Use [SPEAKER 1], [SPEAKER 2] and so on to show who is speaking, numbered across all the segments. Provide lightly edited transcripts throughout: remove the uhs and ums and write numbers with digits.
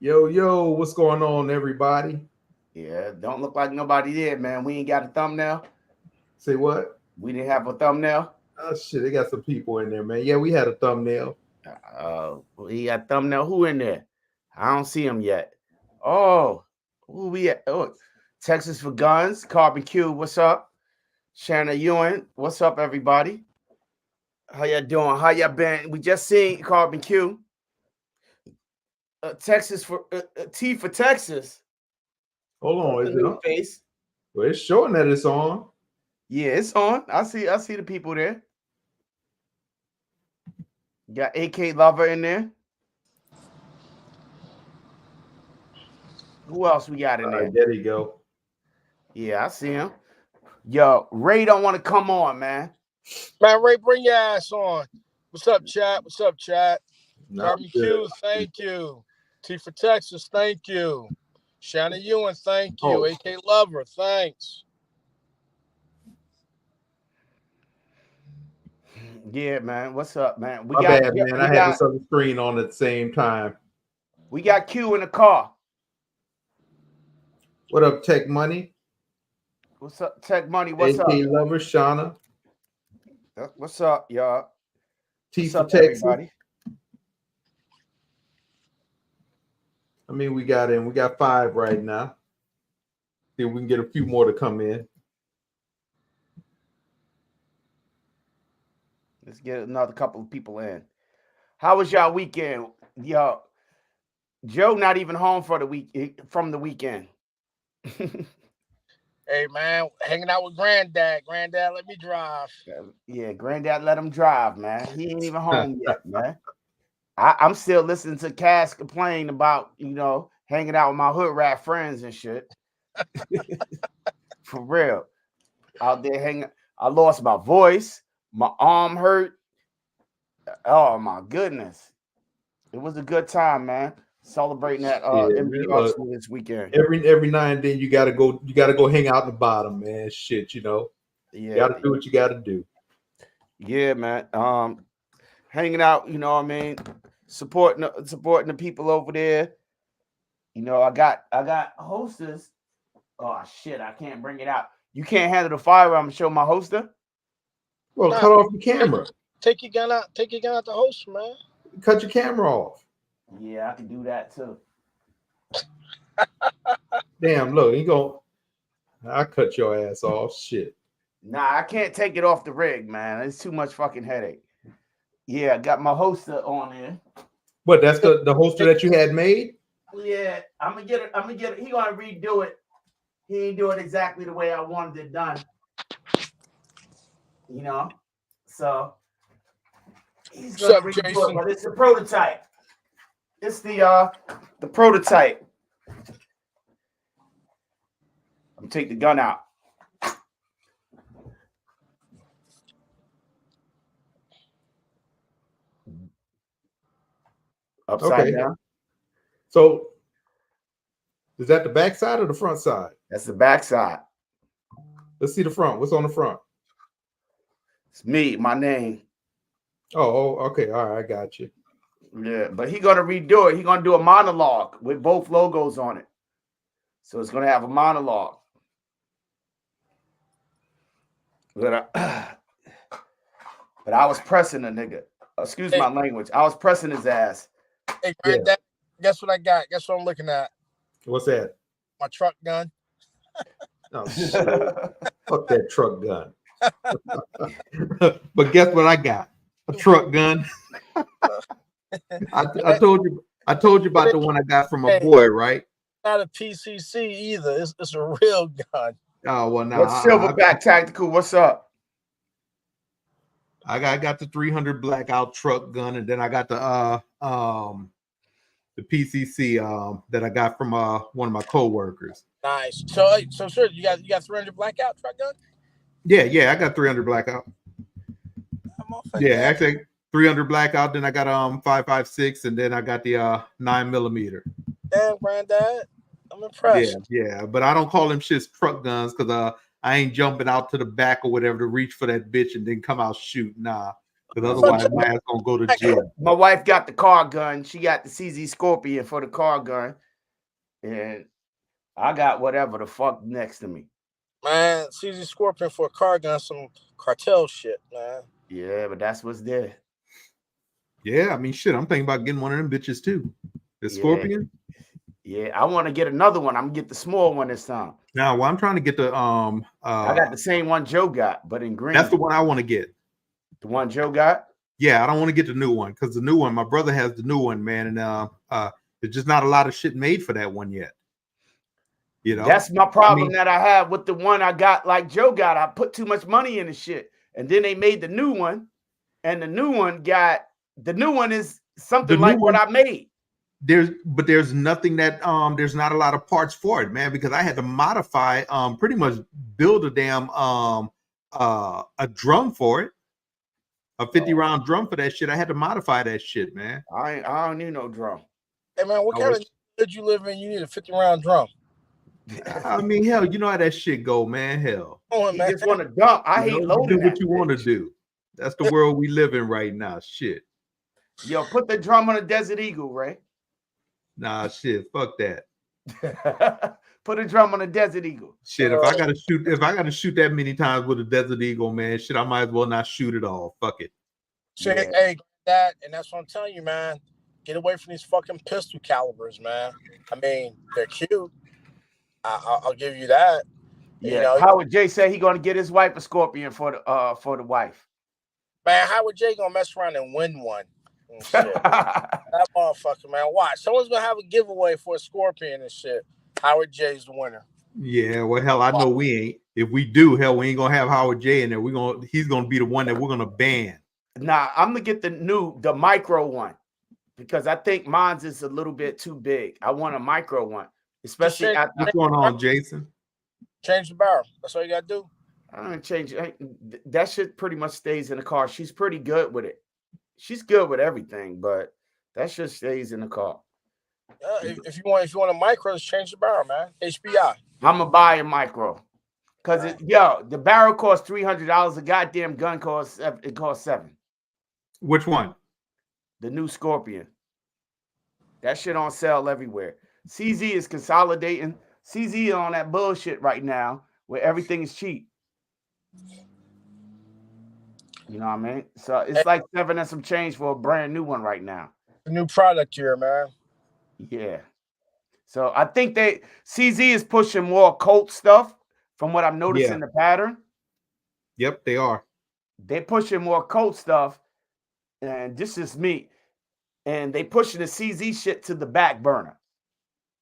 [SPEAKER 1] Yo, yo, what's going on, everybody?
[SPEAKER 2] Yeah, don't look like nobody did, man. We ain't got a thumbnail.
[SPEAKER 1] Say what?
[SPEAKER 2] We didn't have a thumbnail.
[SPEAKER 1] Oh shit, they got some people in there, man. Yeah, we had a thumbnail.
[SPEAKER 2] We got thumbnail. Who in there? I don't see him yet. Oh, who we at? Oh, Texas for Guns. Carbon Q. What's up? Shanna Ewan. What's up, everybody? How y'all doing? How y'all been? We just seen Carbon Q. Texas for T for Texas.
[SPEAKER 1] Hold
[SPEAKER 2] That's
[SPEAKER 1] on,
[SPEAKER 2] a
[SPEAKER 1] is it
[SPEAKER 2] new
[SPEAKER 1] on?
[SPEAKER 2] face.
[SPEAKER 1] Well, it's showing that it's on.
[SPEAKER 2] Yeah, it's on. I see the people there. Got AK Lover in there. Who else we got in
[SPEAKER 1] All right,
[SPEAKER 2] there?
[SPEAKER 1] there you go.
[SPEAKER 2] Yeah, I see him. Yo, Ray don't want to come on, man.
[SPEAKER 3] Man, Ray, bring your ass on. What's up, chat? What's up, chat?
[SPEAKER 1] No,
[SPEAKER 3] Carbon Q, thank you. T for Texas, thank you. Shannon Ewan, thank you.
[SPEAKER 1] oh,
[SPEAKER 3] AK Lover, thanks.
[SPEAKER 2] Yeah, man. What's up, man?
[SPEAKER 1] my bad, man. I had this other screen on at the same time.
[SPEAKER 2] We got Q in the car.
[SPEAKER 1] What up, Tech Money?
[SPEAKER 2] What's up, Tech Money? What's
[SPEAKER 1] AK
[SPEAKER 2] up?
[SPEAKER 1] Lover, Shauna,
[SPEAKER 2] What's up, y'all?
[SPEAKER 1] T
[SPEAKER 2] What's
[SPEAKER 1] for
[SPEAKER 2] up,
[SPEAKER 1] Texas.
[SPEAKER 2] everybody?
[SPEAKER 1] I mean, we got 5 right now. See if we can get a few more to come in.
[SPEAKER 2] Let's get another couple of people in. How was y'all weekend? Yo, Joe not even home for the week from the weekend.
[SPEAKER 3] Hey, man, hanging out with Granddad. Granddad, let me drive.
[SPEAKER 2] Yeah, Granddad let him drive, man. He ain't even home yet, man. I'm still listening to Cass complain about, hanging out with my hood rat friends and shit. For real. Out there hanging. I lost my voice. My arm hurt. Oh my goodness. It was a good time, man. Celebrating that MD
[SPEAKER 1] look,
[SPEAKER 2] Arsenal this weekend.
[SPEAKER 1] every now and then you gotta go hang out in the bottom, man. Shit, you
[SPEAKER 2] Yeah.
[SPEAKER 1] gotta do what you gotta do.
[SPEAKER 2] Yeah, man. Hanging out, you know what I mean? Supporting the people over there. I got hostess. Oh shit, I can't bring it out. You can't handle the fire. I'm gonna show my hoster.
[SPEAKER 1] Well,
[SPEAKER 3] Nah,
[SPEAKER 1] cut off your camera.
[SPEAKER 3] Take your gun out. Take your gun out the host, man.
[SPEAKER 1] Cut your camera off.
[SPEAKER 2] Yeah, I can do that too.
[SPEAKER 1] Damn, look, I cut your ass off. Shit.
[SPEAKER 2] Nah, I can't take it off the rig, man. It's too much fucking headache. Yeah, I got my hoster on there.
[SPEAKER 1] What? That's the holster that you had made?
[SPEAKER 2] Yeah, I'm gonna get it. He gonna redo it. He ain't do it exactly the way I wanted it done. So he's
[SPEAKER 3] What's
[SPEAKER 2] gonna
[SPEAKER 3] up,
[SPEAKER 2] redo it,
[SPEAKER 3] Jason?
[SPEAKER 2] but it's the prototype. It's the prototype. I'm gonna take the gun out. Upside down.
[SPEAKER 1] So is that the back side or the front side?
[SPEAKER 2] That's the back side.
[SPEAKER 1] Let's see the front. What's on the front?
[SPEAKER 2] It's me, my name.
[SPEAKER 1] Oh, okay. All right, I got you.
[SPEAKER 2] Yeah, but he gonna redo it. He gonna do a monologue with both logos on it. So it's gonna have a monologue. But I was pressing a nigga. Excuse my language. I was pressing his ass.
[SPEAKER 3] Hey, Granddad, guess what I got? Guess what I'm looking at?
[SPEAKER 1] What's that?
[SPEAKER 3] My truck gun.
[SPEAKER 1] Oh shit. Fuck that truck gun. But guess what I got? A truck gun. I told you about the one I got from a boy, right?
[SPEAKER 3] Not a PCC either. It's a real gun.
[SPEAKER 1] Oh well, now
[SPEAKER 2] What's Silverback Tactical? What's up?
[SPEAKER 1] I got the 300 blackout truck gun, and then I got the PCC that I got from one of my coworkers.
[SPEAKER 3] Nice. So sir, you got 300 blackout truck gun?
[SPEAKER 1] Yeah, I got 300 blackout. Yeah, actually 300 blackout. Then I got 5.56, and then I got the 9mm.
[SPEAKER 3] Damn, Granddad, I'm impressed.
[SPEAKER 1] Yeah, but I don't call them shits truck guns because I ain't jumping out to the back or whatever to reach for that bitch and then come out shoot. Nah. Because otherwise, my ass gonna go to jail.
[SPEAKER 2] My wife got the car gun. She got the CZ Scorpion for the car gun, and I got whatever the fuck next to me.
[SPEAKER 3] Man, CZ Scorpion for a car gun, some cartel shit, man.
[SPEAKER 2] Yeah, but that's what's there.
[SPEAKER 1] Yeah, I mean, shit. I'm thinking about getting one of them bitches too. The Scorpion.
[SPEAKER 2] Yeah, I want to get another one. I'm gonna get the small one this time.
[SPEAKER 1] Now, well, I'm trying to get the
[SPEAKER 2] I got the same one Joe got, but in green.
[SPEAKER 1] That's the one I want to get.
[SPEAKER 2] The one Joe got.
[SPEAKER 1] Yeah, I don't want to get the new one because the new one, my brother has the new one, man, and there's just not a lot of shit made for that one yet. You know,
[SPEAKER 2] that's my problem that I have with the one I got, like Joe got. I put too much money in the shit, and then they made the new one, and the new one is something like what I made.
[SPEAKER 1] There's nothing that there's not a lot of parts for it, man, because I had to modify pretty much build a damn a drum for it. A 50-round drum for that shit. I had to modify that shit, man.
[SPEAKER 2] I don't need no drum.
[SPEAKER 3] Hey man, what kind of did you live in? You need a 50-round drum.
[SPEAKER 1] I mean, hell, you know how that shit go, man. Hell,
[SPEAKER 2] you just want to dump. I hate loading.
[SPEAKER 1] Do what you want to do. That's the world we live in right now. Shit.
[SPEAKER 2] Yo, put the drum on a Desert Eagle, Ray.
[SPEAKER 1] Nah, shit. Fuck that.
[SPEAKER 2] Put a drum on a Desert Eagle.
[SPEAKER 1] Shit, if I gotta shoot that many times with a Desert Eagle, man, shit, I might as well not shoot it all. Fuck it.
[SPEAKER 3] Shit, hey, and that's what I'm telling you, man. Get away from these fucking pistol calibers, man. I mean, they're cute. I'll give you that.
[SPEAKER 2] Yeah. You know, Howard J said he gonna get his wife a Scorpion for the wife.
[SPEAKER 3] Man, Howard J gonna mess around and win one. And shit. That motherfucker, man. Watch. Someone's gonna have a giveaway for a Scorpion and shit. Howard J's the winner.
[SPEAKER 1] Yeah, well, hell, I know we ain't. If we do, hell, we ain't gonna have Howard J in there. He's gonna be the one that we're gonna ban.
[SPEAKER 2] Nah, I'm gonna get the micro one because I think mine's is a little bit too big. I want a micro one, especially
[SPEAKER 1] what's going on, Jason?
[SPEAKER 3] Change the barrel. That's all you gotta do.
[SPEAKER 2] I don't change it. That shit pretty much stays in the car. She's pretty good with it. She's good with everything, but that shit stays in the car.
[SPEAKER 3] If you want a micro, just change the barrel, man. HBI.
[SPEAKER 2] I'm gonna buy a micro because the barrel costs $300. The goddamn gun costs $7.
[SPEAKER 1] Which one?
[SPEAKER 2] The new Scorpion. That shit on sale everywhere. CZ is consolidating. CZ is on that bullshit right now where everything is cheap. You know what I mean? So it's like $7 and some change for a brand new one right now.
[SPEAKER 3] A new product here, man.
[SPEAKER 2] Yeah. So I think CZ is pushing more Colt stuff from what I'm noticing the pattern.
[SPEAKER 1] Yep, they are.
[SPEAKER 2] They're pushing more Colt stuff, and this is me. And they pushing the CZ shit to the back burner.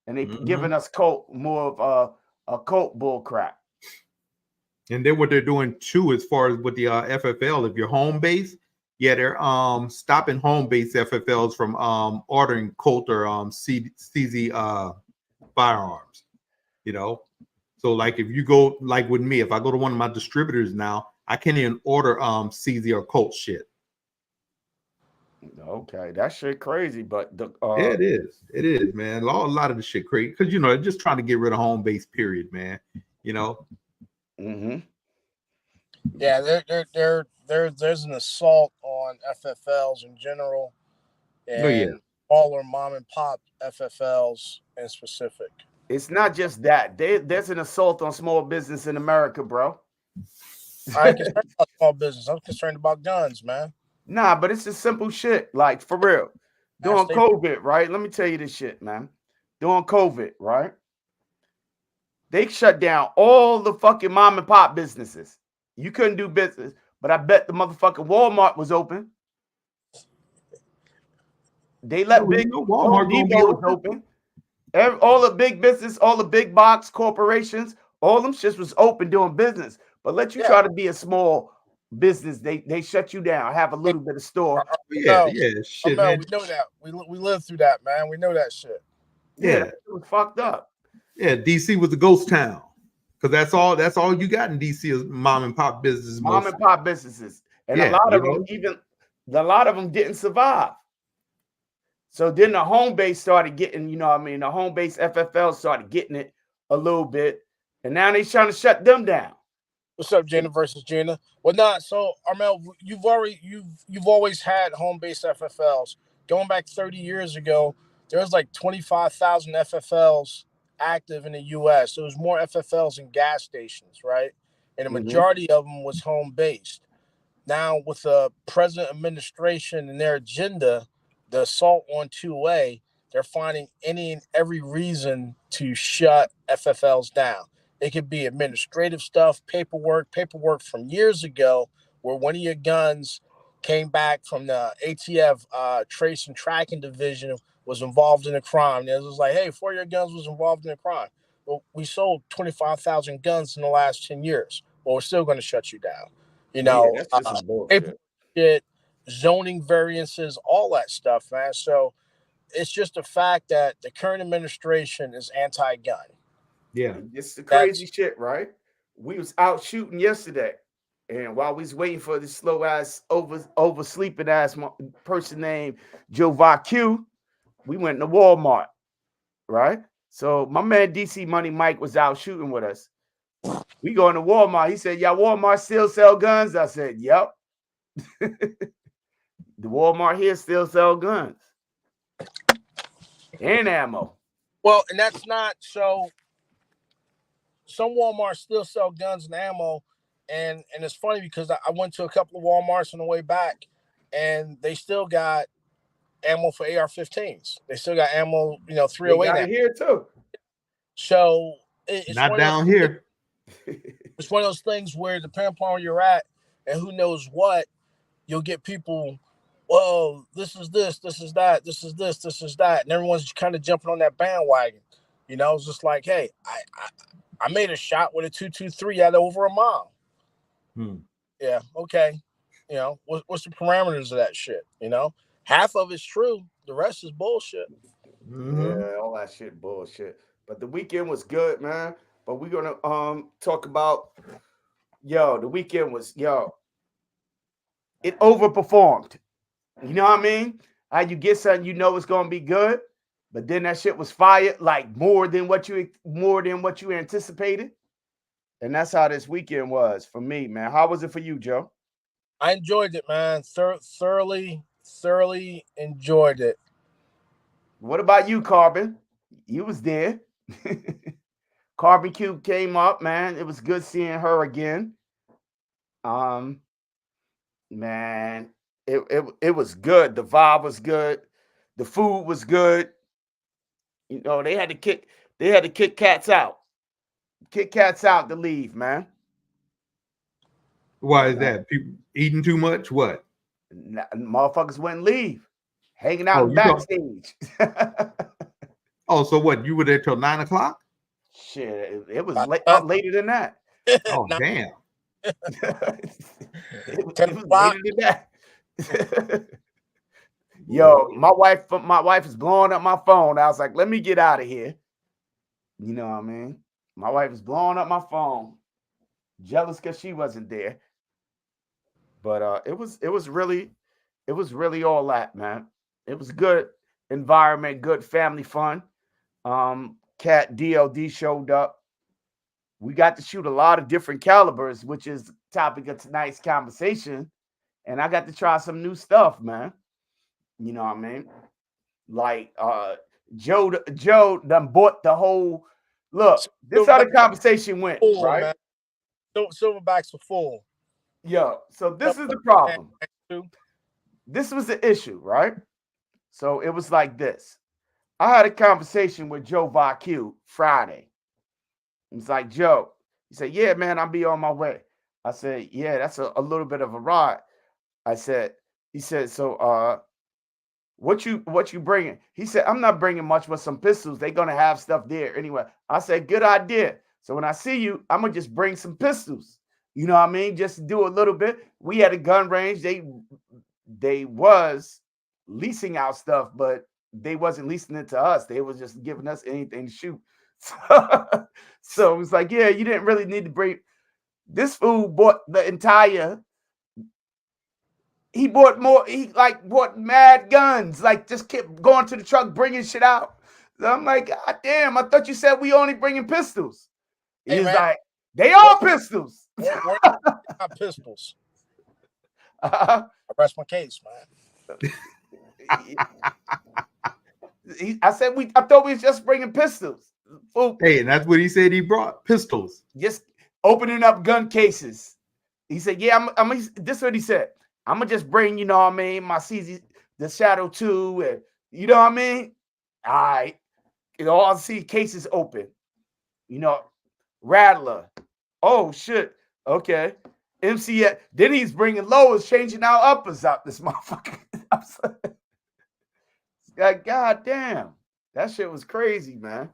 [SPEAKER 2] And they giving us Colt more of a Colt bull crap.
[SPEAKER 1] And then what they're doing too, as far as with the FFL, if you're home base, they're stopping home base FFLs from ordering Colt or CZ firearms. You know, so like if you go like with me, if I go to one of my distributors now, I can't even order CZ or Colt shit.
[SPEAKER 2] Okay, that shit crazy, but
[SPEAKER 1] yeah, it is, man. A lot of the shit crazy because they're just trying to get rid of home base. Period, man. You know.
[SPEAKER 3] Yeah, there's an assault on FFLs in general, and smaller mom and pop FFLs in specific.
[SPEAKER 2] It's not just that. There's an assault on small business in America, bro.
[SPEAKER 3] I ain't concerned about small business. I'm concerned about guns, man.
[SPEAKER 2] Nah, but it's just simple shit. Like, for real. During COVID, right? Let me tell you this shit, man. During COVID, right? They shut down all the fucking mom and pop businesses. You couldn't do business, but I bet the motherfucking Walmart was open. They let Walmart was open. All the big business, all the big box corporations, all them shits was open doing business. But let you try to be a small business, they shut you down. Have a little bit of store.
[SPEAKER 1] Shit, man.
[SPEAKER 3] We know that. We lived through that, man. We know that shit.
[SPEAKER 2] Yeah, it was fucked up.
[SPEAKER 1] Yeah, DC was a ghost town because that's all you got in DC is mom and pop businesses.
[SPEAKER 2] Mom and pop businesses, and a lot of them didn't survive. So then the home base started getting, the home base FFL started getting it a little bit, and now they're trying to shut them down.
[SPEAKER 3] What's up, Gina versus Gina? Well, not so, Armel. You've always had home-based FFLs. Going back 30 years ago, there was like 25,000 FFLs active in the U.S. There was more FFLs in gas stations, right? And the majority of them was home-based. Now, with the present administration and their agenda, the assault on 2A, they're finding any and every reason to shut FFLs down. It could be administrative stuff, paperwork from years ago, where one of your guns came back from the ATF Trace and Tracking Division, was involved in a crime. And it was like, hey, 4 of your guns was involved in a crime. Well, we sold 25,000 guns in the last 10 years. Well, we're still going to shut you down. You know,
[SPEAKER 2] that's just some bullshit.
[SPEAKER 3] Zoning variances, all that stuff, man. So it's just a fact that the current administration is anti-gun.
[SPEAKER 1] Yeah,
[SPEAKER 2] it's the crazy shit, right? We was out shooting yesterday, and while we was waiting for this slow ass oversleeping ass person named Joe VQ, we went to Walmart, right? So my man DC Money Mike was out shooting with us. We going to Walmart. He said, "Y'all Walmart still sell guns?" I said, "Yep." The Walmart here still sell guns and ammo.
[SPEAKER 3] Well, and that's not so. Some Walmarts still sell guns and ammo, and it's funny because I went to a couple of Walmarts on the way back, and they still got ammo for AR-15s. They still got ammo, 308.
[SPEAKER 2] They got it here too.
[SPEAKER 3] So it's
[SPEAKER 1] not down here.
[SPEAKER 3] It's one of those things where depending upon where you're at and who knows what, you'll get people, well, this is this, this is that, this is this, this is that, and everyone's kind of jumping on that bandwagon. It's just like, hey, I made a shot with a 223 at over a mile. Yeah, okay. What's the parameters of that shit? Half of it's true, the rest is bullshit.
[SPEAKER 2] Yeah, all that shit bullshit. But the weekend was good, man. But we're gonna talk about the weekend was it overperformed. You know what I mean? How you get something it's gonna be good, but then that shit was fired like more than what you anticipated. And that's how this weekend was for me, man. How was it for you, Joe?
[SPEAKER 3] I enjoyed it, man. Thoroughly enjoyed it.
[SPEAKER 2] What about you, Carbon? You was there. Carbon Cube came up, man. It was good seeing her again. Man, it was good. The vibe was good. The food was good. They had to kick cats out. Kick cats out to leave, man.
[SPEAKER 1] Why is that? People eating too much? What?
[SPEAKER 2] Motherfuckers wouldn't leave. Hanging out backstage.
[SPEAKER 1] Oh, so what? You were there till 9 o'clock?
[SPEAKER 2] Shit, it was later than that.
[SPEAKER 1] Oh, damn.
[SPEAKER 2] it was later than that. Yo, my wife is blowing up my phone. I was like, let me get out of here. You know what I mean? My wife is blowing up my phone. Jealous because she wasn't there. But it was really all that, man. It was good environment, good family fun. Cat DLD showed up. We got to shoot a lot of different calibers, which is the topic of tonight's conversation. And I got to try some new stuff, man. You know what I mean? Like Joe done bought the whole look. This how the conversation went, right?
[SPEAKER 3] Man. Silverbacks are full.
[SPEAKER 2] Yeah. So this is the problem. This was the issue, right? So it was like this. I had a conversation with Joe VQ Friday. He's like, Joe, he said, yeah, man, I'll be on my way. I said, yeah, that's a little bit of a ride. He said, so what you bringing? He said, I'm not bringing much but some pistols. They're going to have stuff there anyway. I said, good idea. So when I see you, I'm going to just bring some pistols. You know what I mean? Just do a little bit. We had a gun range. They was leasing out stuff, but they wasn't leasing it to us. They was just giving us anything to shoot. So it was like, yeah, you didn't really need to bring. This fool bought the entire. He bought more. He bought mad guns. Like just kept going to the truck, bringing shit out. So I'm like, God damn! I thought you said we only bringing pistols. He's like, they are pistols.
[SPEAKER 3] Where got pistols?
[SPEAKER 2] Uh,
[SPEAKER 3] I rest my case, man.
[SPEAKER 2] I said I thought we was just bringing pistols. Fool.
[SPEAKER 1] Hey, and that's what he said he brought, pistols.
[SPEAKER 2] Just opening up gun cases. He said, yeah, I'm this is what he said. I'm gonna just bring, you know what I mean, my CZ, the Shadow 2, and you know what I mean? All right. You know, I'll see cases open. You know, Rattler. Oh shit. Okay. MCS. Then he's bringing lowers, changing our uppers out this motherfucker. God damn. That shit was crazy, man.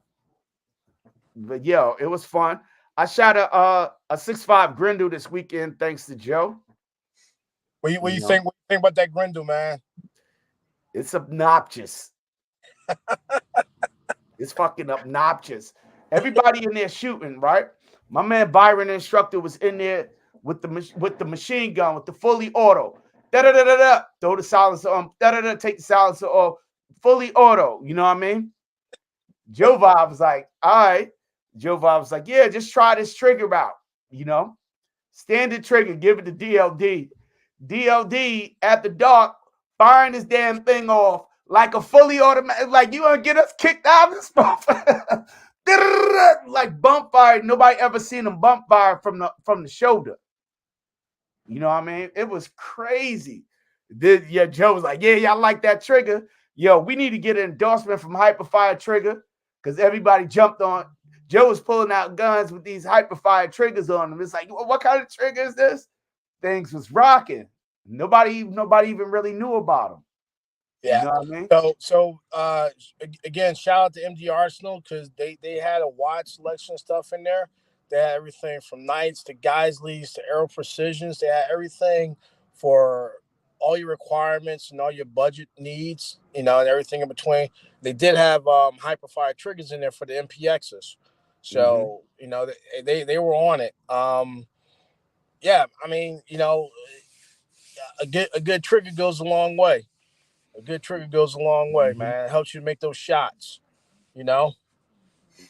[SPEAKER 2] But yo, it was fun. I shot a 6.5 Grindle this weekend, thanks to Joe.
[SPEAKER 3] What you think? What you think about that Grindle, man?
[SPEAKER 2] It's obnoxious. It's fucking obnoxious. Everybody in there shooting, right? My man Byron, the instructor, was in there with the machine gun, with the fully auto. Da-da-da-da-da. Throw the silencer on. Da-da-da. Take the silencer off. Fully auto. You know what I mean? Joe Vibe was like, all right. Joe Vibe was like, yeah, just try this trigger out. You know? Standard trigger. Give it to DLD. DLD at the dark, firing this damn thing off like a fully automatic. Like, you want to get us kicked out of this motherfucker? Like bump fire. Nobody ever seen him bump fire from the shoulder. You know what I mean? It was crazy. Joe was like, yeah, y'all like that trigger. Yo, we need to get an endorsement from Hyperfire Trigger because everybody jumped on. Joe was pulling out guns with these Hyperfire triggers on them. It's like, what kind of trigger is this? Things was rocking. Nobody even really knew about them.
[SPEAKER 3] Yeah.
[SPEAKER 2] You know what I mean?
[SPEAKER 3] So again, shout out to MD Arsenal because they had a wide selection of stuff in there. They had everything from Knights to Geisleys to Aero Precisions. They had everything for all your requirements and all your budget needs, you know, and everything in between. They did have Hyperfire triggers in there for the MPXs. So, you know, they were on it. Yeah, I mean, you know, a good trigger goes a long way. A good trigger goes a long way, man. It helps you make those shots, you know?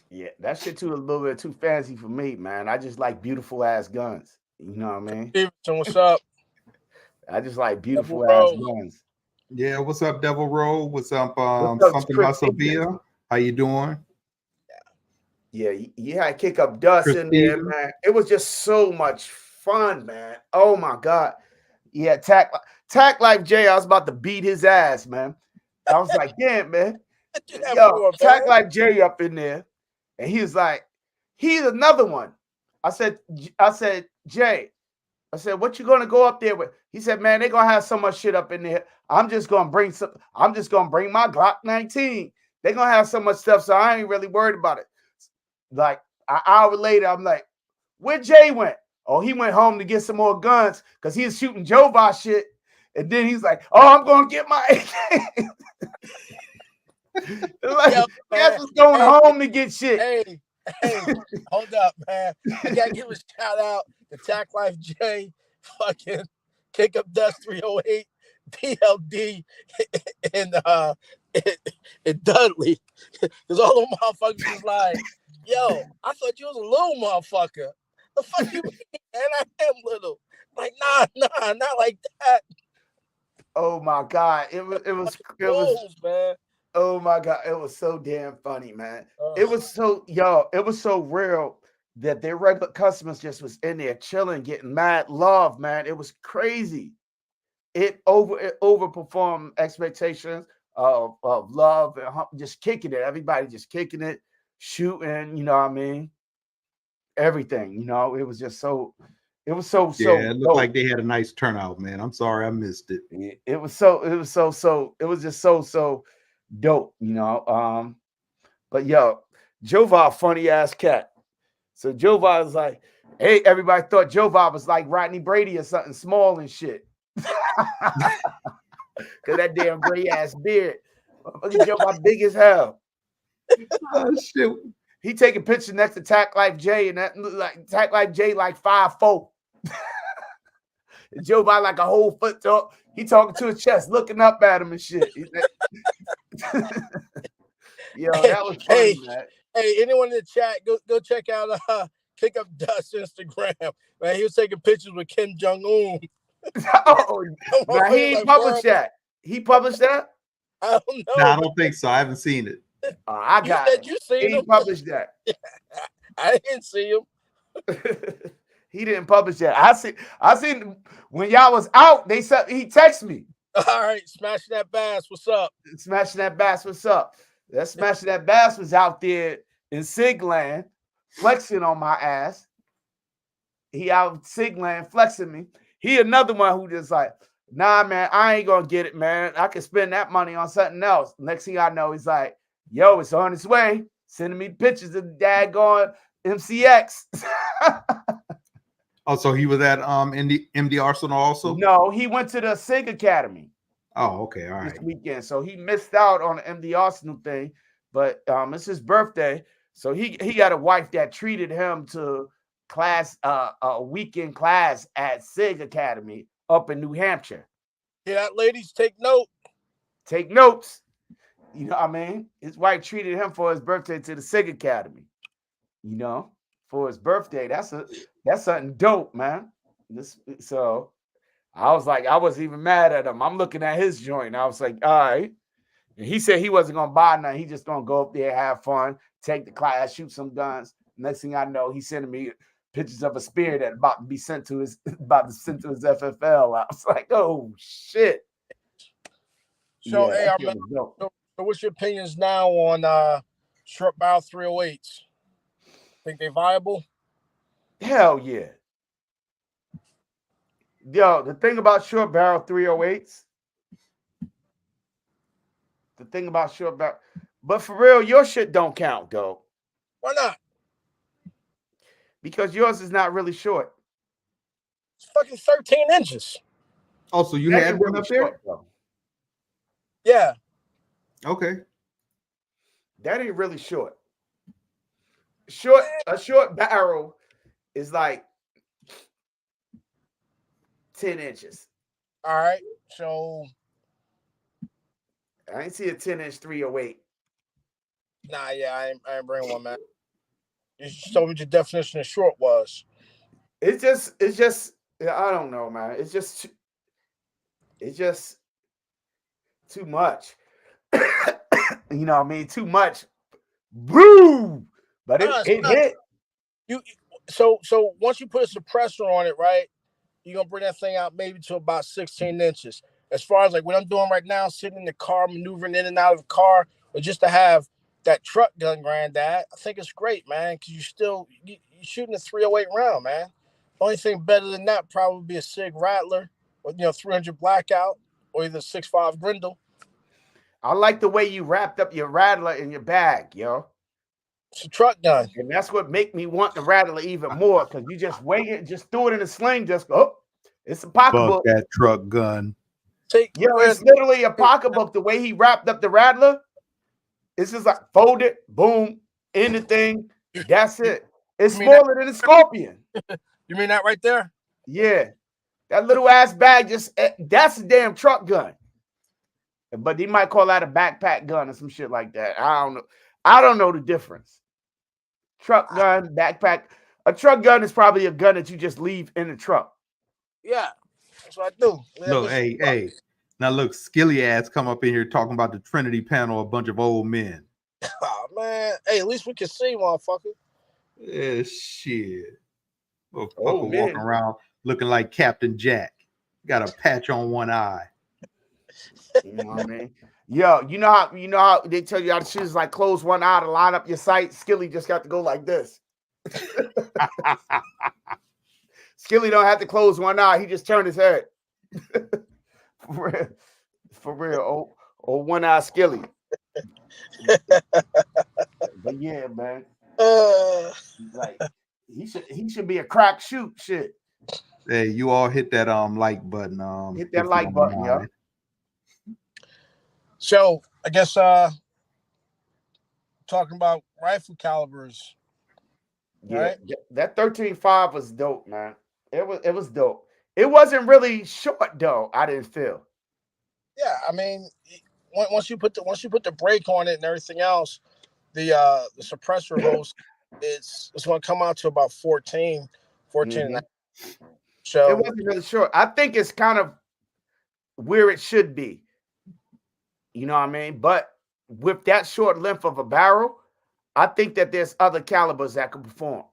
[SPEAKER 2] Yeah, that shit too a little bit too fancy for me, man. I just like beautiful ass guns. You know what I mean?
[SPEAKER 3] Stevenson, what's up?
[SPEAKER 2] I just like beautiful
[SPEAKER 3] Devil
[SPEAKER 2] ass
[SPEAKER 3] Row.
[SPEAKER 2] guns.
[SPEAKER 1] Yeah, what's up, Devil Roll? What's up,
[SPEAKER 2] What's up,
[SPEAKER 1] something
[SPEAKER 2] Chris
[SPEAKER 1] about Sophia? How you doing?
[SPEAKER 2] Yeah, you had to kick up dust in there, man. It was just so much fun, man. Oh my God. Yeah, Tack Life J, I was about to beat his ass, man. I was like, damn, man. Yo, Tack Life J up in there. And he was like, he's another one. I said, Jay, I said, what you gonna go up there with? He said, man, they're gonna have so much shit up in there. I'm just gonna bring my Glock 19. They're gonna have so much stuff, so I ain't really worried about it. Like an hour later, I'm like, where Jay went? Oh, he went home to get some more guns because he was shooting Jova shit. And then he's like, oh, I'm gonna get my AK. Like, guess what's going home to get shit.
[SPEAKER 3] Hey, hold up, man. I gotta give a shout out to Tack Life J, fucking Kick Up Dust 308, DLD, and Dudley. Because all the motherfuckers was like, yo, I thought you was a little motherfucker. The fuck you mean? And I am little. Like, nah, not like that.
[SPEAKER 2] Oh my God. It was
[SPEAKER 3] man.
[SPEAKER 2] Oh my God. It was so damn funny, man. It was so real that their regular customers just was in there chilling, getting mad love, man. It was crazy. It overperformed expectations of love and just kicking it. Everybody just kicking it, shooting, you know what I mean? Everything, you know, it was just so
[SPEAKER 1] yeah, it looked dope. Like they had a nice turnout, man. I'm sorry I missed it.
[SPEAKER 2] It was just so dope, you know. But yo, Jova, funny ass cat. So Jova was like, hey, everybody thought Jova was like Rodney Brady or something small and shit. Cause that damn gray ass beard. Jova big as hell.
[SPEAKER 1] Oh shit.
[SPEAKER 2] He taking pictures next to Tack Life J, and that like Tack Life J like 5'4". Joe by like a whole foot tall. He talking to his chest, looking up at him and shit. Yo, that was funny, man.
[SPEAKER 3] Hey, anyone in the chat, go check out Kick Up Dust Instagram. Man, he was taking pictures with Kim Jong Un.
[SPEAKER 2] Oh, now he ain't published that. He published that?
[SPEAKER 3] I don't know.
[SPEAKER 1] No, I don't think so. I haven't seen it.
[SPEAKER 2] I
[SPEAKER 3] You
[SPEAKER 2] got
[SPEAKER 3] said
[SPEAKER 2] it.
[SPEAKER 3] you seen
[SPEAKER 2] He
[SPEAKER 3] him.
[SPEAKER 2] published that.
[SPEAKER 3] I didn't see him.
[SPEAKER 2] He didn't publish that. I seen when y'all was out, he texted me.
[SPEAKER 3] All right, Smashing That Bass. What's up?
[SPEAKER 2] Smashing That Bass, what's up? That Smashing That Bass was out there in Sigland, flexing on my ass. He out in Sigland flexing me. He another one who just like, nah, man, I ain't gonna get it, man. I can spend that money on something else. Next thing I know, he's like, yo, it's on its way. Sending me pictures of the daggone MCX.
[SPEAKER 1] Oh, so he was at MD Arsenal also?
[SPEAKER 2] No, he went to the SIG Academy.
[SPEAKER 1] Oh, okay, all right.
[SPEAKER 2] This weekend. So he missed out on the MD Arsenal thing, but it's his birthday. So he got a wife that treated him to class, a weekend class at SIG Academy up in New Hampshire.
[SPEAKER 3] Yeah, ladies, take note.
[SPEAKER 2] Take notes. You know what I mean? His wife treated him for his birthday to the SIG Academy. You know, for his birthday. That's something dope, man. So I was like, I wasn't even mad at him. I'm looking at his joint. I was like, all right. And he said he wasn't gonna buy nothing. He just gonna go up there, have fun, take the class, shoot some guns. Next thing I know, he's sending me pictures of a spear that about to be sent to his FFL. I was like, oh shit.
[SPEAKER 3] So,
[SPEAKER 2] Yeah,
[SPEAKER 3] hey,
[SPEAKER 2] that shit
[SPEAKER 3] man,
[SPEAKER 2] was dope.
[SPEAKER 3] so what's your opinions now on short barrel 308s? Think they viable?
[SPEAKER 2] Hell yeah. Yo, the thing about short barrel 308s, but for real, your shit don't count, though.
[SPEAKER 3] Why not?
[SPEAKER 2] Because yours is not really short.
[SPEAKER 3] It's fucking 13 inches.
[SPEAKER 1] Oh, so you
[SPEAKER 2] That
[SPEAKER 1] had
[SPEAKER 2] ain't
[SPEAKER 1] one
[SPEAKER 2] really
[SPEAKER 1] up there?
[SPEAKER 2] short, though.
[SPEAKER 3] Yeah.
[SPEAKER 1] Okay.
[SPEAKER 2] That ain't really short. A short barrel is like 10 inches.
[SPEAKER 3] All right. So,
[SPEAKER 2] I ain't see a 10-inch 308.
[SPEAKER 3] nah, yeah, I ain't bringing one, man. You just told me what your definition of short was.
[SPEAKER 2] It's just, I don't know, man. It's just too much. You know what I mean? Too much. Boom! But it hit.
[SPEAKER 3] So once you put a suppressor on it, right, you're gonna bring that thing out maybe to about 16 inches. As far as like what I'm doing right now, sitting in the car, maneuvering in and out of the car, or just to have that truck gun, granddad, I think it's great, man, because you're shooting a 308 round, man. Only thing better than that probably be a SIG Rattler, or 300 Blackout, or either 6.5 Grindle.
[SPEAKER 2] I like the way you wrapped up your Rattler in your bag, yo.
[SPEAKER 3] It's a truck gun.
[SPEAKER 2] And that's what make me want the Rattler even more, because you just wait it, just threw it in a sling, just go, oh, it's a pocketbook.
[SPEAKER 1] Fuck that truck gun.
[SPEAKER 2] It's literally a pocketbook. The way he wrapped up the Rattler, it's just like fold it, boom, in the thing. That's it. It's smaller than a Scorpion.
[SPEAKER 3] You mean that right there?
[SPEAKER 2] Yeah. That little ass bag, that's a damn truck gun. But he might call that a backpack gun or some shit like that. I don't know. I don't know the difference. Truck gun, backpack. A truck gun is probably a gun that you just leave in the truck.
[SPEAKER 3] Yeah, that's what I do.
[SPEAKER 1] Look, hey. Now look, Skilly ass come up in here talking about the Trinity panel, a bunch of old men.
[SPEAKER 3] Oh, man. Hey, at least we can see, motherfucker.
[SPEAKER 1] Yeah, shit. Motherfucker
[SPEAKER 2] man.
[SPEAKER 1] walking around looking like Captain Jack. Got a patch on one eye.
[SPEAKER 2] You know what I mean? Yo, you know how they tell you how to choose like close one eye to line up your sight? Skilly just got to go like this. Skilly don't have to close one eye. He just turned his head. For real. Oh, one eye Skilly. But yeah, man. Like he should be a crack shoot shit.
[SPEAKER 1] Hey, you all hit that like button.
[SPEAKER 2] Hit that like button, yo.
[SPEAKER 3] So I guess talking about rifle calibers.
[SPEAKER 2] Yeah,
[SPEAKER 3] right?
[SPEAKER 2] That 13.5 was dope, man. It was dope. It wasn't really short though. I didn't feel.
[SPEAKER 3] Yeah, I mean, once you put the brake on it and everything else, the suppressor hose it's going to come out to about 14 and a half.
[SPEAKER 2] It
[SPEAKER 3] So
[SPEAKER 2] wasn't really short. I think it's kind of where it should be. You know what I mean? But with that short length of a barrel, I think that there's other calibers that can perform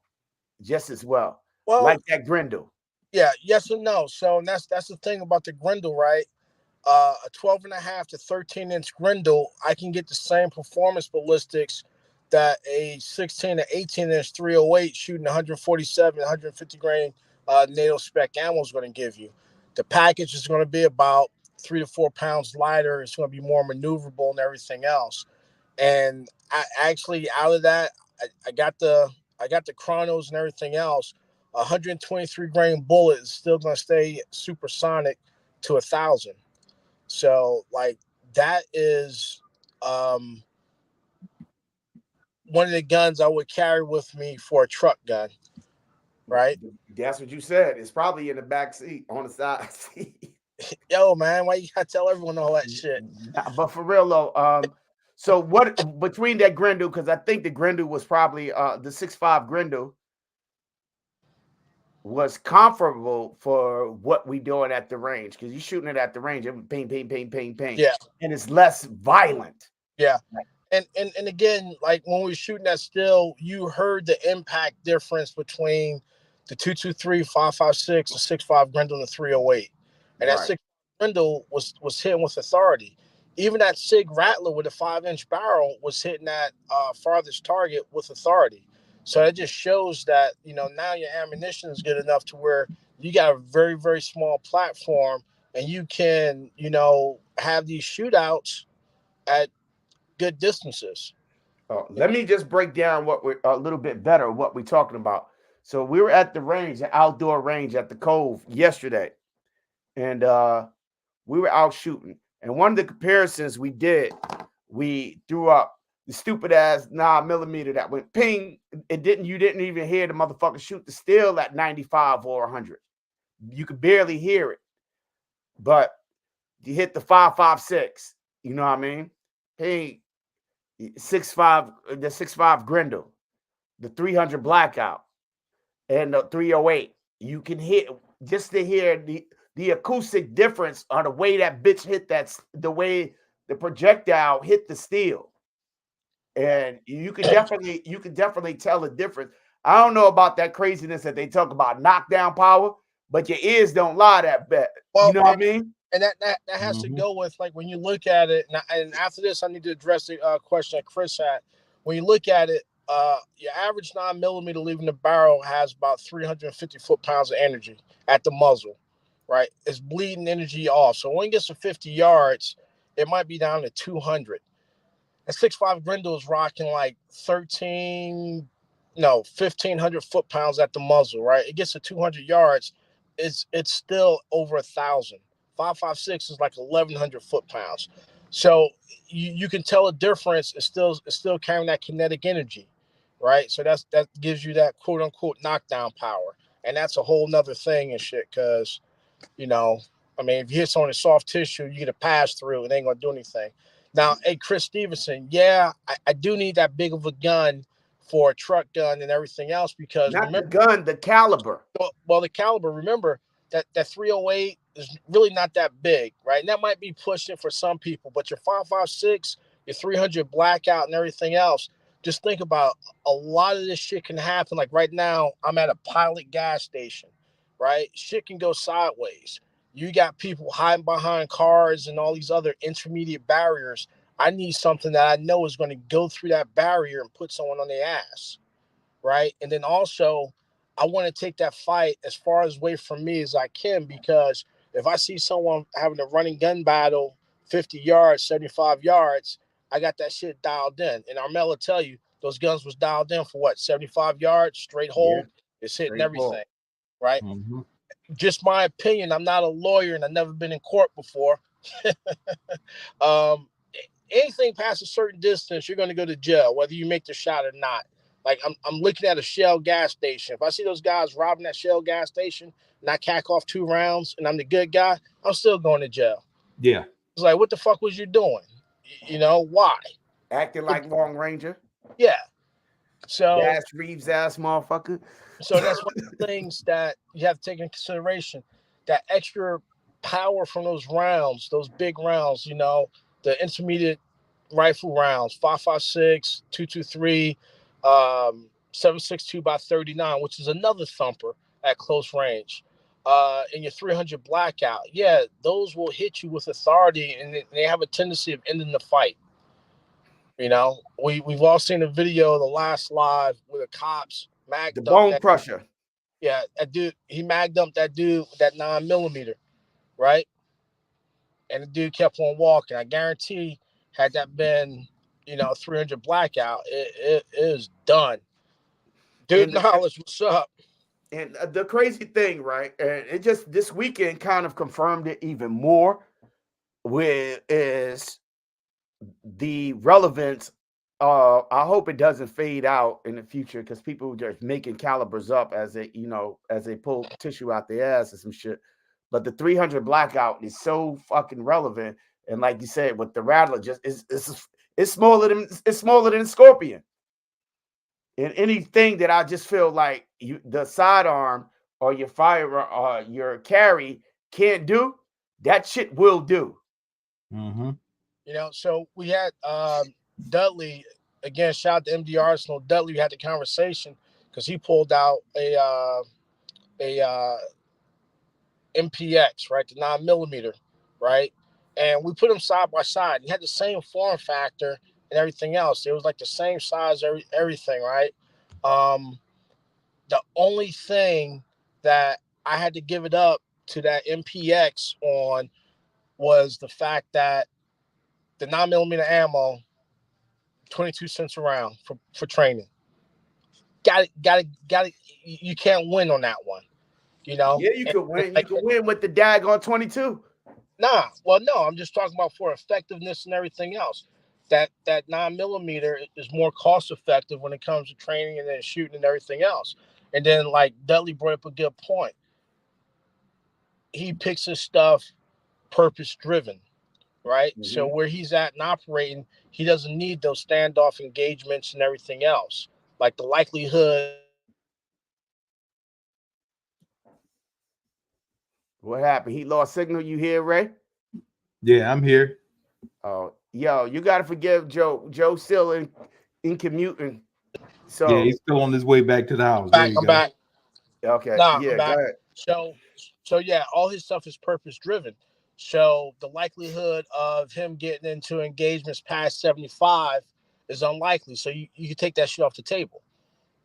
[SPEAKER 2] just as well, like that Grendel.
[SPEAKER 3] Yeah, yes and no. So that's the thing about the Grendel, right? A 12.5 to 13-inch Grendel, I can get the same performance ballistics that a 16 to 18-inch 308 shooting 147, 150 grain NATO spec ammo is going to give you. The package is going to be about 3 to 4 pounds lighter. It's going to be more maneuverable and everything else. And I actually, out of that, I got the chronos and everything else. 123 grain bullet is still going to stay supersonic to 1,000. So like that is one of the guns I would carry with me for a truck gun, right?
[SPEAKER 2] That's what you said. It's probably in the back seat on the side seat.
[SPEAKER 3] Yo, man, why you gotta tell everyone all that shit?
[SPEAKER 2] But for real though, so what between that Grendel, because I think the Grendel was probably the 6.5 Grendel was comfortable for what we doing at the range, because you're shooting it at the range, it ping, ping, ping, ping, ping.
[SPEAKER 3] Yeah.
[SPEAKER 2] And it's less violent.
[SPEAKER 3] Yeah. And again, like when we were shooting that still, you heard the impact difference between the 223, 5.56, the 6.5 Grendel, and the 308. And that 6 Grendel was hitting with authority. Even that Sig Rattler with a 5-inch barrel was hitting that farthest target with authority. So that just shows that, you know, now your ammunition is good enough to where you got a very, very small platform and you can, you know, have these shootouts at good distances.
[SPEAKER 2] Let me just break down what we're a little bit better what we're talking about. So we were at the range, the outdoor range at the Cove yesterday, and we were out shooting. And one of the comparisons we did, we threw up the stupid ass 9mm that went ping. You didn't even hear the motherfucker shoot the steel at 95 or 100. You could barely hear it, but you hit the 5.56. You know what I mean? Hey, 6.5, the 6.5 Grendel, the 300 Blackout, and the 308. You can hear just to hear the acoustic difference on the way that bitch hit the way the projectile hit the steel. And you can definitely tell the difference. I don't know about that craziness that they talk about knockdown power, but your ears don't lie that bad.
[SPEAKER 3] Well,
[SPEAKER 2] you know what I mean?
[SPEAKER 3] And that has to go with, like, when you look at it, and after this, I need to address the question that Chris had. When you look at it, your average 9mm leaving the barrel has about 350 foot-pounds of energy at the muzzle, right? It's bleeding energy off. So when it gets to 50 yards, it might be down to 200. And 6.5 Grendel is rocking like 1,500 foot-pounds at the muzzle, right? It gets to 200 yards, it's still over 1,000. 5.56 is like 1,100 foot-pounds. So you can tell a difference. It's still carrying that kinetic energy, right? So that gives you that quote unquote knockdown power, and that's a whole nother thing and shit. Because, you know, I mean, if you hit someone in soft tissue, you get a pass through, it ain't gonna do anything. Now, hey, Chris Stevenson, yeah, I do need that big of a gun for a truck gun and everything else, because
[SPEAKER 2] not remember, the gun, the caliber.
[SPEAKER 3] Well, the caliber. Remember that 308 is really not that big, right? And that might be pushing for some people, but your 5.56, your 300 Blackout, and everything else. Just think about, a lot of this shit can happen. Like right now, I'm at a Pilot gas station, right? Shit can go sideways. You got people hiding behind cars and all these other intermediate barriers. I need something that I know is going to go through that barrier and put someone on their ass, right? And then also, I want to take that fight as far away from me as I can, because if I see someone having a running gun battle, 50 yards, 75 yards, I got that shit dialed in. And Armel will tell you, those guns was dialed in for what, 75 yards, straight hold, it's hitting everything, right? Mm-hmm. Just my opinion. I'm not a lawyer and I've never been in court before. Anything past a certain distance, you're going to go to jail, whether you make the shot or not. Like I'm looking at a Shell gas station. If I see those guys robbing that Shell gas station and I cack off 2 rounds and I'm the good guy, I'm still going to jail.
[SPEAKER 1] Yeah.
[SPEAKER 3] It's like, what the fuck was you doing? You know, why?
[SPEAKER 2] Acting like Long Ranger.
[SPEAKER 3] Yeah. So
[SPEAKER 2] Bass Reeves ass motherfucker.
[SPEAKER 3] So that's one of the things that you have to take into consideration. That extra power from those rounds, those big rounds, the intermediate rifle rounds, 5.56, 2.23, 7.62 by 39, which is another thumper at close range. And your 300 blackout, yeah, those will hit you with authority, and they have a tendency of ending the fight. We've all seen the video of the last live where the cops
[SPEAKER 2] The
[SPEAKER 3] magged up
[SPEAKER 2] bone crusher.
[SPEAKER 3] yeah, that dude, he magged up that dude with that 9mm, right? And the dude kept on walking. I guarantee, had that been, 300 blackout, it is done. Dude, knowledge, what's up?
[SPEAKER 2] And the crazy thing, right? And it just this weekend kind of confirmed it even more. Is the relevance. I hope it doesn't fade out in the future because people are just making calibers up as they pull tissue out their ass and some shit. But the 300 blackout is so fucking relevant, and like you said, with the Rattler, just it's smaller than a Scorpion. And anything that I just feel like the sidearm or your fire or your carry can't do, that shit will do.
[SPEAKER 1] Mm-hmm.
[SPEAKER 3] So we had Dudley, again, shout out to MD Arsenal. Dudley, we had the conversation because he pulled out a MPX, right, the 9mm, right? And we put them side by side. He had the same form factor and everything else. It was like the same size, everything, right? The only thing that I had to give it up to that MPX on was the fact that the 9mm ammo, 22 cents a round for training. Got it. You can't win on that one,
[SPEAKER 2] Yeah, you could win. You could win with the daggone 22.
[SPEAKER 3] Nah, well, no, I'm just talking about for effectiveness and everything else. That 9mm is more cost effective when it comes to training and then shooting and everything else. And then, like Dudley brought up a good point. He picks his stuff purpose driven, right? Mm-hmm. So where he's at and operating, he doesn't need those standoff engagements and everything else. Like the likelihood.
[SPEAKER 2] What happened? He lost signal. You here, Ray?
[SPEAKER 1] Yeah, I'm here.
[SPEAKER 2] Oh, yo, you got to forgive Joe. Joe's still in commuting. So
[SPEAKER 1] yeah, he's still on his way back to the house.
[SPEAKER 3] I'm back.
[SPEAKER 2] Okay.
[SPEAKER 3] Nah,
[SPEAKER 2] yeah,
[SPEAKER 3] I'm back.
[SPEAKER 2] Go ahead.
[SPEAKER 3] So yeah, all his stuff is purpose driven. So the likelihood of him getting into engagements past 75 is unlikely. So you can take that shit off the table,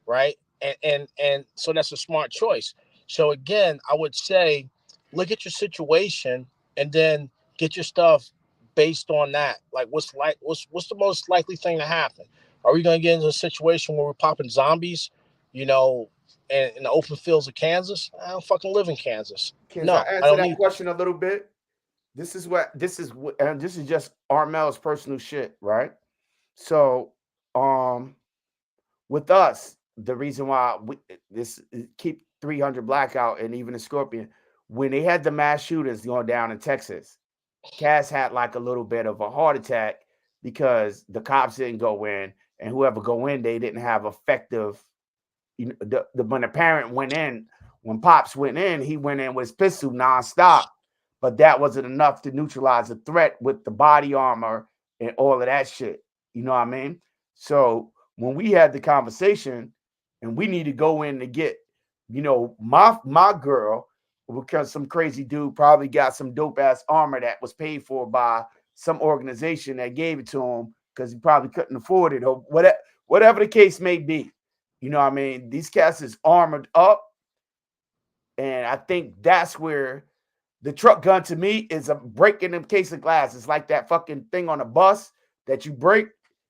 [SPEAKER 3] right? And so that's a smart choice. So again, I would say look at your situation and then get your stuff based on that. Like what's the most likely thing to happen? Are we going to get into a situation where we're popping zombies, in the open fields of Kansas? I don't fucking live in Kansas.
[SPEAKER 2] Can I answer that question a little bit? This is just Armel's personal shit, right? So, with us, the reason why this keep 300 blackout and even a Scorpion, when they had the mass shooters going down in Texas, Cass had like a little bit of a heart attack because the cops didn't go in, and whoever go in, they didn't have effective. When the parent went in, when Pops went in, he went in with his pistol nonstop, but that wasn't enough to neutralize the threat with the body armor and all of that shit. You know what I mean? So when we had the conversation, and we need to go in to get, my girl, because some crazy dude probably got some dope ass armor that was paid for by some organization that gave it to him because he probably couldn't afford it or whatever the case may be. You know what I mean? These cats is armored up. And I think that's where the truck gun to me is a break in a case of glass. It's like that fucking thing on a bus that you break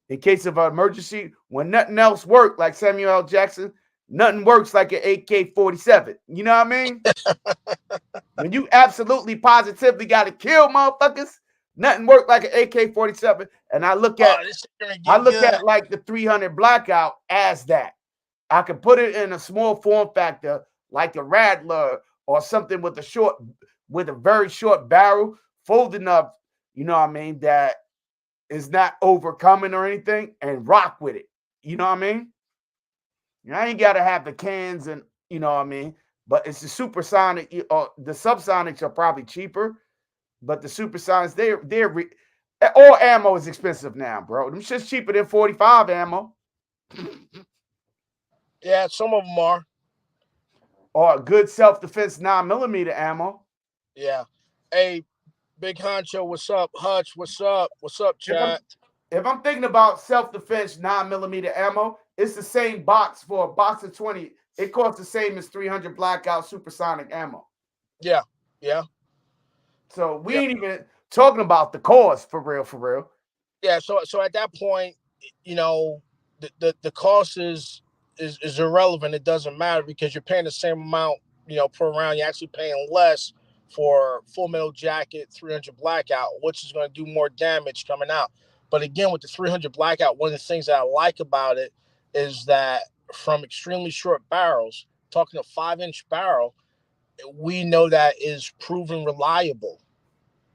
[SPEAKER 2] in case of an emergency when nothing else works, like Samuel L. Jackson. Nothing works like an AK-47. You know what I mean? When you absolutely positively got to kill motherfuckers, nothing works like an AK-47. And I look at like the 300 blackout as that. I could put it in a small form factor like a Rattler or something with a very short barrel, folding up, you know what I mean, that is not overcoming or anything, and rock with it. You know what I mean? I ain't gotta have the cans and you know what I mean. But it's the supersonic. The subsonics are probably cheaper, but the supersonics all ammo is expensive now, bro. Them shit's cheaper than 45 ammo.
[SPEAKER 3] Yeah, some of them are.
[SPEAKER 2] Or a good self-defense 9mm ammo.
[SPEAKER 3] Yeah. Hey, Big Honcho, what's up? Hutch, what's up? What's up, chat?
[SPEAKER 2] If I'm thinking about self-defense 9mm ammo, it's the same box for a box of 20. It costs the same as 300 blackout supersonic ammo.
[SPEAKER 3] Yeah, yeah.
[SPEAKER 2] So we ain't even talking about the cost for real.
[SPEAKER 3] Yeah, so at that point, you know, the cost is irrelevant. It doesn't matter because you're paying the same amount, you know, per round. You're actually paying less for Full Metal Jacket 300 blackout, which is going to do more damage coming out. But again, with the 300 blackout, one of the things that I like about it is that from extremely short barrels, talking a 5-inch barrel, we know that is proven reliable,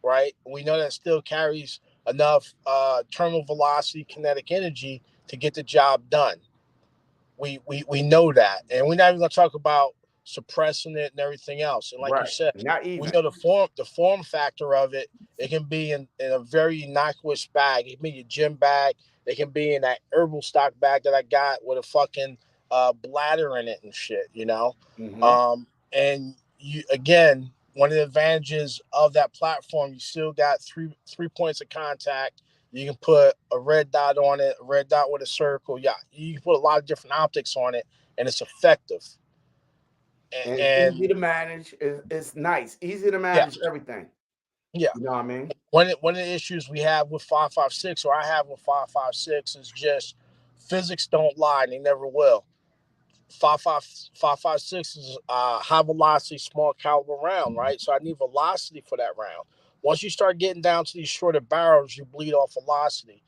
[SPEAKER 3] right? We know that still carries enough terminal velocity, kinetic energy to get the job done. We know that, and we're not even going to talk about suppressing it and everything else. And like you said, we know the form factor of it. It can be in a very innocuous bag. It can be your gym bag. It can be in that herbal stock bag that I got with a fucking bladder in it and shit. You know, and you again. One of the advantages of that platform, you still got three points of contact. You can put a red dot on it, a red dot with a circle. Yeah, you can put a lot of different optics on it, and it's effective.
[SPEAKER 2] And easy to manage. It's nice, easy to manage everything.
[SPEAKER 3] Yeah,
[SPEAKER 2] you know what I mean.
[SPEAKER 3] One of the issues we have with 5.56, or I have with 5.56, is just physics don't lie, and they never will. 5.56 is high velocity, small caliber round, right? So I need velocity for that round. Once you start getting down to these shorter barrels, you bleed off velocity.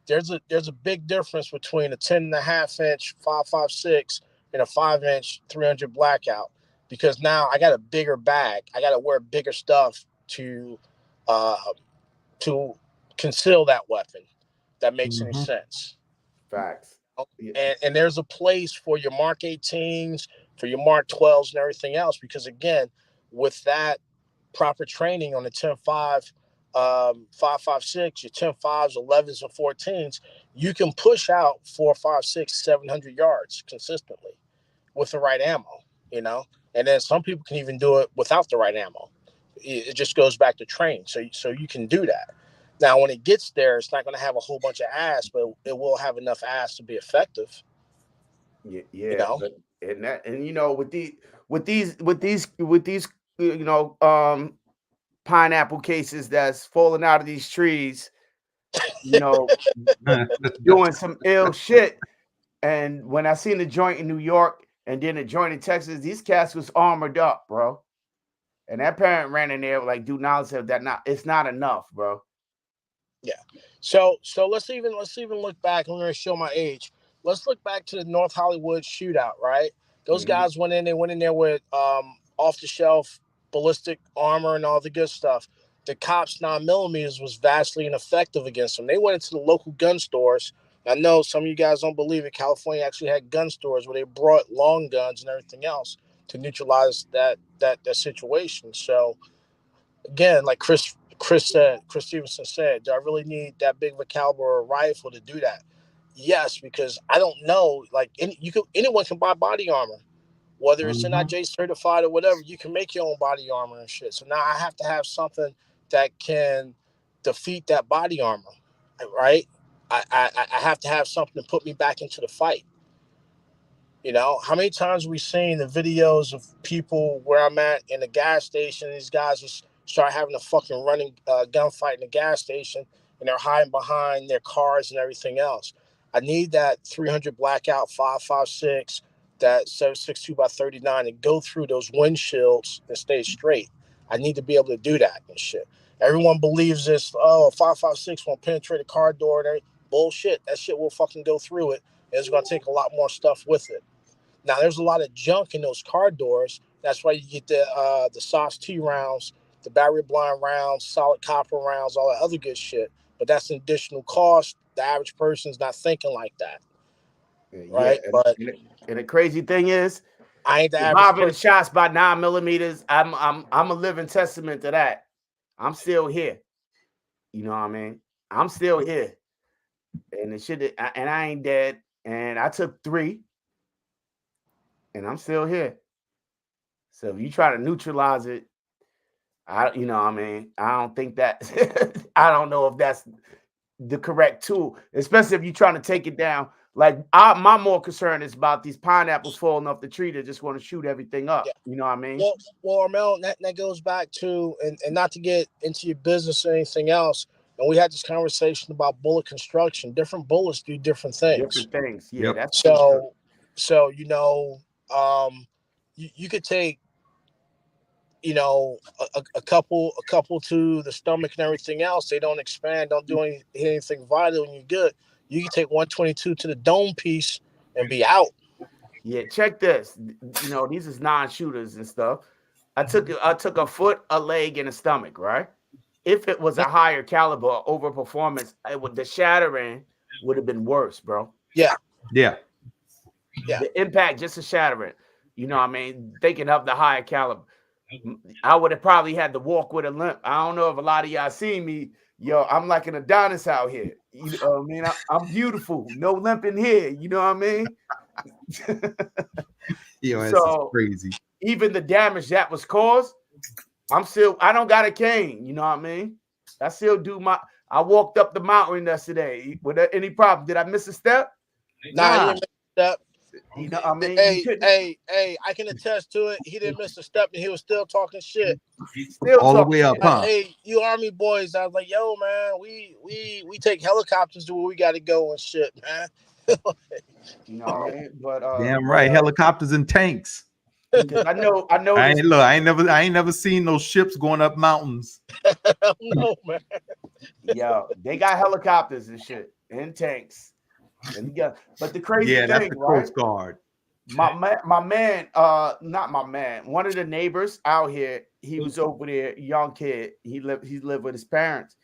[SPEAKER 3] There's a big difference between a 10.5-inch 5.56 and a 5-inch 300 blackout, because now I got a bigger bag. I got to wear bigger stuff to conceal that weapon. That makes any sense.
[SPEAKER 2] Facts.
[SPEAKER 3] And there's a place for your Mark 18s, for your Mark 12s, and everything else. Because again, with that proper training on the 10.5, 5.56, your 10.5s, 11s, and 14s, you can push out 4, 5, 6, 700 yards consistently with the right ammo. You know, and then some people can even do it without the right ammo. It just goes back to training. So you can do that. Now, when it gets there, it's not going to have a whole bunch of ass, but it will have enough ass to be effective.
[SPEAKER 2] Yeah,
[SPEAKER 3] you know?
[SPEAKER 2] and you know, with these, you know, pineapple cases that's falling out of these trees, you know, doing some ill shit. And when I seen the joint in New York and then the joint in Texas, these cats was armored up, bro. And that parent ran in there like, do knowledge of that. Not, it's not enough, bro.
[SPEAKER 3] Yeah. So let's even look back. I'm going to show my age. Let's look back to the North Hollywood shootout, right? Those guys went in. They went in there with off the shelf ballistic armor and all the good stuff. The cops 9mm was vastly ineffective against them. They went into the local gun stores. I know some of you guys don't believe it. California actually had gun stores where they brought long guns and everything else to neutralize that situation. So again, like Chris Stevenson said, do I really need that big of a caliber rifle to do that? Yes, because I don't know. Like anyone can buy body armor, whether it's NIJ certified or whatever. You can make your own body armor and shit. So now I have to have something that can defeat that body armor, right? I have to have something to put me back into the fight. You know, how many times have we seen the videos of people where I'm at in the gas station? These guys just start having a fucking running gunfight in the gas station, and they're hiding behind their cars and everything else. I need that 300 blackout 5.56, that 7.62 by 39, and go through those windshields and stay straight. I need to be able to do that and shit. Everyone believes this. Oh, 5.56 won't penetrate a car door. And bullshit. That shit will fucking go through it. And it's going to take a lot more stuff with it. Now, there's a lot of junk in those car doors. That's why you get the SOS-T rounds, the battery blind rounds, solid copper rounds, all that other good shit. But that's an additional cost. The average person's not thinking like that. right?
[SPEAKER 2] Yeah,
[SPEAKER 3] But
[SPEAKER 2] and the crazy thing is,
[SPEAKER 3] I ain't the average
[SPEAKER 2] surviving the
[SPEAKER 3] person.
[SPEAKER 2] shots by 9mm. I'm a living testament to that. I'm still here. You know what I mean? I'm still here, and and I ain't dead. And I took 3, and I'm still here. So if you try to neutralize it, you know what I mean? I don't think that. I don't know if that's the correct tool, especially if you're trying to take it down. Like my more concern is about these pineapples falling off the tree that just want to shoot everything up.
[SPEAKER 3] Yeah.
[SPEAKER 2] You know what I mean?
[SPEAKER 3] Well, Armel, that goes back to, and not to get into your business or anything else, and we had this conversation about bullet construction. Different bullets do different things.
[SPEAKER 2] Different things. Yeah,
[SPEAKER 1] Yep.
[SPEAKER 2] that's true.
[SPEAKER 3] So you could take, a couple to the stomach and everything else. They don't expand, don't do anything vital, and you're good. You can take 122 to the dome piece and be out.
[SPEAKER 2] Yeah, check this. You know, these is non-shooters and stuff. I took a foot, a leg, and a stomach, right? If it was a higher caliber over performance, the shattering would have been worse, bro.
[SPEAKER 3] Yeah.
[SPEAKER 2] The impact, just a shattering. You know what I mean? Thinking of the higher caliber. I would have probably had to walk with a limp. I don't know if a lot of y'all seen me. Yo, I'm like an Adonis out here. You know what I mean? I'm beautiful. No limp in here. You know what I mean?
[SPEAKER 1] Yo, that's
[SPEAKER 2] So
[SPEAKER 1] crazy.
[SPEAKER 2] even the damage that was caused, I don't got a cane. You know what I mean? I still do I walked up the mountain yesterday without any problem. Did I miss a step?
[SPEAKER 3] Nah, he didn't miss a step.
[SPEAKER 2] You know what I mean?
[SPEAKER 3] Hey, I can attest to it. He didn't miss a step, and he was still talking shit.
[SPEAKER 2] Still
[SPEAKER 1] All the
[SPEAKER 2] talking
[SPEAKER 1] way up,
[SPEAKER 2] shit.
[SPEAKER 1] huh?
[SPEAKER 3] Hey, you Army boys! I was like, yo, man, we take helicopters to where we got to go and shit, man.
[SPEAKER 2] You know what I mean? But
[SPEAKER 1] Damn right, helicopters and tanks.
[SPEAKER 2] I know.
[SPEAKER 1] I ain't never seen those ships going up mountains.
[SPEAKER 3] No, man.
[SPEAKER 2] Yo, they got helicopters and shit and tanks. But the crazy thing,
[SPEAKER 1] that's the
[SPEAKER 2] right?
[SPEAKER 1] Coast Guard.
[SPEAKER 2] My man, not my man, one of the neighbors out here, he was over there, young kid. He lived with his parents.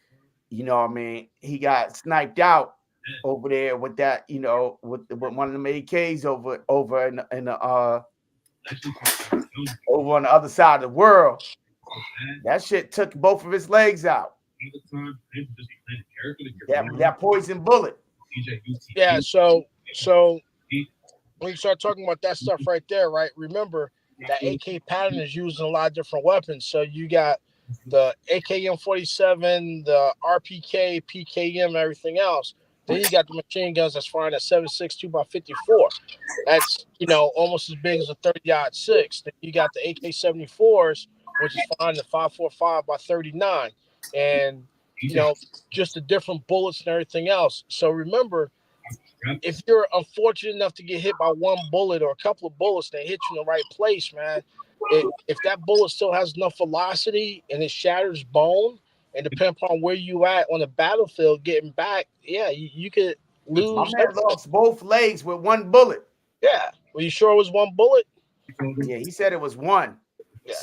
[SPEAKER 2] You know what I mean? He got sniped out over there with that, you know, with one of them AKs over in the over on the other side of the world. That shit took both of his legs out. That poison bullet.
[SPEAKER 3] Yeah, so when you start talking about that stuff right there, right? Remember that AK pattern is used in a lot of different weapons. So you got the AKM-47, the RPK, PKM, everything else. Then you got the machine guns that's firing at 7.62 by 54. That's almost as big as a 30-06. Then you got the AK-74s, which is firing the 5.45 by 39, and just the different bullets and everything else. So remember, if you're unfortunate enough to get hit by one bullet or a couple of bullets that hit you in the right place, man, if that bullet still has enough velocity and it shatters bone, and depending upon where you at on the battlefield, getting back, yeah, you could lose.
[SPEAKER 2] My man lost both legs with one bullet.
[SPEAKER 3] Yeah. Were you sure it was one bullet?
[SPEAKER 2] Yeah, he said it was one.
[SPEAKER 3] Yeah.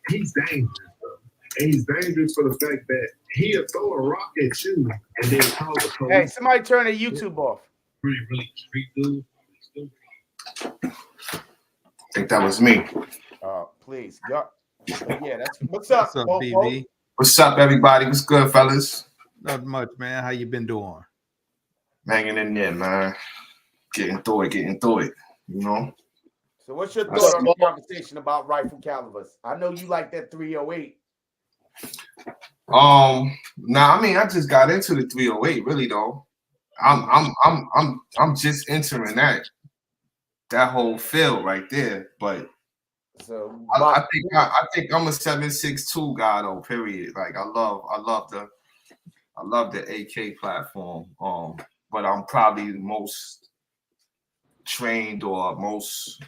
[SPEAKER 4] He's dangerous, bro. And he's dangerous for the fact that he'll throw a rock at you and then call the police.
[SPEAKER 2] Hey, somebody turn the YouTube off.
[SPEAKER 4] Really street dude. I think that was me.
[SPEAKER 2] Please. Yeah, that's what's up,
[SPEAKER 1] BB?
[SPEAKER 4] What's up, everybody? What's good, fellas?
[SPEAKER 1] Not much, man. How you been doing?
[SPEAKER 4] Hanging in there, man. Getting through it, you know?
[SPEAKER 2] So what's your thought on the conversation about rifle calibers? I know you like that 308.
[SPEAKER 4] Nah, I mean, I just got into the 308, really though. I'm just entering that whole field right there. But
[SPEAKER 2] so
[SPEAKER 4] I think I'm a 7.62 guy though, period. Like I love the AK platform. But I'm probably the most trained or most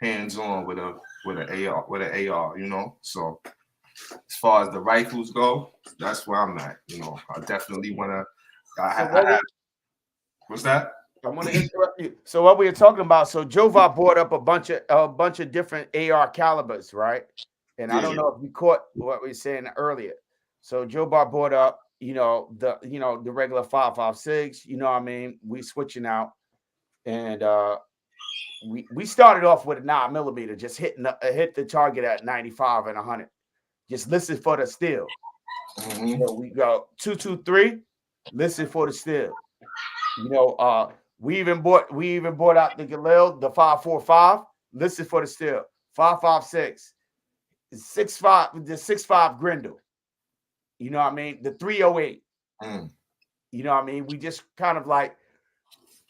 [SPEAKER 4] hands-on with an AR, you know. So as far as the rifles go, that's where I'm at. You know, I definitely want to. What's that?
[SPEAKER 2] I want to interrupt you. So what we were talking about? So Jovar brought up a bunch of different AR calibers, right? And I don't know if you caught what we were saying earlier. So Jovar brought up, the regular 5.56. You know what I mean? We switching out. and we started off with a 9mm, just hit the target at 95 and 100. Just listen for the still. So we go 223, listen for the still. We even bought out the Galil, the 545, listen for the still. 556, 65, the 65 Grendel. You know what I mean? The 308. You know what I mean? We just kind of like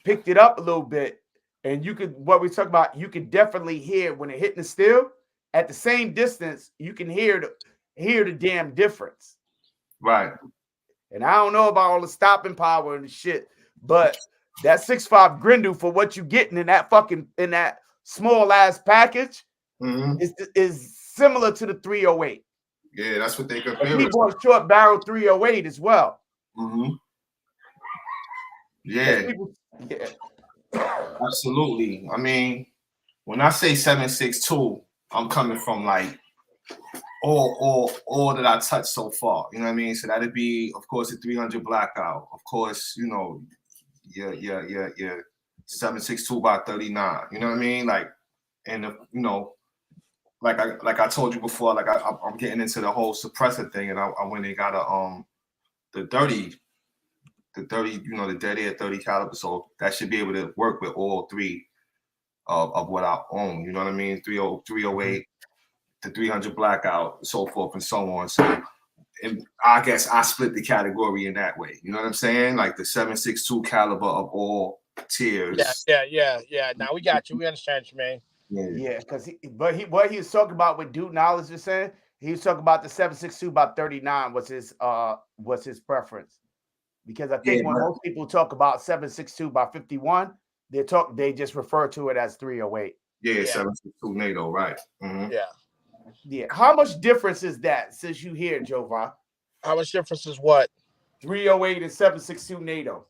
[SPEAKER 2] picked it up a little bit. And what we talk about, you can definitely hear when it hitting the still at the same distance, you can hear the damn difference.
[SPEAKER 4] Right.
[SPEAKER 2] And I don't know about all the stopping power and the shit, but that 6.5 Grendel for what you getting in that small ass package is similar to the 308.
[SPEAKER 4] Yeah, that's what they compare.
[SPEAKER 2] He bought short barrel 308 as well.
[SPEAKER 4] Yeah. Absolutely. I mean, when I say 7.62, I'm coming from like all that I touched so far. You know what I mean? So that'd be, of course, the 300 blackout. Of course, your 7.62 by 39. You know what I mean? Like, and like I told you before, like I'm getting into the whole suppressor thing, and I went and got the 30, the dead air 30 caliber. So that should be able to work with all three of what I own. You know what I mean? 308, the 300 blackout, so forth and so on. So, and I guess I split the category in that way. You know what I'm saying? Like the 7.62 caliber of all tiers.
[SPEAKER 3] Yeah. Now we got you. We understand you, man.
[SPEAKER 2] Yeah, because what he was talking about with Dude Knowledge was saying, he was talking about the 7.62 by 39 was his preference. Because I think when most people talk about 7.62 by 51, they just refer to it as 308.
[SPEAKER 4] Yeah, 7.62 NATO, right?
[SPEAKER 2] Yeah. How much difference is that since you here, Jovan?
[SPEAKER 3] How much difference is what?
[SPEAKER 2] 308 and 7.62 NATO.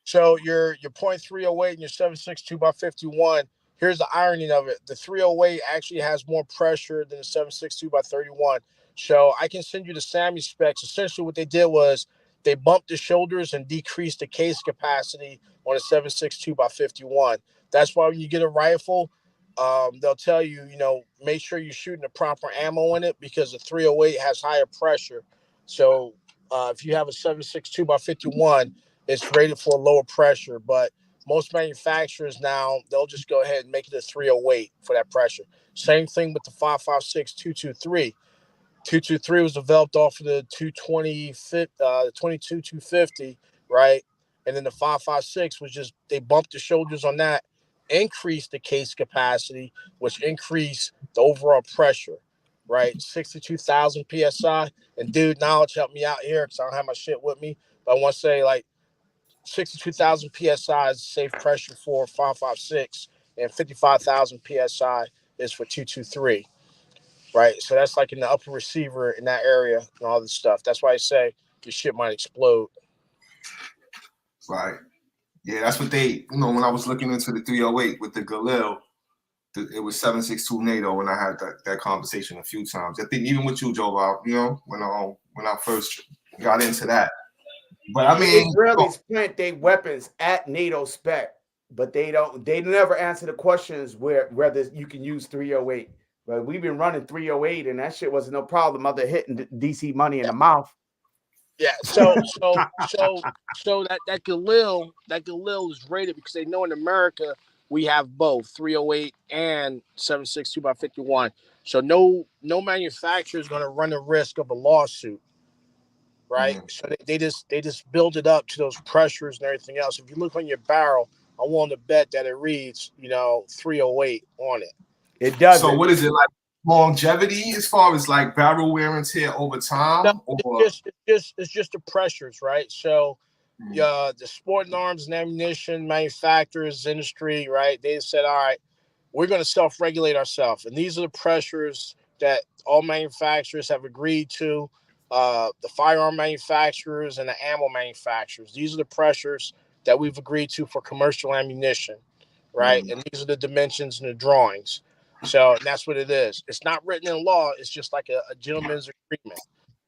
[SPEAKER 3] So your .308 and your 7.62 by 51. Here's the irony of it. The 308 actually has more pressure than the 7.62 by 31. So I can send you the SAMI specs. Essentially what they did was they bumped the shoulders and decreased the case capacity on a 7.62 by 51. That's why when you get a rifle, they'll tell you, make sure you're shooting the proper ammo in it because the 308 has higher pressure. So if you have a 7.62 by 51, it's rated for lower pressure. But most manufacturers now, they'll just go ahead and make it a 308 for that pressure. Same thing with the 5.56 223. 223 was developed off of the 22-250, right? And then the 5.56 was just, they bumped the shoulders on that, increased the case capacity, which increased the overall pressure, right? 62,000 PSI. And Dude Knowledge helped me out here because I don't have my shit with me. But I want to say, like, 62,000 PSI is safe pressure for 5.56, and 55,000 PSI is for 223. Right, so that's like in the upper receiver in that area and all this stuff. That's why I say your shit might explode.
[SPEAKER 4] Right. Yeah, that's what they. When I was looking into the 308 with the Galil, it was 7.62 NATO, and I had that conversation a few times. I think even with you, Joe, when I first got into that. But I mean,
[SPEAKER 2] Israelis plant their weapons at NATO spec, but they never answer the questions whether you can use 308. But we've been running 308, and that shit wasn't no problem other hitting DC money in the mouth.
[SPEAKER 3] Yeah, so that Galil is rated because they know in America we have both 308 and 7.62 by 51. So no manufacturer is going to run the risk of a lawsuit, right? So they just build it up to those pressures and everything else. If you look on your barrel, I'm willing to bet that it reads 308 on it.
[SPEAKER 2] It does.
[SPEAKER 4] So what is it like? Longevity as far as like barrel wear and tear over time?
[SPEAKER 3] No, it's just the pressures, right? So the sporting arms and ammunition manufacturers industry, right? They said, all right, we're going to self-regulate ourselves. And these are the pressures that all manufacturers have agreed to, the firearm manufacturers and the ammo manufacturers. These are the pressures that we've agreed to for commercial ammunition, right? And these are the dimensions and the drawings. So that's what it is. It's not written in law. It's just like a gentleman's agreement.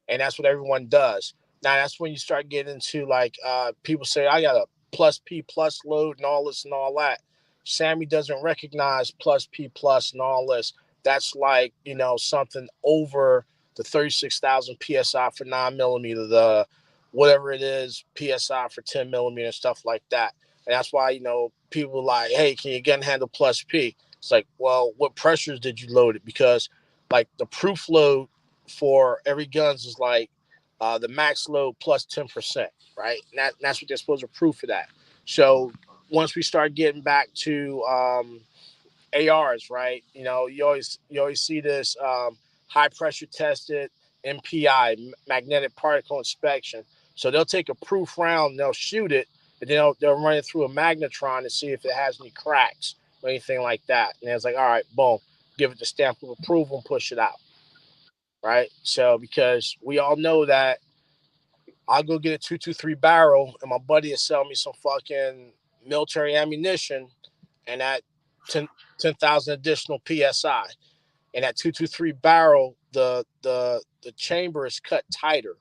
[SPEAKER 3] And that's what everyone does. Now, that's when you start getting into like people say, I got plus P plus load and all this and all that. Sammy doesn't recognize plus P plus and all this. That's like, something over the 36,000 PSI for 9mm, the whatever it is, PSI for 10mm, stuff like that. And that's why, people like, hey, can you again handle plus P? It's like, well, what pressures did you load it? Because like the proof load for every guns is like the max load plus 10%, right? And that's what they're supposed to proof for that. So once we start getting back to ARs, right? You always see this high pressure tested MPI, magnetic particle inspection. So they'll take a proof round, they'll shoot it, and then they'll run it through a magnetron to see if it has any cracks or anything like that. And it's like, all right, boom, give it the stamp of approval and push it out, right? So because we all know that I'll go get a 223 barrel and my buddy will sell me some fucking military ammunition and that 10,000 additional PSI. And that 223 barrel, the chamber is cut tighter,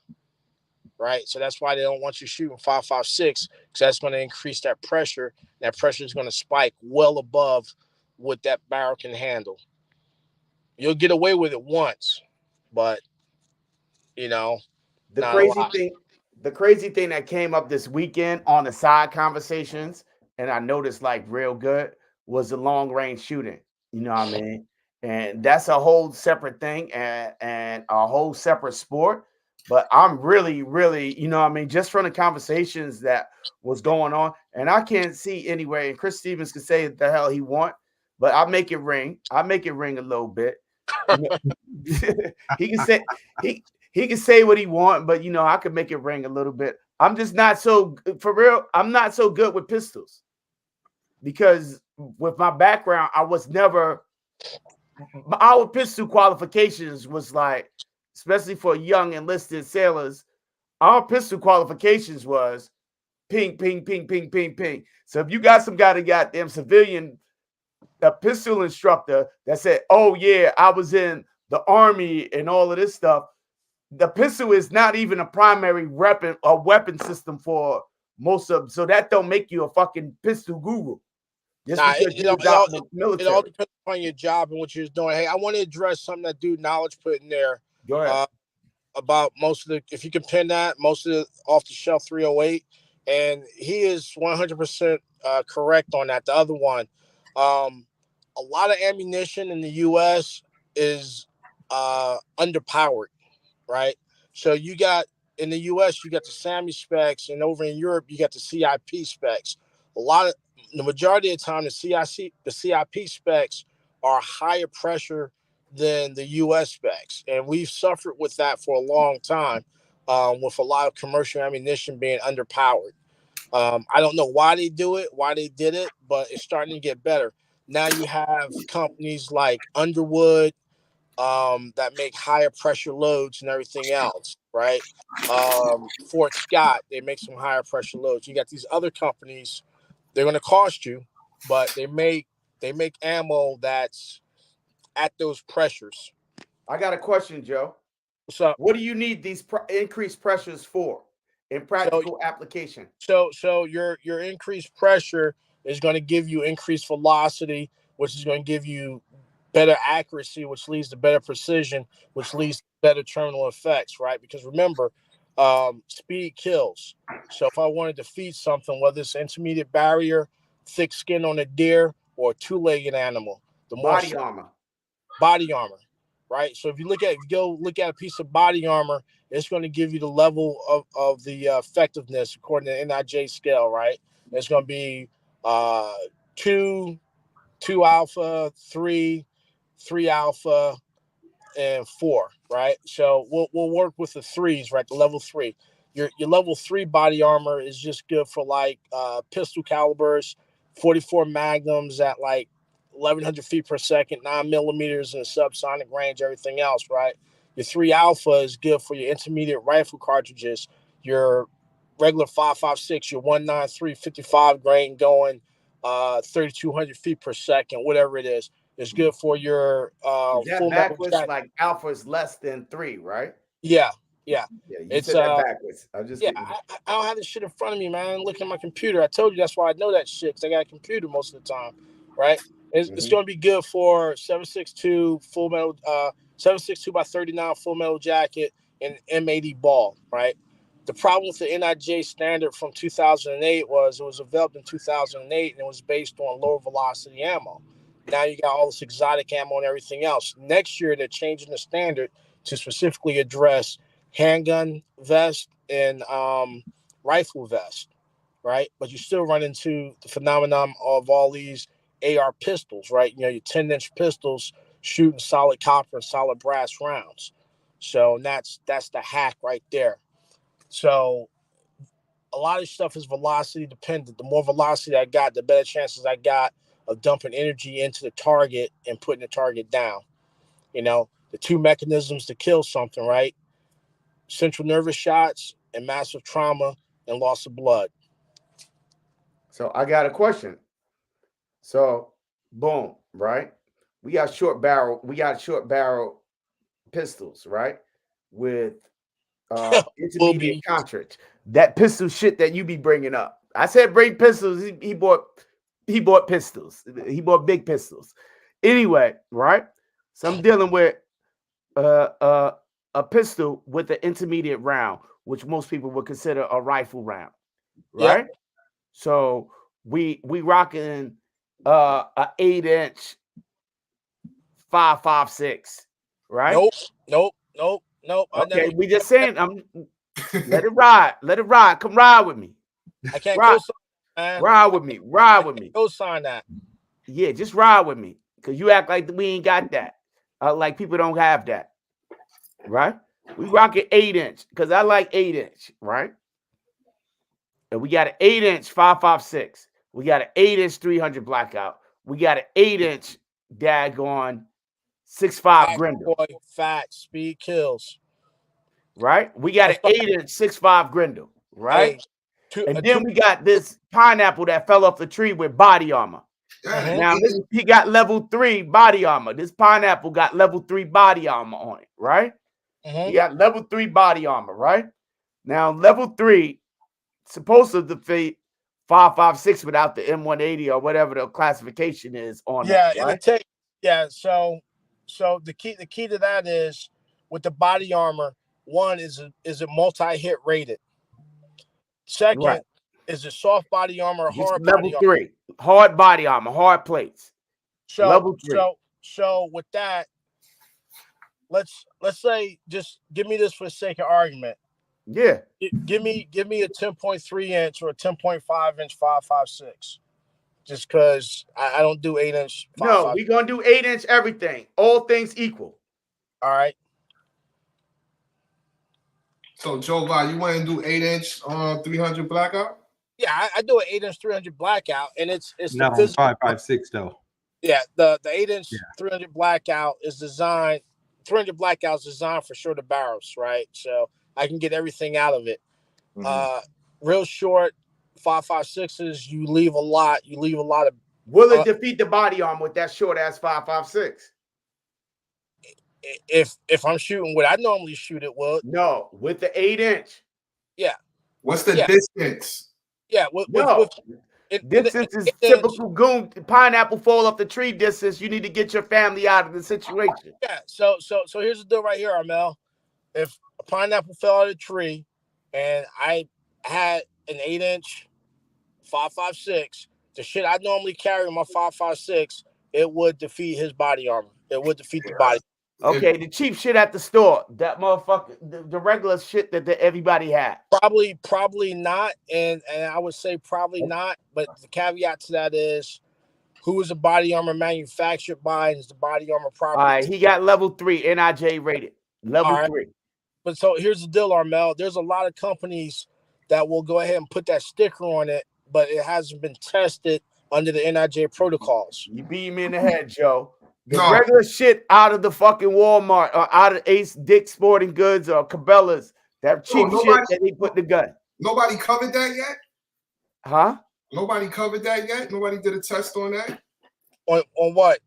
[SPEAKER 3] right? So that's why they don't want you shooting 5.56 because that's going to increase that pressure. That pressure is going to spike well above what that barrel can handle. You'll get away with it once, but
[SPEAKER 2] the crazy thing that came up this weekend on the side conversations, and I noticed like real good, was the long range shooting. You know what I mean? And that's a whole separate thing and a whole separate sport. But I'm really, really, just from the conversations that was going on, and I can't see anyway. And Chris Stevens can say the hell he want, but I'll make it ring. I'll make it ring a little bit. He can say what he want, but I can make it ring a little bit. I'm just not so for real. I'm not so good with pistols because with my background, I was never. Our pistol qualifications was like, especially for young enlisted sailors, our pistol qualifications was ping, ping, ping, ping, ping, ping. So if you got some guy that got them civilian, a pistol instructor that said, "Oh yeah, I was in the Army and all of this stuff," the pistol is not even a primary weapon system for most of them. So that don't make you a fucking pistol guru. Just because you was out in the military.
[SPEAKER 3] It all depends on your job and what you're doing. Hey, I want to address something that Dude Knowledge put in there.
[SPEAKER 2] Go ahead.
[SPEAKER 3] About most of the, if you can pin that, most of the off-the-shelf 308, and he is 100% correct on that. The other one, a lot of ammunition in the U.S. is underpowered, right? So you got, in the U.S., you got the SAMI specs, and over in Europe, you got the CIP specs. The majority of the time, the CIP specs are higher pressure than the U.S. specs, and we've suffered with that for a long time, with a lot of commercial ammunition being underpowered. I don't know why they did it, but it's starting to get better. Now you have companies like Underwood that make higher pressure loads and everything else, right? Fort Scott, they make some higher pressure loads. You got these other companies. They're going to cost you, but they make ammo that's at those pressures.
[SPEAKER 2] I got a question, Joe.
[SPEAKER 3] So
[SPEAKER 2] what do you need these increased pressures for in practical application?
[SPEAKER 3] So your increased pressure is going to give you increased velocity, which is going to give you better accuracy, which leads to better precision, which leads to better terminal effects, right? Because remember, speed kills. So if I wanted to feed something, whether it's intermediate barrier, thick skin on a deer, or a two-legged animal, the more body armor, right? So if you go look at a piece of body armor, it's going to give you the level of the effectiveness according to the NIJ scale, right? It's going to be 2 alpha, 3 alpha, and 4, right? So we'll work with the 3s, right? The level 3. Your level 3 body armor is just good for like pistol calibers, 44 magnums at like 1,100 feet per second, 9mm in subsonic range, everything else, right? Your 3 alpha is good for your intermediate rifle cartridges, your regular 5.56, your 193 55 grain going 3,200 feet per second, whatever it is. It's good for your
[SPEAKER 2] full backwards, like alpha is less than 3, right?
[SPEAKER 3] Yeah.
[SPEAKER 2] Yeah, you
[SPEAKER 3] It's,
[SPEAKER 2] said that backwards. I'm just
[SPEAKER 3] Yeah,
[SPEAKER 2] kidding.
[SPEAKER 3] I don't have this shit in front of me, man. Look at my computer. I told you that's why I know that shit, because I got a computer most of the time, right? It's going to be good for 762 full metal, 762 by 39 full metal jacket and M80 ball, right? The problem with the NIJ standard from 2008 was it was developed in 2008 and it was based on lower velocity ammo. Now you got all this exotic ammo and everything else. Next year, they're changing the standard to specifically address handgun vest and rifle vest, right? But you still run into the phenomenon of all these AR pistols, right? You know, your 10-inch pistols shooting solid copper and solid brass rounds. So that's the hack right there. So a lot of stuff is velocity dependent. The more velocity I got, the better chances I got of dumping energy into the target and putting the target down. You know, the two mechanisms to kill something, right? Central nervous shots and massive trauma and loss of blood.
[SPEAKER 2] So I got a question. So boom, right? We got short barrel pistols, right? With intermediate cartridge. That pistol shit that you be bringing up. I said bring pistols. He bought pistols. He bought big pistols. Anyway, right? So I'm dealing with a pistol with an intermediate round, which most people would consider a rifle round, right? Yep. So we rocking a 8-inch 5.56, right?
[SPEAKER 3] Nope.
[SPEAKER 2] Okay, we just saying. Let it ride. Come ride with me.
[SPEAKER 3] I can't co-sign, man.
[SPEAKER 2] Ride with me.
[SPEAKER 3] Co-sign that.
[SPEAKER 2] Yeah, just ride with me, cause you act like we ain't got that. Like people don't have that, right? We rock an 8-inch, cause I like 8-inch, right? And we got an 8-inch 5.56. We got an 8-inch 300 blackout. We got an 8-inch daggone 6.5 Grendel.
[SPEAKER 3] Boy, fat speed kills.
[SPEAKER 2] Right? We got an 8-inch 6.5 Grendel, right? And then we got this pineapple that fell off the tree with body armor. Now he got level 3 body armor. This pineapple got level 3 body armor on it, right? He got level 3 body armor, right? Now level 3 supposed to defeat 5.56 without the M180 or whatever the classification is on it.
[SPEAKER 3] Right? So the key to that is with the body armor. One is it multi-hit rated. Second, is it soft body armor or hard
[SPEAKER 2] level
[SPEAKER 3] body
[SPEAKER 2] 3 armor? Hard body armor, hard plates.
[SPEAKER 3] So
[SPEAKER 2] level 3.
[SPEAKER 3] So with that, let's say, just give me this for the sake of argument.
[SPEAKER 2] Yeah.
[SPEAKER 3] Give me a 10.3 inch or a 10.5 inch 5.56. Just because I don't do 8-inch.
[SPEAKER 2] No, we're gonna do 8-inch everything. All things equal.
[SPEAKER 3] All right.
[SPEAKER 4] So Joe Bob, you want to do 8-inch 300 blackout?
[SPEAKER 3] Yeah, I do an 8-inch 300 blackout, and it's
[SPEAKER 1] not on 5.56 though.
[SPEAKER 3] Yeah, the 8-inch 300 blackout is designed. 300 blackout is designed for shorter barrels, right? So I can get everything out of it. Real short 5.56s, you leave a lot. You leave a lot of.
[SPEAKER 2] Will it defeat the body armor with that short ass 5.56?
[SPEAKER 3] If I'm shooting what I normally shoot, it will.
[SPEAKER 2] No, with the 8-inch.
[SPEAKER 3] Yeah.
[SPEAKER 4] What's the distance?
[SPEAKER 3] Yeah.
[SPEAKER 2] Distance is typical goon pineapple fall off the tree distance. You need to get your family out of the situation.
[SPEAKER 3] Yeah. So here's the deal right here, Armel. If a pineapple fell out of the tree, and I had an 8-inch 5.56, the shit I normally carry on my 5.56, it would defeat his body armor. It would defeat the body.
[SPEAKER 2] Okay, the cheap shit at the store, that motherfucker, the regular shit that everybody had.
[SPEAKER 3] Probably not, and I would say probably not. But the caveat to that is, who is the body armor manufactured by, and is the body armor property?
[SPEAKER 2] All right, he got level 3 NIJ rated, level 3.
[SPEAKER 3] But so here's the deal, Armel. There's a lot of companies that will go ahead and put that sticker on it, but it hasn't been tested under the NIJ protocols.
[SPEAKER 2] You beat me in the head, Joe. The regular shit out of the fucking Walmart or out of Ace Dick Sporting Goods or Cabela's, that cheap shit that they put the gun.
[SPEAKER 4] Nobody covered that yet?
[SPEAKER 2] Huh?
[SPEAKER 4] Nobody covered that yet? Nobody did a test on that?
[SPEAKER 3] On what?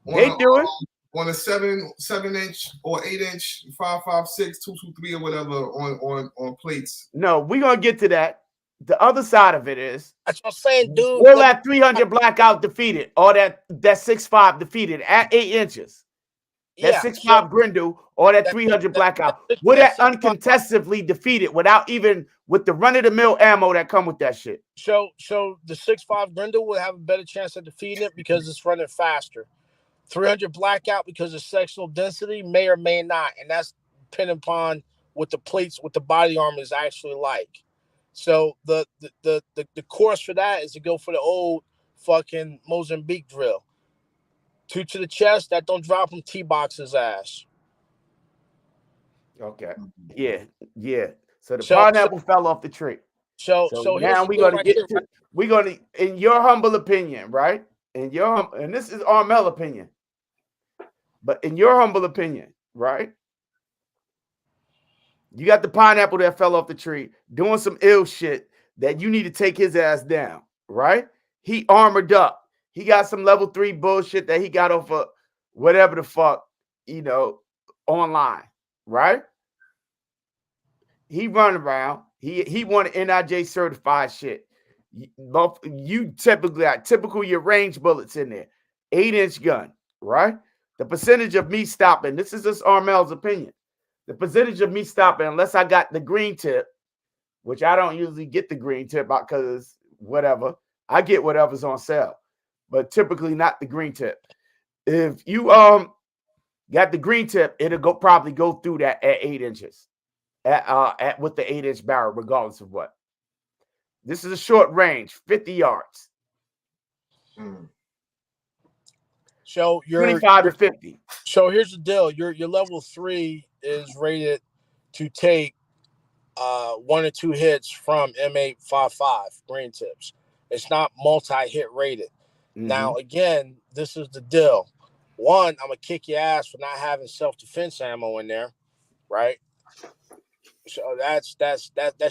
[SPEAKER 2] They do it.
[SPEAKER 4] on a 7-inch or 8-inch 5.56, 223 or whatever on plates.
[SPEAKER 2] No, we're gonna get to that. The other side of it is
[SPEAKER 3] That's what I'm saying, dude.
[SPEAKER 2] will that 300 blackout defeated, or that 6.5 defeated at 8 inches? That 6.5 Grindel or that 300 blackout, would that uncontestably defeat it without even with the run-of-the-mill ammo that come with that shit?
[SPEAKER 3] So the 6.5 Grindel would have a better chance of defeating it because it's running faster. 300 blackout because of sectional density may or may not, and that's depending upon what the plates, what the body armor is actually like. So the course for that is to go for the old fucking Mozambique drill. 2 to the chest, that don't drop him T-box's ass.
[SPEAKER 2] Okay. Yeah. So the pineapple fell off the tree.
[SPEAKER 3] So
[SPEAKER 2] now we're gonna get to, we're gonna, in your humble opinion, right? And this is Armel opinion. But in your humble opinion, right? You got the pineapple that fell off the tree doing some ill shit that you need to take his ass down, right? He armored up. He got some level 3 bullshit that he got off of whatever the fuck, online, right? He run around. He wanted NIJ certified shit. You typically got your range bullets in there, 8-inch gun, right? The percentage of me stopping, this is just Armel's opinion. The percentage of me stopping, unless I got the green tip, which I don't usually get the green tip because whatever, I get whatever's on sale, but typically not the green tip. If you got the green tip, it'll probably go through that at 8 inches, at with the 8-inch barrel, regardless of what. This is a short range, 50 yards.
[SPEAKER 3] So you're
[SPEAKER 2] 25 to 50.
[SPEAKER 3] So here's the deal: your level 3 is rated to take 1 or 2 hits from M855 green tips. It's not multi-hit rated. Mm-hmm. Now again, this is the deal. 1, I'm gonna kick your ass for not having self-defense ammo in there, right? So that's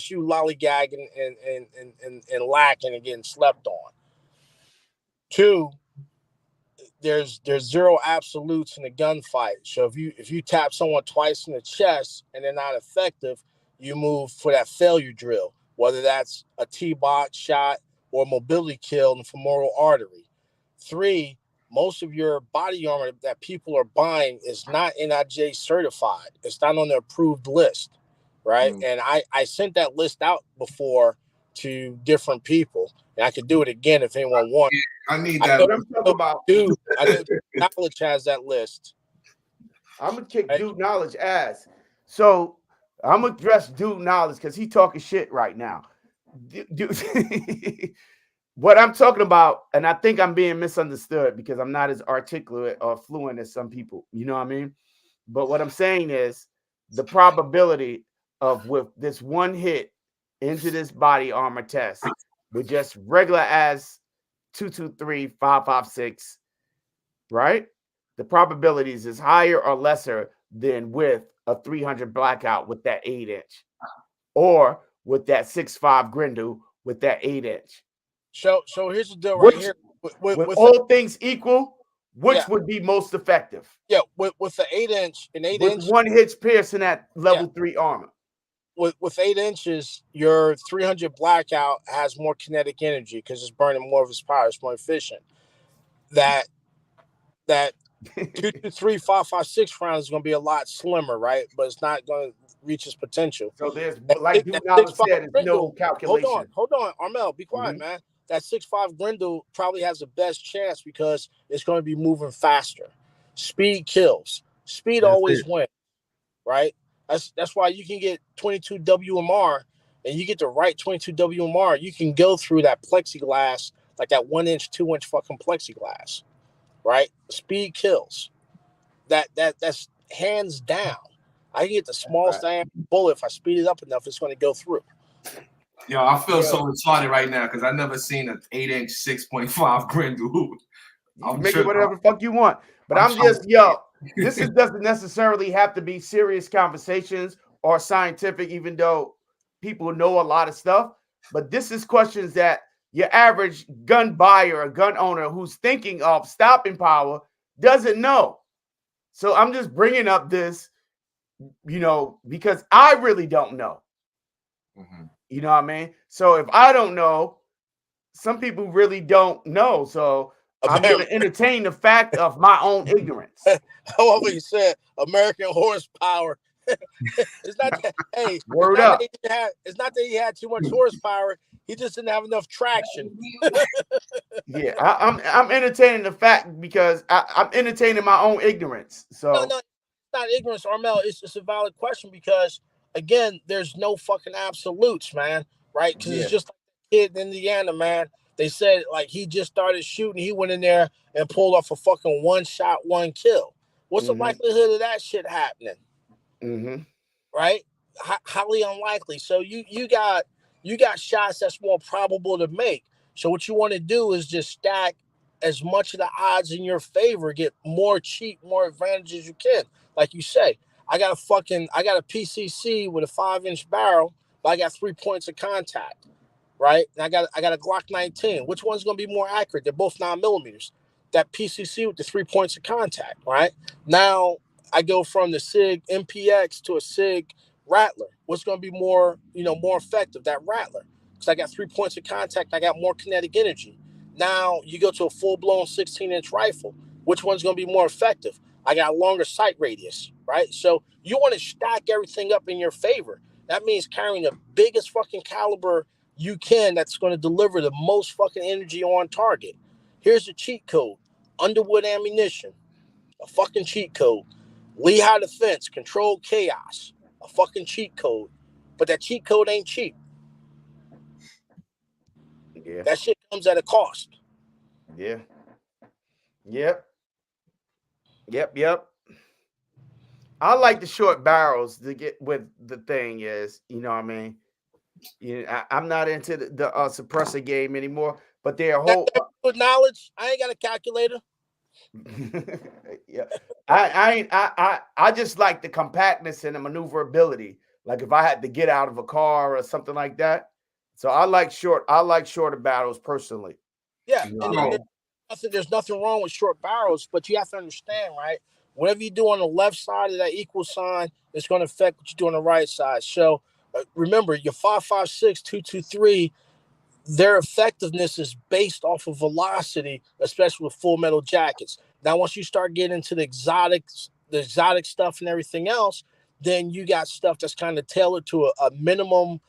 [SPEAKER 3] you lollygagging and lacking and getting slept on. 2, there's 0 absolutes in a gunfight. So if you tap someone twice in the chest and they're not effective, you move for that failure drill, whether that's a T-box shot or mobility kill in the femoral artery. 3, most of your body armor that people are buying is not NIJ certified. It's not on the approved list, right? And I sent that list out before to different people, and I could do it again if anyone wants.
[SPEAKER 4] I need that.
[SPEAKER 3] Dude, I think Knowledge has that list.
[SPEAKER 2] I'm gonna kick Dude Knowledge ass. So I'm gonna address Dude Knowledge because he talking shit right now. What I'm talking about, and I think I'm being misunderstood because I'm not as articulate or fluent as some people. You know what I mean? But what I'm saying is the probability of with this one hit into this body armor test with just regular as 223, 5.56, right? The probabilities is higher or lesser than with a 300 blackout with that 8-inch, or with that 6.5 Grindel with that 8-inch.
[SPEAKER 3] So here's the deal right here.
[SPEAKER 2] With all things equal, which would be most effective?
[SPEAKER 3] Yeah, with the 8-inch, an 8-inch,
[SPEAKER 2] one hit piercing that level 3 armor.
[SPEAKER 3] With 8 inches, your 300 blackout has more kinetic energy because it's burning more of its power. It's more efficient. That 223, 5.56 rounds is going to be a lot slimmer, right? But it's not going to reach its potential.
[SPEAKER 2] So there's, like Dude Knowledge said, there's no calculation.
[SPEAKER 3] Hold on, Armel, be quiet, man. That 6.5 Grindel probably has the best chance because it's going to be moving faster. Speed kills. Speed always wins, right? That's why you can get 22 WMR, and you get the right 22 WMR. You can go through that plexiglass, like that 1-inch, 2-inch fucking plexiglass, right? Speed kills. That's hands down. I can get the smallest bullet if I speed it up enough. It's going to go through.
[SPEAKER 4] Yo, I feel so retarded right now because I've never seen an 8-inch 6.5 Grindel.
[SPEAKER 2] Make it whatever the fuck you want, but I'm just This doesn't necessarily have to be serious conversations or scientific, even though people know a lot of stuff. But this is questions that your average gun buyer or gun owner who's thinking of stopping power doesn't know. So I'm just bringing up this, because I really don't know.
[SPEAKER 4] Mhm.
[SPEAKER 2] You know what I mean? So if I don't know, some people really don't know. So I'm going to entertain the fact of my own ignorance.
[SPEAKER 3] I love what you said. American horsepower. It's not that. Hey,
[SPEAKER 2] Word up.
[SPEAKER 3] It's not that he had too much horsepower. He just didn't have enough traction.
[SPEAKER 2] Yeah, I'm entertaining the fact because I'm entertaining my own ignorance. So
[SPEAKER 3] No, it's not ignorance, Armel. It's just a valid question because again, there's no fucking absolutes, man. Right? Because it's just like a kid in Indiana, man. They said like he just started shooting. He went in there and pulled off a fucking 1 shot, 1 kill. What's the likelihood of that shit happening? Right? Highly unlikely. So you got shots that's more probable to make. So what you want to do is just stack as much of the odds in your favor, get more advantages you can. Like you say, I got a PCC with a 5-inch barrel, but I got 3 points of contact. Right? And I got a Glock 19. Which one's gonna be more accurate? They're both 9mm. That PCC with the 3 points of contact, right? Now I go from the SIG MPX to a SIG Rattler. What's going to be more effective? That Rattler, because I got 3 points of contact. I got more kinetic energy. Now you go to a full-blown 16-inch rifle. Which one's going to be more effective? I got a longer sight radius, right? So you want to stack everything up in your favor. That means carrying the biggest fucking caliber you can that's going to deliver the most fucking energy on target. Here's the cheat code. Underwood ammunition. A fucking cheat code. Lehigh Defense, Controlled Chaos, a fucking cheat code. But that cheat code ain't cheap.
[SPEAKER 2] Yeah.
[SPEAKER 3] That shit comes at a cost.
[SPEAKER 2] Yeah. Yep. I like the short barrels to get with the thing is, you know what I mean? I'm not into the suppressor game anymore, but they're a whole
[SPEAKER 3] with knowledge. I ain't got a calculator.
[SPEAKER 2] Yeah, I just like the compactness and the maneuverability. Like if I had to get out of a car or something like that. So I like shorter barrels personally.
[SPEAKER 3] Yeah, there's nothing wrong with short barrels, but you have to understand, right? Whatever you do on the left side of that equal sign is going to affect what you do on the right side. So remember, your 5.56, 2.23. Their effectiveness is based off of velocity, especially with full metal jackets. Now, once you start getting into the exotic stuff and everything else, then you got stuff that's kind of tailored to a minimum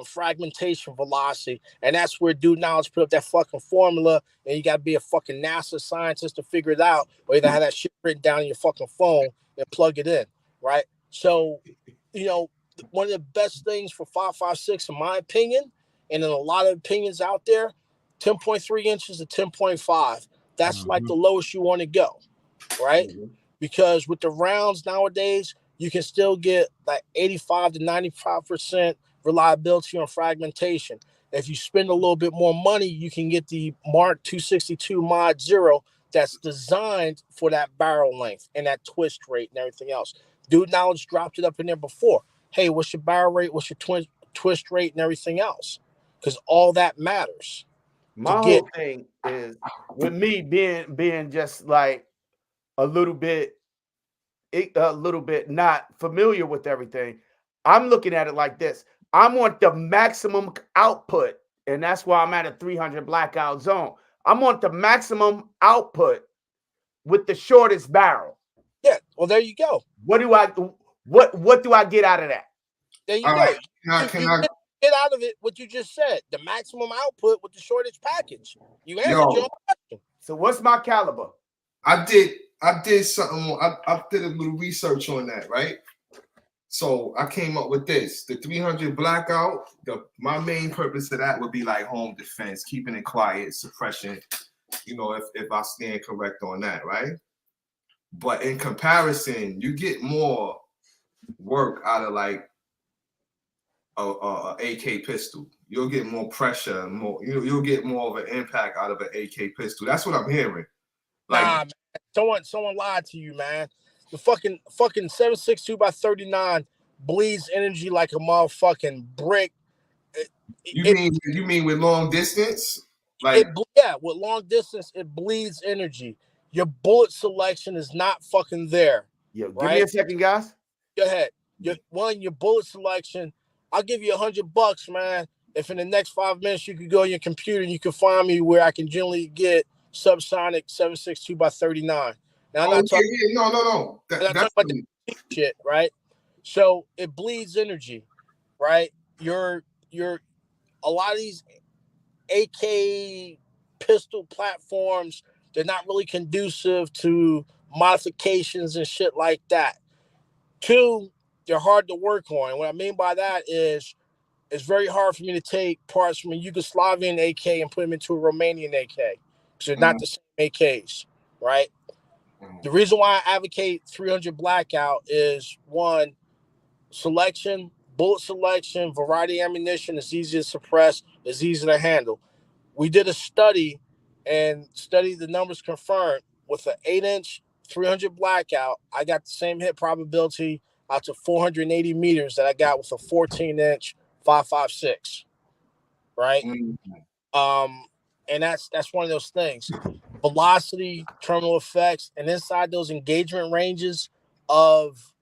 [SPEAKER 3] fragmentation velocity. And that's where Dude Knowledge put up that fucking formula. And you got to be a fucking NASA scientist to figure it out, or either have that shit written down in your fucking phone and plug it in, right? So, one of the best things for 5.56, in my opinion, and in a lot of opinions out there, 10.3 inches to 10.5. That's like the lowest you want to go, right? Because with the rounds nowadays, you can still get like 85 to 95% reliability on fragmentation. If you spend a little bit more money, you can get the Mark 262 Mod 0 that's designed for that barrel length and that twist rate and everything else. Dude Knowledge dropped it up in there before. Hey, what's your barrel rate? What's your twist rate and everything else? Because all that matters.
[SPEAKER 2] My whole thing is with me being just like a little bit not familiar with everything. I'm looking at it like this. I want the maximum output, and that's why I'm at a 300 blackout zone. I want the maximum output with the shortest barrel.
[SPEAKER 3] Yeah, well, there you go.
[SPEAKER 2] What do I get out of that?
[SPEAKER 3] There you go. Get out of it what you just said. The maximum output with the shortest package. You answered your question.
[SPEAKER 2] So what's my caliber?
[SPEAKER 4] I did something. I did a little research on that, right? So I came up with this: the 300 blackout. My main purpose of that would be like home defense, keeping it quiet, suppression. If I stand correct on that, right? But in comparison, you get more work out of like a AK pistol. You'll get more pressure, you'll get more of an impact out of an AK pistol. That's what I'm hearing.
[SPEAKER 3] Like, nah, man. Someone lied to you, man. The fucking 7.62 by 39 bleeds energy like a motherfucking brick.
[SPEAKER 4] You mean with long distance?
[SPEAKER 3] With long distance, it bleeds energy. your bullet selection is not fucking there.
[SPEAKER 2] Yo, give me
[SPEAKER 3] right?
[SPEAKER 2] a second, guys.
[SPEAKER 3] Go ahead. Your bullet selection, I'll give you $100, man. If in the next 5 minutes you could go on your computer and you can find me where I can generally get subsonic 7.62 by 39. Now I'm not talking.
[SPEAKER 4] No.
[SPEAKER 3] I'm not talking about the shit, right? So it bleeds energy, right? You're a lot of these AK pistol platforms, they're not really conducive to modifications and shit like that. Two, they're hard to work on. And what I mean by that is it's very hard for me to take parts from a Yugoslavian AK and put them into a Romanian AK because they're not the same AKs, right? The reason why I advocate 300 blackout is one, selection, bullet selection, variety of ammunition is easy to suppress, is easy to handle. We did a study and the numbers confirmed with an 8-inch 300 blackout, I got the same hit probability out to 480 meters that I got with a 14-inch 5.56, right? And that's one of those things. Velocity, terminal effects, and inside those engagement ranges of,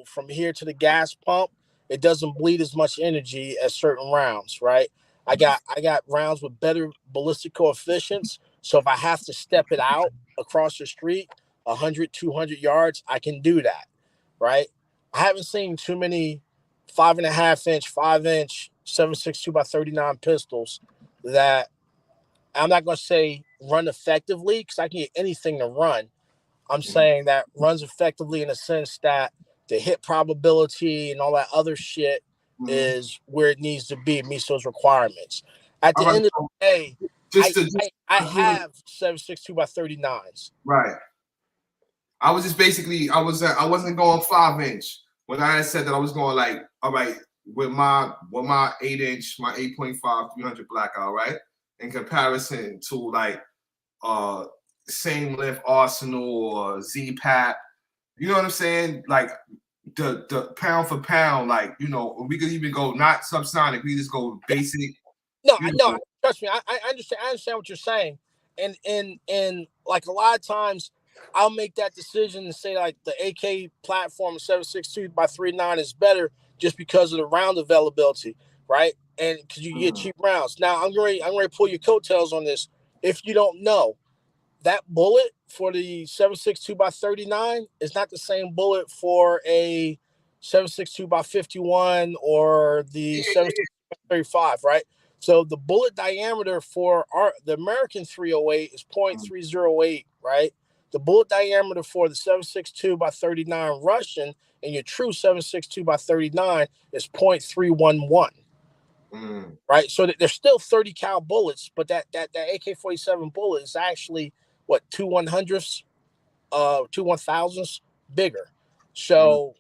[SPEAKER 3] from here to the gas pump, it doesn't bleed as much energy as certain rounds, right? I got rounds with better ballistic coefficients. So if I have to step it out across the street 100, 200 yards, I can do that, right? I haven't seen too many 5.5-inch, 5-inch 7.62 by 39 pistols that I'm not going to say run effectively because I can get anything to run. I'm saying that runs effectively in the sense that the hit probability and all that other shit is where it needs to be. It meets those requirements. At the end of the day, I have 7.62 by 39s.
[SPEAKER 4] Right. I was just basically I wasn't going 5-inch when I had said that I was going like, all right, with my 8-inch, my 8.5 300 blackout, right? In comparison to like same length Arsenal or Z-Pap, you know what I'm saying? Like the pound for pound, like, we could even go not subsonic, we just go basic.
[SPEAKER 3] No, trust me, I understand what you're saying. And like a lot of times I'll make that decision and say like the AK platform 7.62 by 39 is better just because of the round availability, right? And because you get cheap rounds. Now I'm ready to pull your coattails on this. If you don't know, that bullet for the 7.62 by 39 is not the same bullet for a 7.62 by 51 or the 7.62 by 35, right? So the bullet diameter for the American 308 is 0.308, right? The bullet diameter for the 7.62 by 39 Russian and your true 7.62 by 39 is 0.311. Right, so there's still 30 cal bullets, but that AK-47 bullet is actually what 2 100ths, 2 1000s bigger. So,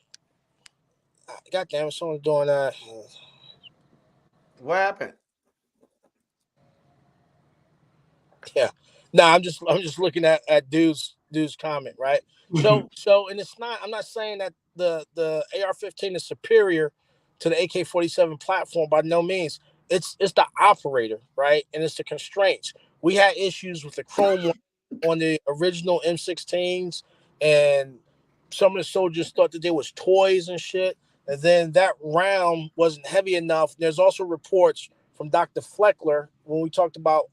[SPEAKER 3] goddamn it, someone's doing that.
[SPEAKER 2] What happened?
[SPEAKER 3] Yeah, no, I'm just looking at dude's comment, right? So, and it's not. I'm not saying that the AR-15 is superior to the AK-47 platform by no means. It's the operator, right? And it's the constraints. We had issues with the chrome on the original M16s, and some of the soldiers thought that they was toys and shit. And then that round wasn't heavy enough. There's also reports from Dr. Fleckler when we talked about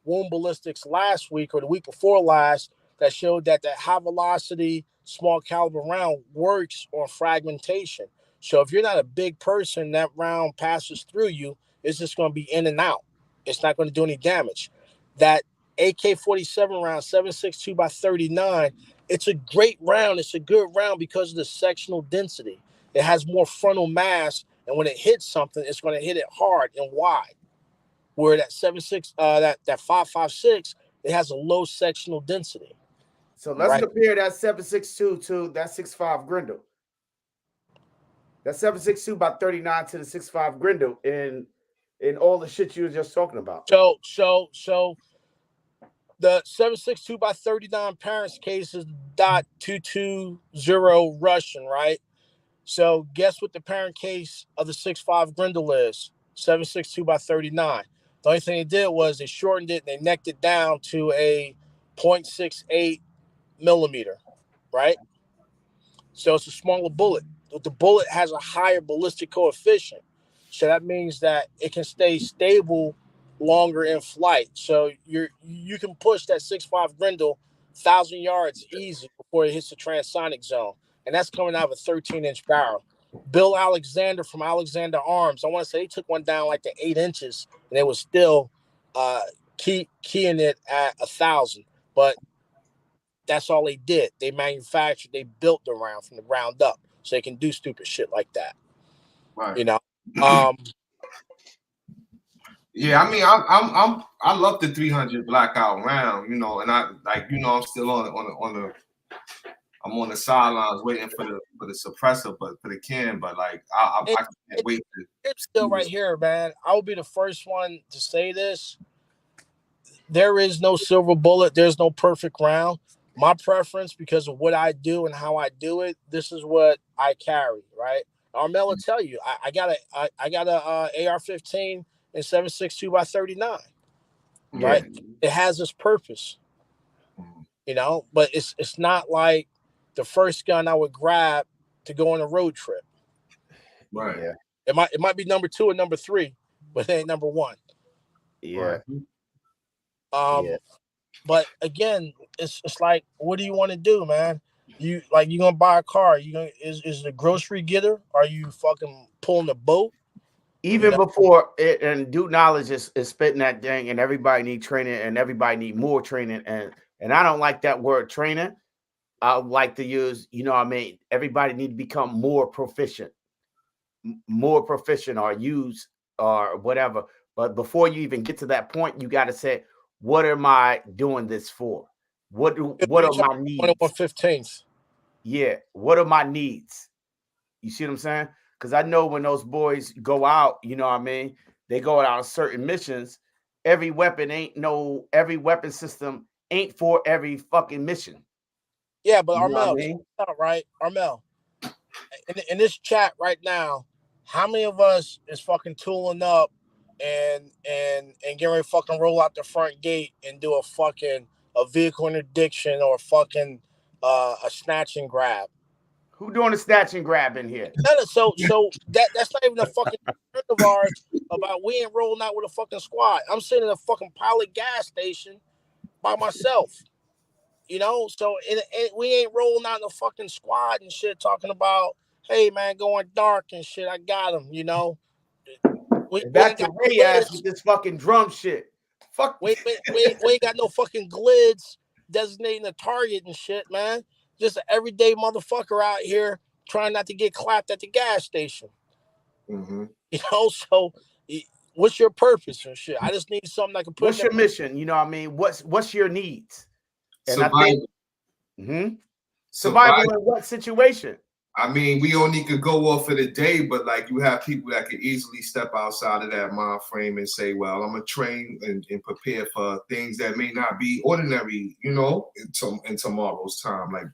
[SPEAKER 3] wound ballistics last week or the week before last that showed that high velocity, small caliber round works on fragmentation. So if you're not a big person, that round passes through you, it's just going to be in and out. It's not going to do any damage. That AK-47 round, 7.62 by 39, it's a great round. It's a good round because of the sectional density. It has more frontal mass, and when it hits something, it's going to hit it hard and wide. Where that 7.6, that 5.56, it has a low sectional density.
[SPEAKER 2] So let's compare that 7.62 to that 6.5 Grendel. That 7.62 by 39 to the 6.5 Grendel in all the shit you were just talking about.
[SPEAKER 3] So the 7.62 by 39 parents case is .220 Russian, right? So guess what the parent case of the 6.5 Grendel is? 7.62 by 39. The only thing they did was they shortened it and they necked it down to a .68 millimeter, right? So it's a smaller bullet. But the bullet has a higher ballistic coefficient. So that means that it can stay stable longer in flight. So you can push that 6.5 Grendel 1,000 yards easy before it hits the transonic zone. And that's coming out of a 13-inch barrel. Bill Alexander from Alexander Arms, I want to say he took one down like to 8 inches, and it was still keying it at 1,000. But that's all they did. They manufactured, they built the round from the ground up, so they can do stupid shit like that.
[SPEAKER 4] Right.
[SPEAKER 3] You know.
[SPEAKER 4] Yeah, I mean, I love the 300 blackout round, you know, and I like, you know, I'm still I'm on the sidelines waiting for the suppressor, but for the can, but like I can't wait to.
[SPEAKER 3] It's still right here, man. I will be the first one to say this. There is no silver bullet. There's no perfect round. My preference, because of what I do and how I do it, this is what I carry, right? Armel will tell you, I got a AR-15 and 7.62 by 39, right?
[SPEAKER 2] Yeah.
[SPEAKER 3] It has its purpose, you know, but it's not like the first gun I would grab to go on a road trip.
[SPEAKER 4] Right.
[SPEAKER 2] Yeah.
[SPEAKER 3] It might be number 2 or number 3, but it ain't number 1.
[SPEAKER 2] Yeah.
[SPEAKER 3] Yeah. But again, it's like, what do you want to do, man? You gonna buy a car? Is it a grocery getter? Are you fucking pulling a boat?
[SPEAKER 2] Even before it, and due knowledge is spitting that thing, and everybody need training, and everybody need more training, and I don't like that word training. I like to use, you know what I mean, everybody need to become more proficient or use or whatever. But before you even get to that point, you got to say, what am I doing this for? What are my needs?
[SPEAKER 3] 1/15.
[SPEAKER 2] Yeah, what are my needs? You see what I'm saying? Because I know when those boys go out, you know what I mean, they go out on certain missions. Every weapon system ain't for every fucking mission.
[SPEAKER 3] Yeah, but
[SPEAKER 2] You know what I
[SPEAKER 3] Armel,
[SPEAKER 2] mean?
[SPEAKER 3] right? Armel, in this chat right now, how many of us is fucking tooling up and getting ready to fucking roll out the front gate and do a vehicle interdiction or fucking a snatch and grab?
[SPEAKER 2] Who doing a snatch and grab in here?
[SPEAKER 3] So that's not even a fucking friend of ours about we ain't rolling out with a fucking squad. I'm sitting in a fucking Pilot gas station by myself. You know, so we ain't rolling out in a fucking squad and shit talking about, hey man, going dark and shit. I got him, you know. We
[SPEAKER 2] Back to Ray ass with this fucking drum shit. Fuck.
[SPEAKER 3] We ain't got no fucking glids designating a target and shit, man. Just an everyday motherfucker out here trying not to get clapped at the gas station.
[SPEAKER 4] Mm-hmm.
[SPEAKER 3] You know, so what's your purpose and shit? I just need something I can put.
[SPEAKER 2] What's your mission? You know what I mean? What's your needs? And
[SPEAKER 4] survival.
[SPEAKER 2] I think survival in what situation?
[SPEAKER 4] I mean, we only could go off for the day, but like you have people that could easily step outside of that mind frame and say, well, I'm gonna train and prepare for things that may not be ordinary, you know, in tomorrow's time. Like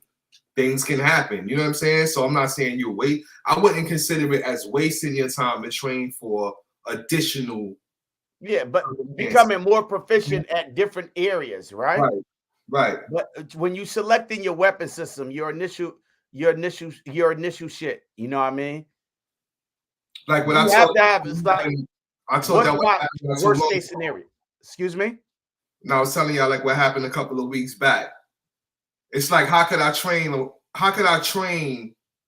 [SPEAKER 4] things can happen, you know what I'm saying? So I'm not saying you wait. I wouldn't consider it as wasting your time to train for additional.
[SPEAKER 2] Yeah, but becoming more proficient at different areas, right?
[SPEAKER 4] Right.
[SPEAKER 2] But when you selecting your weapon system, your initial shit, you know what I mean?
[SPEAKER 4] Like when
[SPEAKER 2] you
[SPEAKER 4] I
[SPEAKER 2] have to have, it's like,
[SPEAKER 4] I told that
[SPEAKER 2] my worst case scenario. Excuse me?
[SPEAKER 4] No, I was telling y'all like what happened a couple of weeks back. It's like how could I train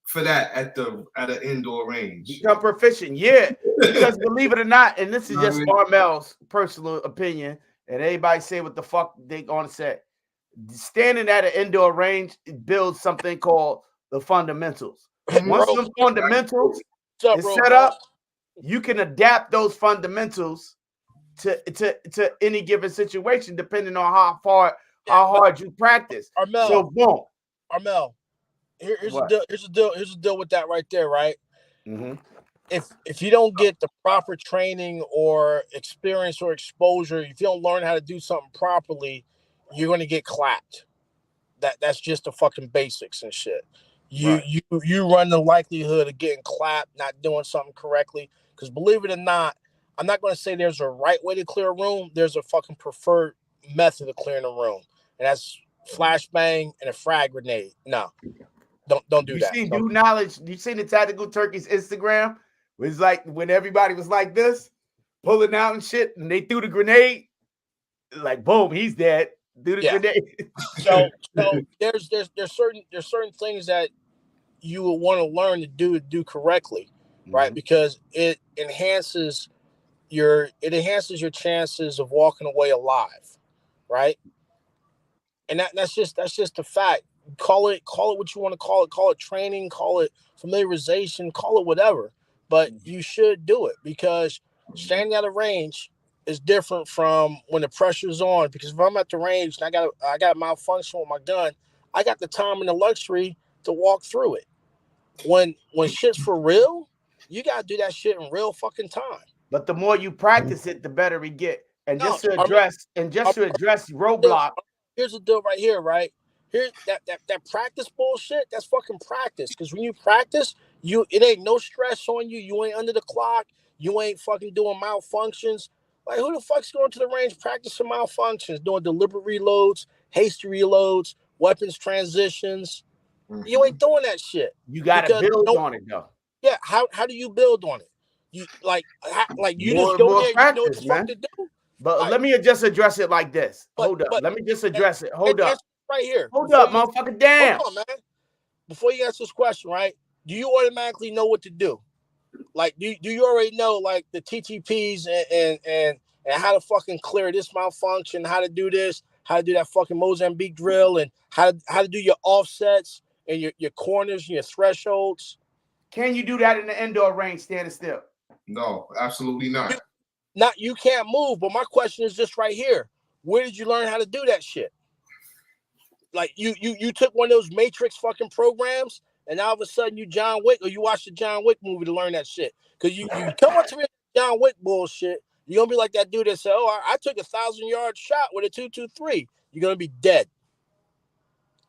[SPEAKER 4] for that at an indoor range?
[SPEAKER 2] Become proficient, yeah. Because believe it or not, and this is just Armel's personal opinion, and everybody say what the fuck they gonna say. Standing at an indoor range builds something called the fundamentals. Once those fundamentals is set up, you can adapt those fundamentals to any given situation depending on how hard you practice.
[SPEAKER 3] Armel,
[SPEAKER 2] so boom.
[SPEAKER 3] Armel, here's the deal with that right there, right?
[SPEAKER 2] Mm-hmm.
[SPEAKER 3] If you don't get the proper training or experience or exposure, if you don't learn how to do something properly, you're going to get clapped. That's just the fucking basics and shit. You run the likelihood of getting clapped, not doing something correctly. Because believe it or not, I'm not going to say there's a right way to clear a room. There's a fucking preferred method of clearing a room. and that's flashbang and a frag grenade. No, don't do
[SPEAKER 2] You
[SPEAKER 3] that.
[SPEAKER 2] seen
[SPEAKER 3] Don't-
[SPEAKER 2] Dude Knowledge? You seen the Tactical Turkey's Instagram? It was like when everybody was like this, pulling out and shit, and they threw the grenade. Like boom, he's dead. Threw the grenade.
[SPEAKER 3] So there's certain things that you will want to learn to do correctly, right?
[SPEAKER 2] Mhm.
[SPEAKER 3] Because it enhances your chances of walking away alive, right? And that's just a fact. Call it what you want to call it training, call it familiarization, call it whatever, but you should do it, because standing at a range is different from when the pressure's on. Because if I'm at the range and I got a malfunction with my gun, I got the time and the luxury to walk through it. When shit's for real, you gotta do that shit in real fucking time.
[SPEAKER 2] But the more you practice it, the better we get. And just
[SPEAKER 3] No,
[SPEAKER 2] to address Roadblock,
[SPEAKER 3] here's the deal right here, right? Here, that practice bullshit, that's fucking practice. Because when you practice, it ain't no stress on you. You ain't under the clock. You ain't fucking doing malfunctions. Like, who the fuck's going to the range practicing malfunctions, doing deliberate reloads, hasty reloads, weapons transitions? You ain't doing that shit.
[SPEAKER 2] you got to build on it though.
[SPEAKER 3] Yeah, how do you build on it? You you
[SPEAKER 2] More-
[SPEAKER 3] just go
[SPEAKER 2] more
[SPEAKER 3] there, you know what
[SPEAKER 2] practice,
[SPEAKER 3] the fuck
[SPEAKER 2] man.
[SPEAKER 3] to do.
[SPEAKER 2] But
[SPEAKER 3] Like,
[SPEAKER 2] let me just address it like this. Hold up.
[SPEAKER 3] but-
[SPEAKER 2] Let me just address it. Hold up.
[SPEAKER 3] Right here.
[SPEAKER 2] Hold
[SPEAKER 3] Before
[SPEAKER 2] up,
[SPEAKER 3] you-
[SPEAKER 2] motherfucker. Damn.
[SPEAKER 3] Hold on, man. Before you answer this question, right? Do you automatically know what to do? Like, do you already know like the TTPs and how to fucking clear this malfunction, how to do this, how to do that fucking Mozambique drill, and how to do your offsets and your corners and your thresholds?
[SPEAKER 2] Can you do that in the indoor range standing still?
[SPEAKER 4] No, absolutely not.
[SPEAKER 3] You can't move, but my question is just right here. Where did you learn how to do that shit? Like you took one of those Matrix fucking programs, and all of a sudden you John Wick, or you watch the John Wick movie to learn that shit. Because you come up to me with John Wick bullshit, you're gonna be like that dude that said, "Oh, I took a 1,000-yard shot with a 223." You're gonna be dead.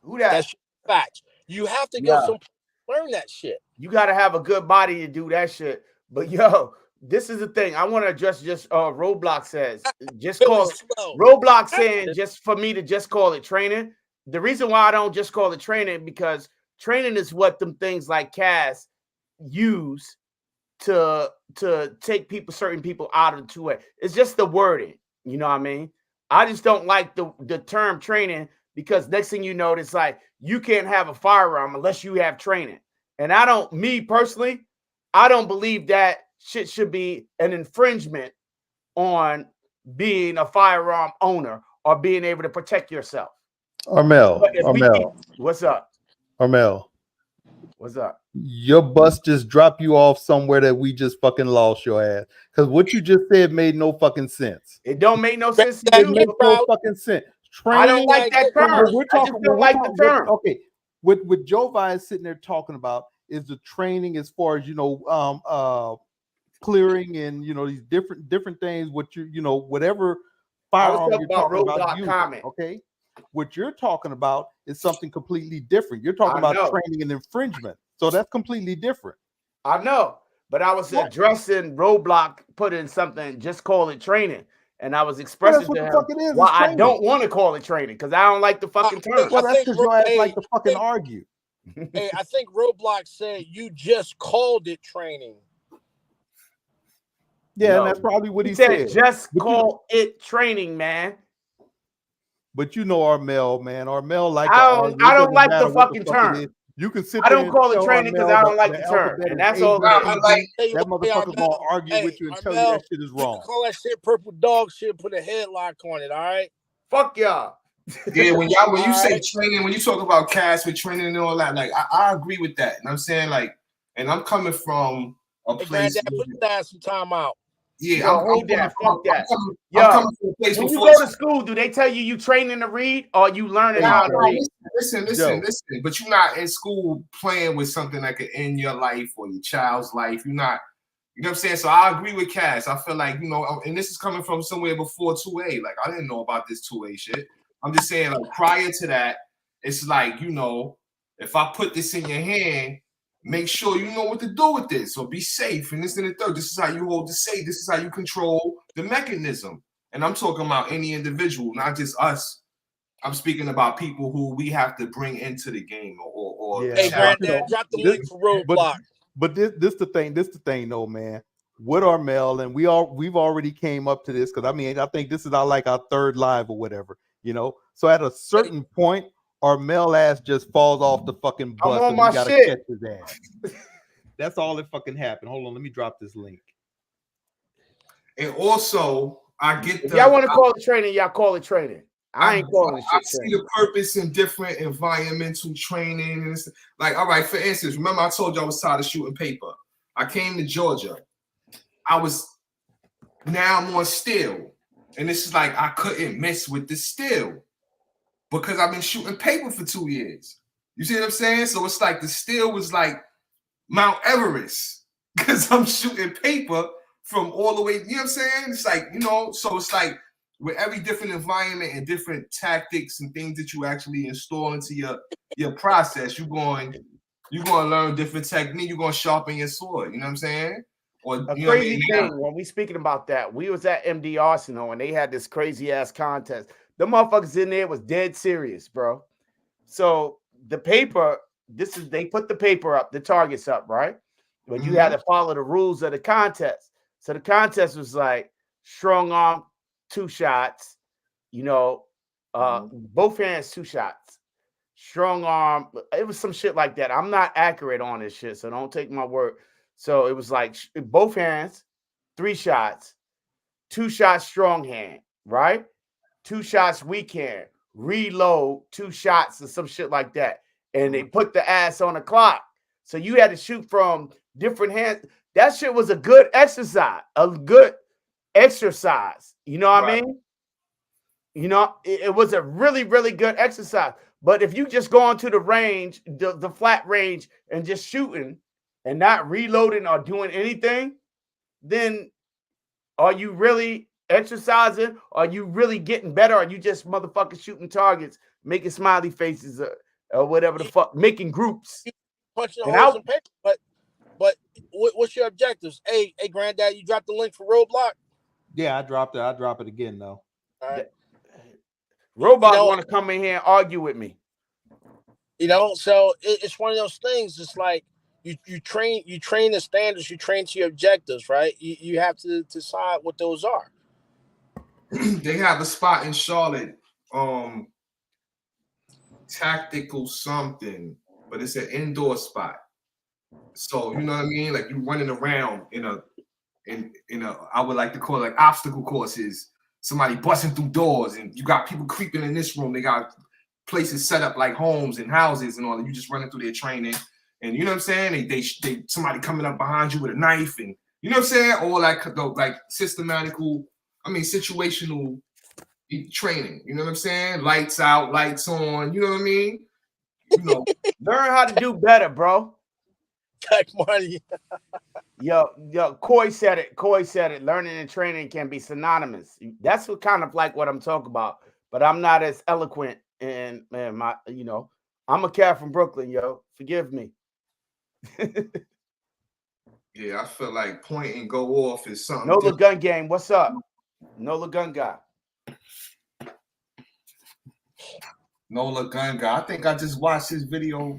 [SPEAKER 2] Who that?
[SPEAKER 3] That's facts. You have to go someplace to learn that shit.
[SPEAKER 2] You got to have a good body to do that shit. But yo, this is the thing. I want to address just Roadblock says. Just call it Roadblock saying just for me to just call it training. The reason why I don't just call it training, because training is what them things like Cass use to take certain people out of the two-way. It's just the wording. You know what I mean? I just don't like the term training, because next thing you know, it's like you can't have a firearm unless you have training. And me personally, I don't believe that shit should be an infringement on being a firearm owner or being able to protect yourself.
[SPEAKER 5] Armel,
[SPEAKER 2] What's up?
[SPEAKER 5] Armel,
[SPEAKER 2] what's up?
[SPEAKER 5] Your bus just dropped you off somewhere that we just fucking lost your ass. Because what you just said made no fucking sense.
[SPEAKER 2] It don't make no sense to
[SPEAKER 5] It
[SPEAKER 2] you.
[SPEAKER 5] makes no fucking sense.
[SPEAKER 2] I don't like that term.
[SPEAKER 5] We're
[SPEAKER 2] I
[SPEAKER 5] talking,
[SPEAKER 2] just don't like the term.
[SPEAKER 5] Okay, what Jovi is sitting there talking about is the training as far as clearing and these different things. What whatever firearm you're talking about using, okay. What you're talking about is something completely different. You're talking about training and infringement. So that's completely different.
[SPEAKER 2] I know, but I was addressing Roadblock, put in something, just call it training. And I was expressing to him why I don't want to call it training, because I don't like the fucking term.
[SPEAKER 5] Well, that's because your ass like to fucking argue.
[SPEAKER 3] Hey, I think Roadblock said you just called it training.
[SPEAKER 5] Yeah, and that's probably what he said.
[SPEAKER 2] Just call it training, man.
[SPEAKER 5] But Armel, man. Armel like
[SPEAKER 2] I don't like the fucking term.
[SPEAKER 5] You can sit.
[SPEAKER 2] I don't call it training because I don't like the term, and that's all.
[SPEAKER 5] That motherfucker's gonna argue with you and tell you that shit is wrong.
[SPEAKER 3] You can call that shit purple dog shit. Put a headlock on it. All right.
[SPEAKER 2] Fuck y'all.
[SPEAKER 4] Yeah, when you say training, when you talk about cast with training and all that, like I agree with that. And I'm saying like, and I'm coming from a place.
[SPEAKER 3] Put that some time out.
[SPEAKER 4] Yeah,
[SPEAKER 2] I'm that. Fuck that.
[SPEAKER 4] I'm coming from a place
[SPEAKER 2] when you
[SPEAKER 4] before
[SPEAKER 2] go to school, do they tell you training to read or you learning how to read?
[SPEAKER 4] Listen. But you're not in school playing with something that could end your life or your child's life. You're not. You know what I'm saying? So I agree with Cass. I feel like, and this is coming from somewhere before 2A. Like, I didn't know about this 2A shit. I'm just saying, like, prior to that, it's like, if I put this in your hand, make sure you know what to do with this, or be safe. And this and the third. This is how you hold the safe. This is how you control the mechanism. And I'm talking about any individual, not just us I'm speaking about people who we have to bring into the game or
[SPEAKER 5] Yeah.
[SPEAKER 3] Hey,
[SPEAKER 5] Well,
[SPEAKER 3] Granddad, drop the link for Roadblock.
[SPEAKER 5] But this the thing, though, man. With Armel, and we've already came up to this because I think this is our third live or whatever, you know. So at a certain point, Armel ass just falls off the fucking bus.
[SPEAKER 2] I'm on
[SPEAKER 5] and
[SPEAKER 2] my
[SPEAKER 5] we gotta
[SPEAKER 2] shit.
[SPEAKER 5] catch his ass. That's all that fucking happened. Hold on, let me drop this link.
[SPEAKER 4] And also, I get
[SPEAKER 2] if y'all want to call it training, y'all call it training. I ain't calling it shit.
[SPEAKER 4] I see the purpose in different environmental training. And like, all right, for instance, remember I told you I was tired of shooting paper. I came to Georgia. Now I'm on steel. And this is like, I couldn't mess with the steel because I've been shooting paper for 2 years. You see what I'm saying? So it's like the steel was like Mount Everest because I'm shooting paper from all the way, you know what I'm saying? It's like, you know, so it's like with every different environment and different tactics and things that you actually install into your process, you're going to learn different technique. You're going to sharpen your sword. You know what I'm saying? Or
[SPEAKER 2] a crazy thing when we speaking about that, we was at MD Arsenal and they had this crazy ass contest. The motherfuckers in there was dead serious, bro. So the paper, they put the paper up, the targets up, right? But you had to follow the rules of the contest. So the contest was like strong arm, 2 shots, you know, both hands 2 shots, strong arm. It was some shit like that. I'm not accurate on this shit, so don't take my word. So it was like both hands, 3 shots, 2 shots strong hand, right? 2 shots weak hand, reload, 2 shots and some shit like that. And they put the ass on the clock. So you had to shoot from different hands. That shit was a good exercise, You know what I mean? You know, it was a really, really good exercise. But if you just go onto the range, the flat range, and just shooting and not reloading or doing anything, then are you really exercising? Are you really getting better? Or are you just motherfucking shooting targets, making smiley faces or whatever the fuck, making groups?
[SPEAKER 3] Punching holes in paper, but what's your objectives? Hey, Granddad, you dropped the link for Roadblock?
[SPEAKER 5] Yeah, I dropped it. I drop it again though.
[SPEAKER 3] All right.
[SPEAKER 2] Robots want to come in here and argue with me.
[SPEAKER 3] You know, so it's one of those things. It's like you train the standards, you train to your objectives, right? You have to decide what those are.
[SPEAKER 4] They have a spot in Charlotte, tactical something, but it's an indoor spot. So you know what I mean? Like you running around in a I would like to call it like obstacle courses. Somebody busting through doors, and you got people creeping in this room. They got places set up like homes and houses and all that. You just running through their training, and you know what I'm saying? They somebody coming up behind you with a knife, and you know what I'm saying? All that like situational training. You know what I'm saying? Lights out, lights on. You know what I mean? You know,
[SPEAKER 2] learn how to do better, bro.
[SPEAKER 3] Tech money.
[SPEAKER 2] Yo, Coy said it. Learning and training can be synonymous. That's what kind of like what I'm talking about. But I'm not as eloquent in my, you know, I'm a cat from Brooklyn, yo. Forgive me.
[SPEAKER 4] Yeah, I feel like point and go off is something.
[SPEAKER 2] Nola Gun Game, what's up? Nola Gun Guy.
[SPEAKER 4] Nola Gun Guy. I think I just watched his video.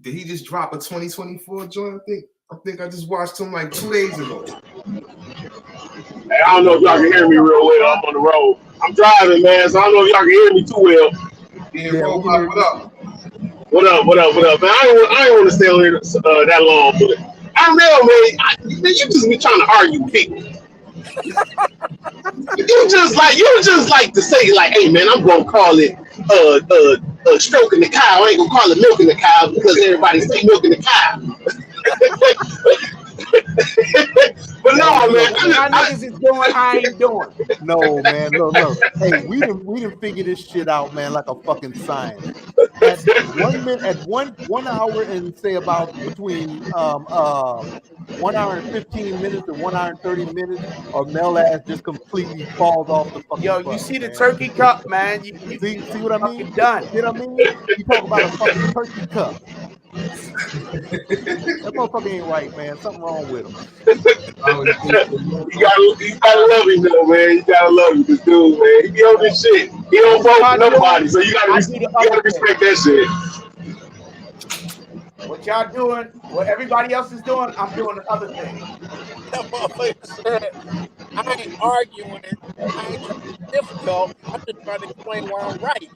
[SPEAKER 4] Did he just drop a 2024 joint? I think I just watched him like 2 days ago.
[SPEAKER 6] Hey, I don't know if y'all can hear me real well. I'm on the road. I'm driving, man, so I don't know if y'all can hear me too well.
[SPEAKER 4] Yeah, Robot, what up?
[SPEAKER 6] What up, man? I ain't want to stay on here that long, but I know, man, you just be trying to argue people. You just like to say, like, hey, man, I'm gonna call it stroking the cow. I ain't gonna call it milking the cow because everybody say milking the cow. But no, man,
[SPEAKER 2] I niggas is doing, I ain't doing.
[SPEAKER 5] No, man, no. Hey, we didn't figure this shit out, man, like a fucking science. At 1 minute, at 1 hour and say about between 1 hour and 15 minutes and 1 hour and 30 minutes, or Mel ass just completely falls off the fucking.
[SPEAKER 2] Yo,
[SPEAKER 5] bus,
[SPEAKER 2] you see
[SPEAKER 5] man.
[SPEAKER 2] the turkey cup, man? You
[SPEAKER 5] see what I mean?
[SPEAKER 2] Done.
[SPEAKER 5] You know what I mean? You talk about a fucking turkey cup. That motherfucker ain't right, man. Something wrong with him.
[SPEAKER 6] You gotta love him, though, man. You gotta love him, this dude, man. He be on this shit. He don't vote for nobody, so you gotta respect that shit.
[SPEAKER 2] What y'all doing, what everybody else is doing, I'm doing the other thing.
[SPEAKER 3] That motherfucker said, I ain't arguing it. I ain't trying to be difficult. I'm just trying to explain why I'm right.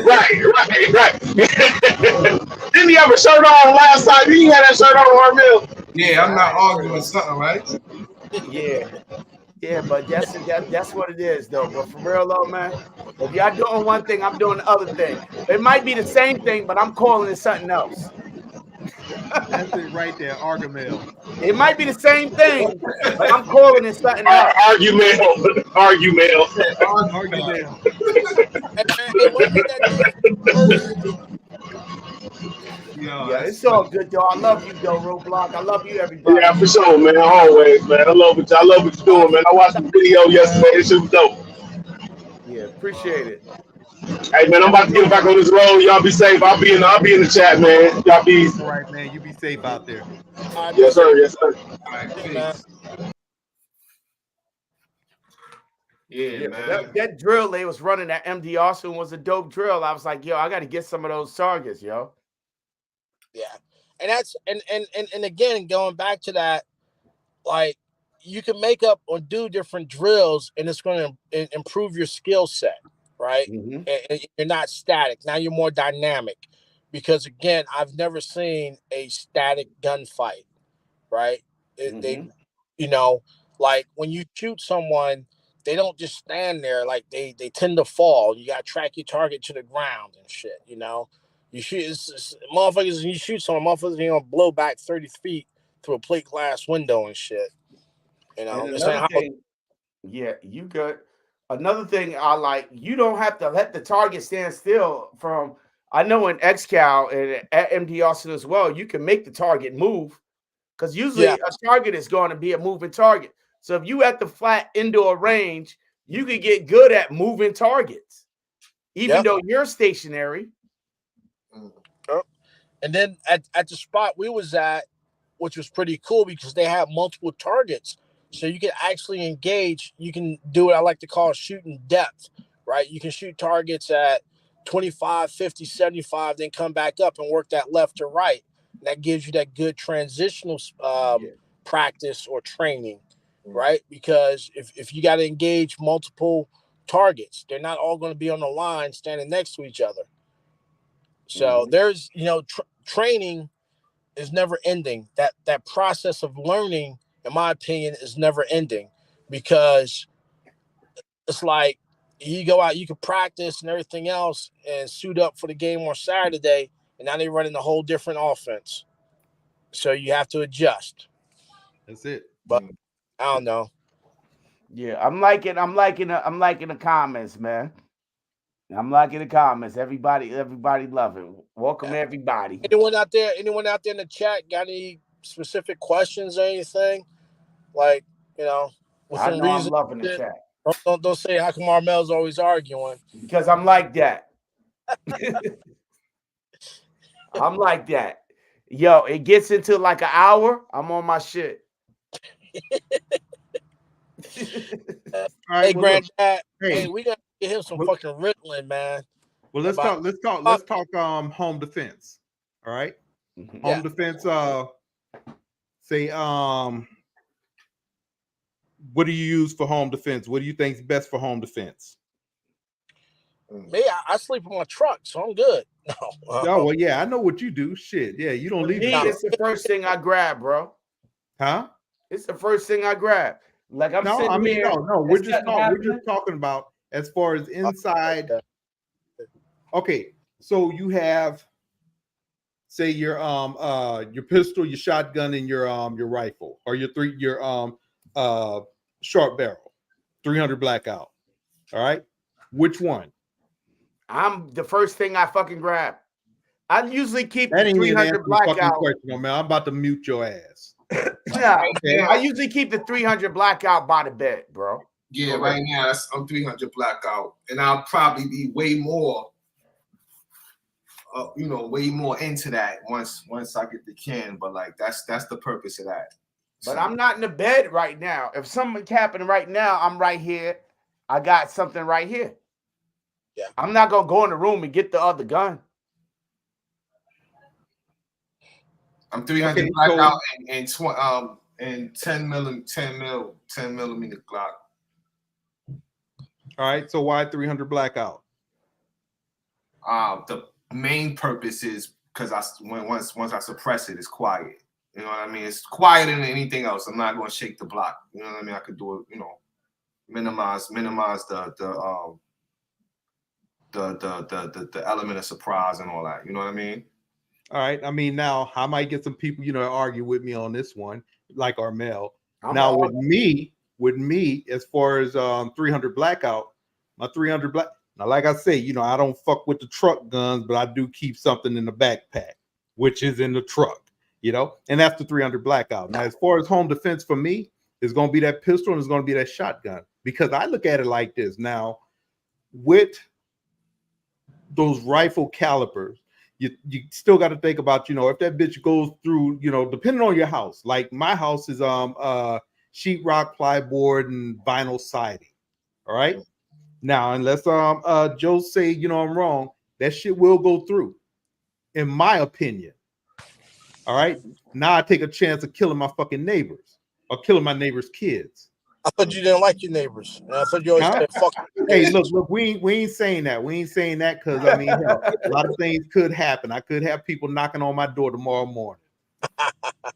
[SPEAKER 6] Right. Didn't he have a shirt on last time? He had that shirt on, Armel.
[SPEAKER 4] Yeah, I'm not arguing something, right?
[SPEAKER 2] Yeah, but that's what it is, though. But for real, though, man, if y'all doing one thing, I'm doing the other thing. It might be the same thing, but I'm calling it something else.
[SPEAKER 5] That's it right there, Argamel.
[SPEAKER 2] It might be the same thing, but I'm calling it something else.
[SPEAKER 6] Argument.
[SPEAKER 2] Yeah, it's all good, though. I love you, though, Roadblock. I love you, everybody.
[SPEAKER 6] Yeah, for sure, man. Always, man. I love what you're doing, man. I watched the video yesterday. This shit was dope.
[SPEAKER 2] Yeah, appreciate it.
[SPEAKER 6] Hey, man, I'm about to get back on this road. Y'all be safe. I'll be in the chat, man. Y'all be
[SPEAKER 5] all right, man. You be safe out there.
[SPEAKER 6] Yes, sir. Yes, sir.
[SPEAKER 4] All right, peace. Yeah, man.
[SPEAKER 2] That drill they was running at MD Austin was a dope drill. I was like, yo, I got to get some of those targets, yo.
[SPEAKER 3] Yeah, and that's and again, going back to that, like you can make up or do different drills, and it's going to improve your skill set, right?
[SPEAKER 2] Mm-hmm.
[SPEAKER 3] And you're not static. Now you're more dynamic, because again, I've never seen a static gunfight, right? They, you know, like when you shoot someone, they don't just stand there. Like they tend to fall. You got to track your target to the ground and shit, you know. You shoot motherfuckers, you shoot someone, motherfuckers, you know, blow back 30 feet through a plate glass window and shit. You know,
[SPEAKER 2] yeah, you good. Another thing I like, you don't have to let the target stand still. I know in XCal and at MD Austin as well, you can make the target move, because usually a target is going to be a moving target. So if you at the flat indoor range, you can get good at moving targets, even though you're stationary.
[SPEAKER 3] And then at the spot we was at, which was pretty cool because they have multiple targets. So you can actually engage. You can do what I like to call shooting depth, right? You can shoot targets at 25, 50, 75, then come back up and work that left to right. And that gives you that good transitional practice or training, right? Because if you got to engage multiple targets, they're not all going to be on the line standing next to each other. So there's, you know, training is never ending. That process of learning, in my opinion, is never ending, because it's like you go out, you can practice and everything else and suit up for the game on Saturday, and now they're running a whole different offense. So you have to adjust.
[SPEAKER 5] That's it.
[SPEAKER 3] But I don't know.
[SPEAKER 2] Yeah, I'm liking the comments, man. I'm liking the comments. Everybody love it. Welcome everybody.
[SPEAKER 3] Anyone out there in the chat got any specific questions or anything? Like, you know,
[SPEAKER 2] I know I'm loving the chat.
[SPEAKER 3] Don't say how come Armel's always arguing.
[SPEAKER 2] Because I'm like that. I'm like that. Yo, it gets into like an hour, I'm on my shit.
[SPEAKER 3] Hey, Granddad. Hey, we gotta get him some fucking Ritalin, man.
[SPEAKER 5] Well, let's talk home defense. All right. Home defense, say what do you use for home defense? What do you think is best for home defense?
[SPEAKER 3] Me, I sleep in my truck, so I'm good.
[SPEAKER 5] Oh, well, yeah, I know what you do. Shit. Yeah, you don't leave.
[SPEAKER 2] It's the first thing I grab, bro.
[SPEAKER 5] Huh?
[SPEAKER 2] It's the first thing I grab. Like I'm sitting here.
[SPEAKER 5] No, we're just talking about as far as inside. Okay, so you have, say, your pistol, your shotgun, and your rifle, or your short barrel, 300 blackout. All right, which one?
[SPEAKER 2] I'm the first thing I fucking grab. I usually keep
[SPEAKER 5] that
[SPEAKER 2] the 300 blackout.
[SPEAKER 5] Man, I'm about to mute your ass.
[SPEAKER 2] Yeah, okay. I usually keep the 300 blackout by the bed, bro.
[SPEAKER 4] Yeah, right now I'm 300 blackout, and I'll probably be way more you know, way more into that once I get the can. But like that's the purpose of that.
[SPEAKER 2] But I'm not in the bed right now. If something's happening right now, I'm right here. I got something right here.
[SPEAKER 3] Yeah.
[SPEAKER 2] I'm not gonna go in the room and get the other gun.
[SPEAKER 4] I'm 300 blackout and 10 millimeter Glock.
[SPEAKER 5] All right. So why 300 blackout?
[SPEAKER 4] The main purpose is because once I suppress it, it's quiet. You know what I mean? It's quieter than anything else. I'm not going to shake the block. You know what I mean? I could do it. You know, minimize the element of surprise and all that. You know what I mean?
[SPEAKER 5] All right. I mean, now I might get some people, you know, argue with me on this one, like Armel. Now with me, as far as 300 blackout, my 300 black. Now, like I say, you know, I don't fuck with the truck guns, but I do keep something in the backpack, which is in the truck. You know, and that's the 300 blackout. Now, as far as home defense for me, it's going to be that pistol and it's going to be that shotgun, because I look at it like this. Now, with those rifle calibers, you still got to think about, you know, if that bitch goes through, you know, depending on your house. Like my house is sheetrock, plyboard, and vinyl siding. All right. Now, unless Joe say, you know, I'm wrong, that shit will go through, in my opinion. All right. Now I take a chance of killing my fucking neighbors or killing my neighbors' kids.
[SPEAKER 3] I thought you didn't like your neighbors. I thought you always said fuck.
[SPEAKER 5] Hey, look, we ain't saying that. We ain't saying that because I mean, hell, a lot of things could happen. I could have people knocking on my door tomorrow morning.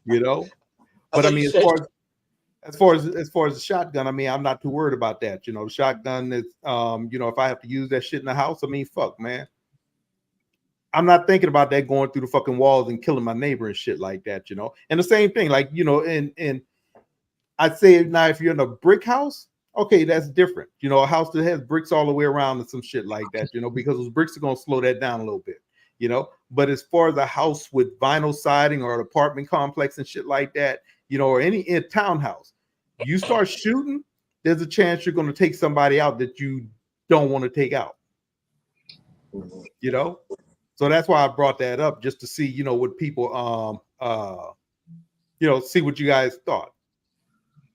[SPEAKER 5] You know, but I mean, as far as the shotgun, I mean, I'm not too worried about that. You know, the shotgun is, you know, if I have to use that shit in the house, I mean, fuck, man. I'm not thinking about that going through the fucking walls and killing my neighbor and shit like that, you know. And the same thing, like, you know, and I'd say now if you're in a brick house, okay, that's different. You know, a house that has bricks all the way around and some shit like that, you know, because those bricks are gonna slow that down a little bit, you know. But as far as a house with vinyl siding or an apartment complex and shit like that, you know, or any townhouse, you start shooting, there's a chance you're gonna take somebody out that you don't want to take out, you know. So that's why I brought that up, just to see, you know, what people, you know, see what you guys thought.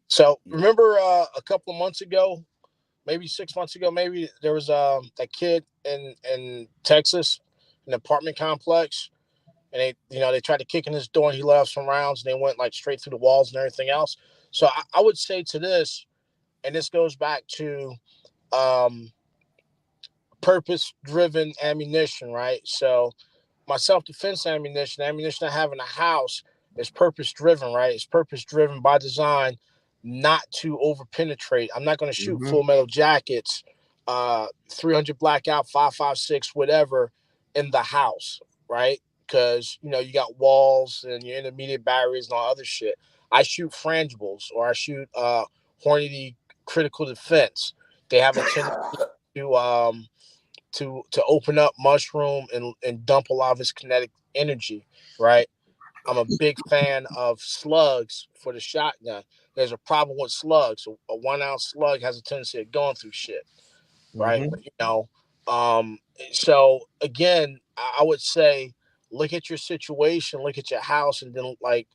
[SPEAKER 3] So remember a couple of months ago, maybe 6 months ago, maybe there was that kid in Texas, an apartment complex, and they tried to kick in his door and he let off some rounds and they went like straight through the walls and everything else. So I would say to this, and this goes back to purpose-driven ammunition, right? So my self-defense ammunition I have in a house is purpose-driven, right? It's purpose-driven by design, not to over-penetrate. I'm not going to shoot Full Metal Jackets, 300 blackout, 5.56, whatever, in the house, right? Because, you know, you got walls and your intermediate barriers and all other shit. I shoot frangibles, or I shoot Hornady critical defense. They have a tendency to open up mushroom and dump a lot of its kinetic energy, right? I'm a big fan of slugs for the shotgun. There's a problem with slugs. A 1 ounce slug has a tendency of going through shit, right? But, you know, so again, I would say look at your situation, look at your house, and then like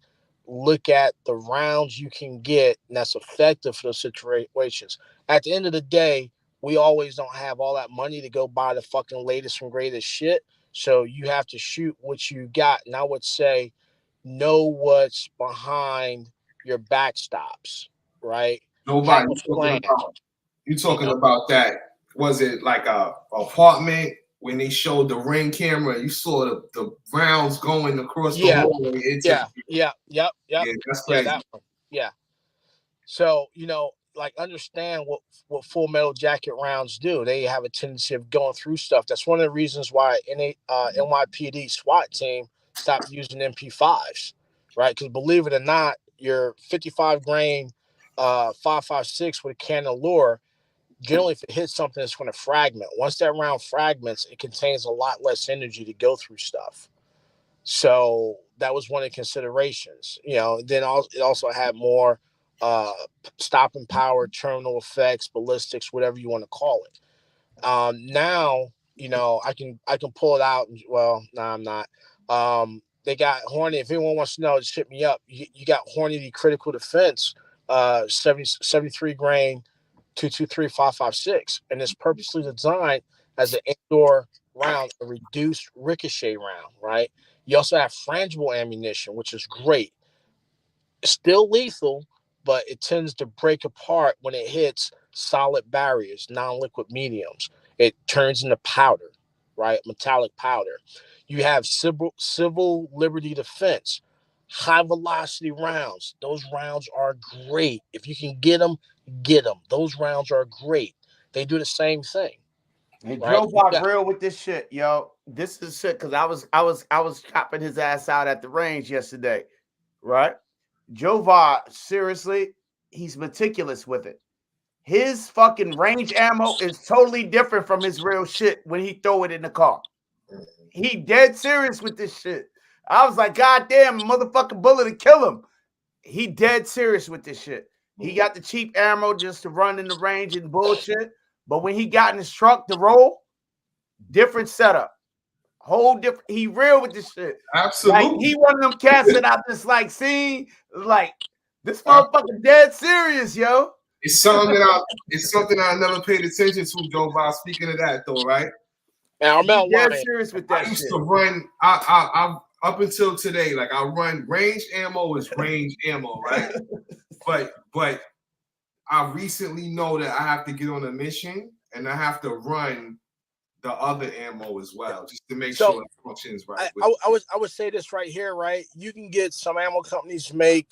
[SPEAKER 3] look at the rounds you can get, and that's effective for those situations. At the end of the day, we always don't have all that money to go buy the fucking latest and greatest shit. So you have to shoot what you got. And I would say, know what's behind your backstops, right?
[SPEAKER 4] Nobody you talking about that. Was it like a apartment when they showed the Ring camera? You saw the rounds going across the hallway.
[SPEAKER 3] Yep.
[SPEAKER 4] That's crazy.
[SPEAKER 3] That one. Yeah. So, you know, like understand what Full Metal Jacket rounds do. They have a tendency of going through stuff. That's one of the reasons why NYPD SWAT team stopped using MP5s, right? Because believe it or not, your 55 grain 5.56 with a Cannelure, generally if it hits something, it's going to fragment. Once that round fragments, it contains a lot less energy to go through stuff. So that was one of the considerations. You know, then it also had more stopping power, terminal effects, ballistics, whatever you want to call it. Now you know, I can pull it out. Well, no, I'm not. They got Hornady. If anyone wants to know, just hit me up. You got Hornady Critical Defense, 73 grain, 223-556, and it's purposely designed as an indoor round, a reduced ricochet round. Right. You also have frangible ammunition, which is great. Still lethal, but it tends to break apart when it hits solid barriers, non-liquid mediums. It turns into powder, right? Metallic powder. You have civil liberty defense, high velocity rounds. Those rounds are great. If you can get them, get them. Those rounds are great. They do the same thing.
[SPEAKER 2] And right? Joe got real with this shit, yo. This is shit because I was chopping his ass out at the range yesterday, right? Joe seriously, he's meticulous with it. His fucking range ammo is totally different from his real shit when he throw it in the car. He dead serious with this shit. I was like, God damn, motherfucking bullet to kill him. He dead serious with this shit. He got the cheap ammo just to run in the range and bullshit. But when he got in his truck to roll, different setup. Whole different. He real with this shit.
[SPEAKER 4] Absolutely.
[SPEAKER 2] Like, he one of them cats that I just like seeing. Like, this motherfucker dead serious, yo.
[SPEAKER 4] It's something that I never paid attention to, Joe. By speaking of that, though, right?
[SPEAKER 3] Now, I'm
[SPEAKER 2] dead serious with that.
[SPEAKER 4] I used to run. I up until today, like I run range ammo is range ammo, right? but I recently know that I have to get on a mission and I have to run the other ammo as well, just to make sure it functions right.
[SPEAKER 3] I would say this right here, right? You can get some ammo companies make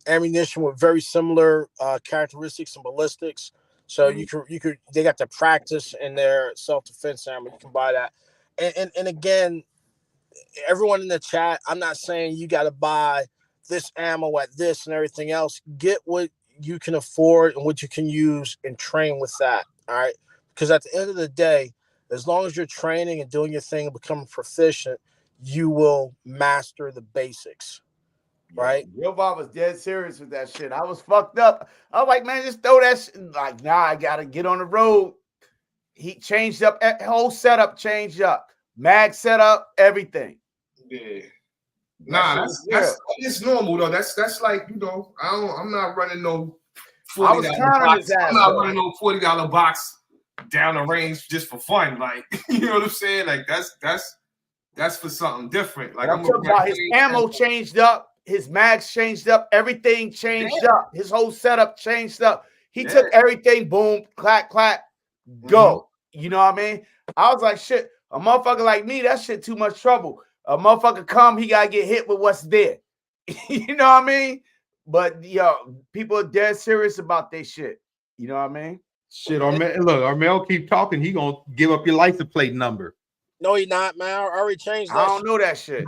[SPEAKER 3] ammunition with very similar characteristics and ballistics. So you could they got the practice in their self-defense ammo. You can buy that. And again, everyone in the chat, I'm not saying you got to buy this ammo at this and everything else. Get what you can afford and what you can use and train with that. All right. Because at the end of the day, as long as you're training and doing your thing and becoming proficient, you will master the basics. Right?
[SPEAKER 2] Real Bob was dead serious with that shit. I was fucked up. I was like, man, just throw that shit. Like, nah, I got to get on the road. He changed up, whole setup changed up. Mag setup, everything.
[SPEAKER 4] Yeah. Nah, that's normal though. That's like, you know, I'm not running no $40 box. I'm not running no $40 box down the range just for fun. Like, you know what I'm saying? Like that's for something different. Like
[SPEAKER 2] I'm talking about his ammo changed up, his mags changed up, everything changed up, his whole setup changed up. He took everything, boom, clack, clack, go. You know what I mean? I was like, shit, a motherfucker like me, that shit too much trouble. A motherfucker come, he gotta get hit with what's there. You know what I mean? But yo, people are dead serious about this shit. You know what I mean?
[SPEAKER 1] Shit, Armel keep talking. He gonna give up your license plate number.
[SPEAKER 3] No, he not, man. I already changed that.
[SPEAKER 2] I don't know that shit.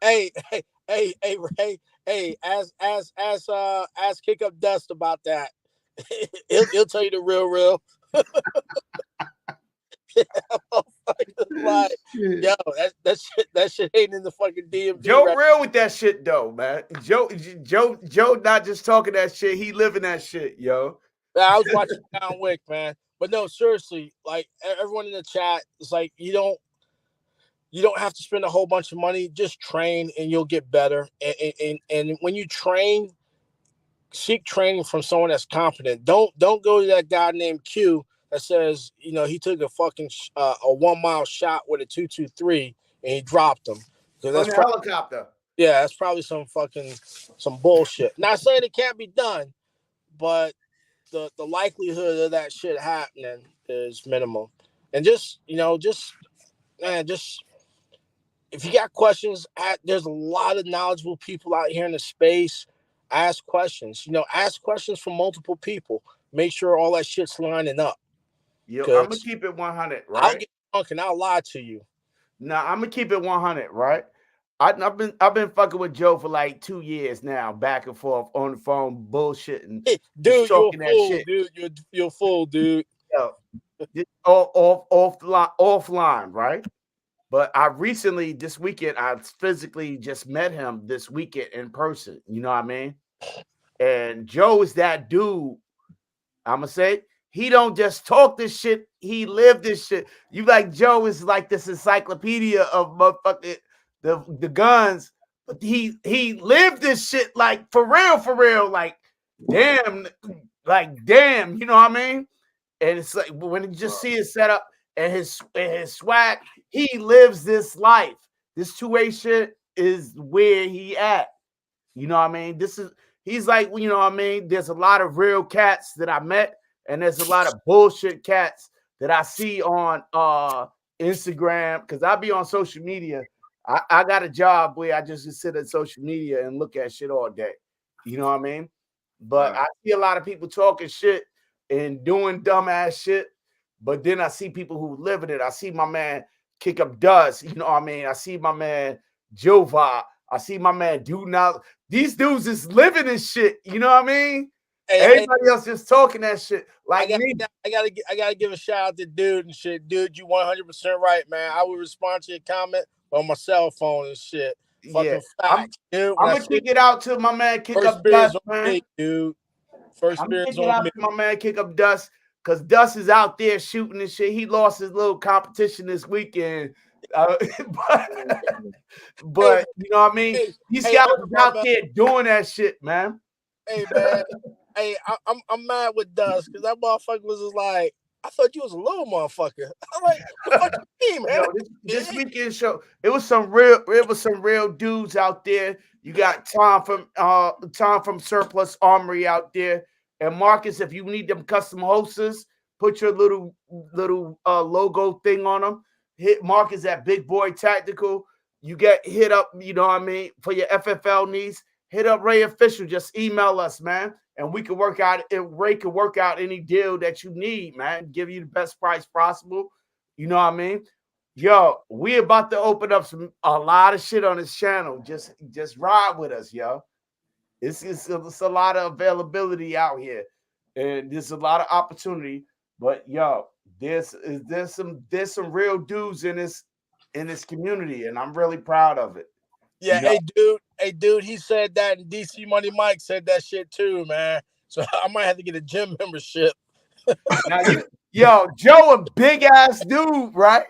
[SPEAKER 3] Hey, Ray. Hey, ask Kick Up Dust about that. he'll tell you the real. Like, yo, that shit ain't in the fucking DMV.
[SPEAKER 2] Joe real with that shit though, man. Joe not just talking that shit, he living that shit, yo.
[SPEAKER 3] I was watching John Wick, man. But no, seriously, like everyone in the chat, it's like you don't have to spend a whole bunch of money. Just train and you'll get better. And when you train, seek training from someone that's competent. Don't go to that guy named Q that says, you know, he took a fucking a 1 mile shot with a 223 and he dropped him.
[SPEAKER 2] That's a helicopter.
[SPEAKER 3] Yeah, that's probably some bullshit. Not saying it can't be done, but the likelihood of that shit happening is minimal. And just if you got questions, there's a lot of knowledgeable people out here in the space. Ask questions. You know, ask questions from multiple people. Make sure all that shit's lining up.
[SPEAKER 2] Yo, I'm gonna keep it 100, right?
[SPEAKER 3] I'll get drunk and I'll lie to you.
[SPEAKER 2] Nah, I'm gonna keep it 100, right? I've been fucking with Joe for like 2 years now, back and forth on the phone, bullshitting.
[SPEAKER 3] Hey, dude, you're a fool, dude. You're a fool, dude.
[SPEAKER 2] Yo, offline, right? But I recently, this weekend, I physically just met him this weekend in person. You know what I mean? And Joe is that dude. I'm gonna say he don't just talk this shit. He lived this shit. You like Joe is like this encyclopedia of motherfucking the guns, but he lived this shit like for real. Like damn, you know what I mean? And it's like when you just see his setup and his swag, he lives this life. This 2A shit is where he at. You know what I mean? He's like, you know what I mean? There's a lot of real cats that I met, and there's a lot of bullshit cats that I see on Instagram, because I be on social media. I got a job where I just sit at social media and look at shit all day. You know what I mean? But I see a lot of people talking shit and doing dumbass shit, but then I see people who live in it. I see my man Kick Up Dust, you know what I mean? I see my man Jova. I see my man Do Not. These dudes is living this shit, you know what I mean? Everybody else just talking that shit. Like
[SPEAKER 3] I gotta give a shout out to Dude and shit. Dude, you 100% right, man. I would respond to your comment on my cell phone and shit. Fucking facts, dude.
[SPEAKER 2] I'm gonna kick it out to my man Kick Up Dust, man.
[SPEAKER 3] Me, dude. First beer's on me.
[SPEAKER 2] My man Kick Up Dust, because Dust is out there shooting and shit. He lost his little competition this weekend. But you know what I mean? These guys out there doing that shit, man.
[SPEAKER 3] Hey, man. Hey, I'm mad with Dust because that motherfucker was just like, I thought you was a little motherfucker. I'm like, what the fuck you mean, man?
[SPEAKER 2] This weekend show, it was some real dudes out there. You got Tom from Surplus Armory out there. And Marcus, if you need them custom holsters, put your little logo thing on them. Hit Marcus at Big Boy Tactical. You get hit up, you know what I mean, for your FFL needs. Hit up Ray Official. Just email us, man. And we can work out, Ray can work out any deal that you need, man. Give you the best price possible. You know what I mean? Yo, we about to open up a lot of shit on this channel. Just ride with us, yo. It's a lot of availability out here. And there's a lot of opportunity. But yo, there's some real dudes in this community, and I'm really proud of it.
[SPEAKER 3] Yeah, hey dude, he said that, and DC Money Mike said that shit too, man. So I might have to get a gym membership.
[SPEAKER 2] Now yo, Joe, a big ass dude, right?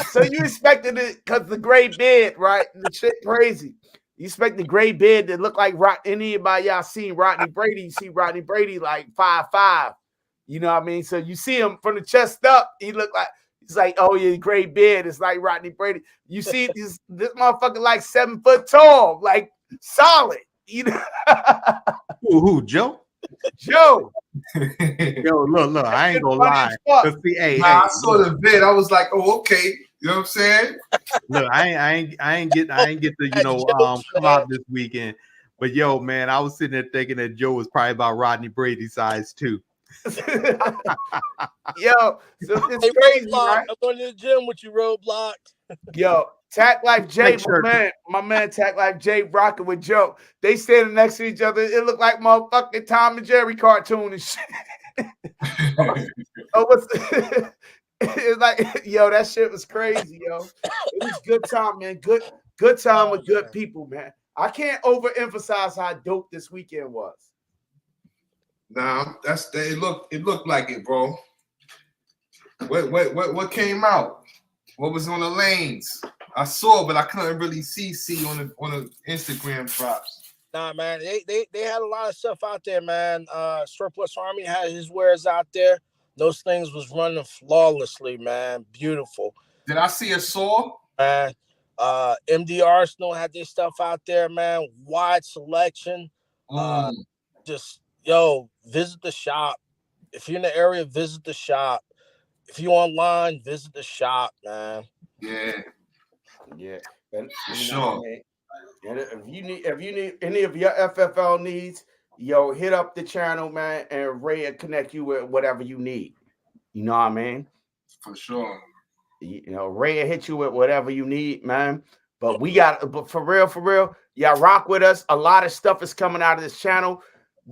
[SPEAKER 2] So you expected it because the gray beard, right? The shit crazy. You expect the gray beard to look like anybody y'all seen Rodney Brady? You see Rodney Brady like 5'5". You know what I mean? So you see him from the chest up, he look like. He's like, oh yeah, gray beard. It's like Rodney Brady. You see this motherfucker like 7 foot tall, like solid. You know?
[SPEAKER 1] Who, Joe?
[SPEAKER 2] Joe.
[SPEAKER 1] Yo, look, I ain't gonna lie. See,
[SPEAKER 4] I saw the vid. I was like, oh, okay. You know what I'm saying?
[SPEAKER 1] Look, I ain't get to come out this weekend. But yo, man, I was sitting there thinking that Joe was probably about Rodney Brady size too.
[SPEAKER 2] Yo, so it's crazy, right?
[SPEAKER 3] I'm going to the gym with you, Roadblock.
[SPEAKER 2] Yo, Tack Life J, my man Tack Life J rocking with Joe. They standing next to each other. It looked like motherfucking Tom and Jerry cartoon and shit. It's like, yo, that shit was crazy, yo. It was good time, man. Good time with good people, man. I can't overemphasize how dope this weekend was.
[SPEAKER 4] Nah, it looked like it, bro. What came out? What was on the lanes? I saw, but I couldn't really see on the Instagram drops.
[SPEAKER 3] Nah, man, they had a lot of stuff out there, man. Surplus Army had his wares out there. Those things was running flawlessly, man. Beautiful.
[SPEAKER 4] Did I see a saw?
[SPEAKER 3] Man, MD Arsenal had their stuff out there, man. Wide selection. Just yo, visit the shop. If you're in the area, visit the shop. If you're online, visit the shop, man.
[SPEAKER 4] Yeah.
[SPEAKER 2] And,
[SPEAKER 4] sure.
[SPEAKER 2] And if you need any of your FFL needs, yo, hit up the channel, man, and Ray will connect you with whatever you need. You know what I mean?
[SPEAKER 4] For sure.
[SPEAKER 2] You know, Ray will hit you with whatever you need, man. But for real, y'all rock with us. A lot of stuff is coming out of this channel.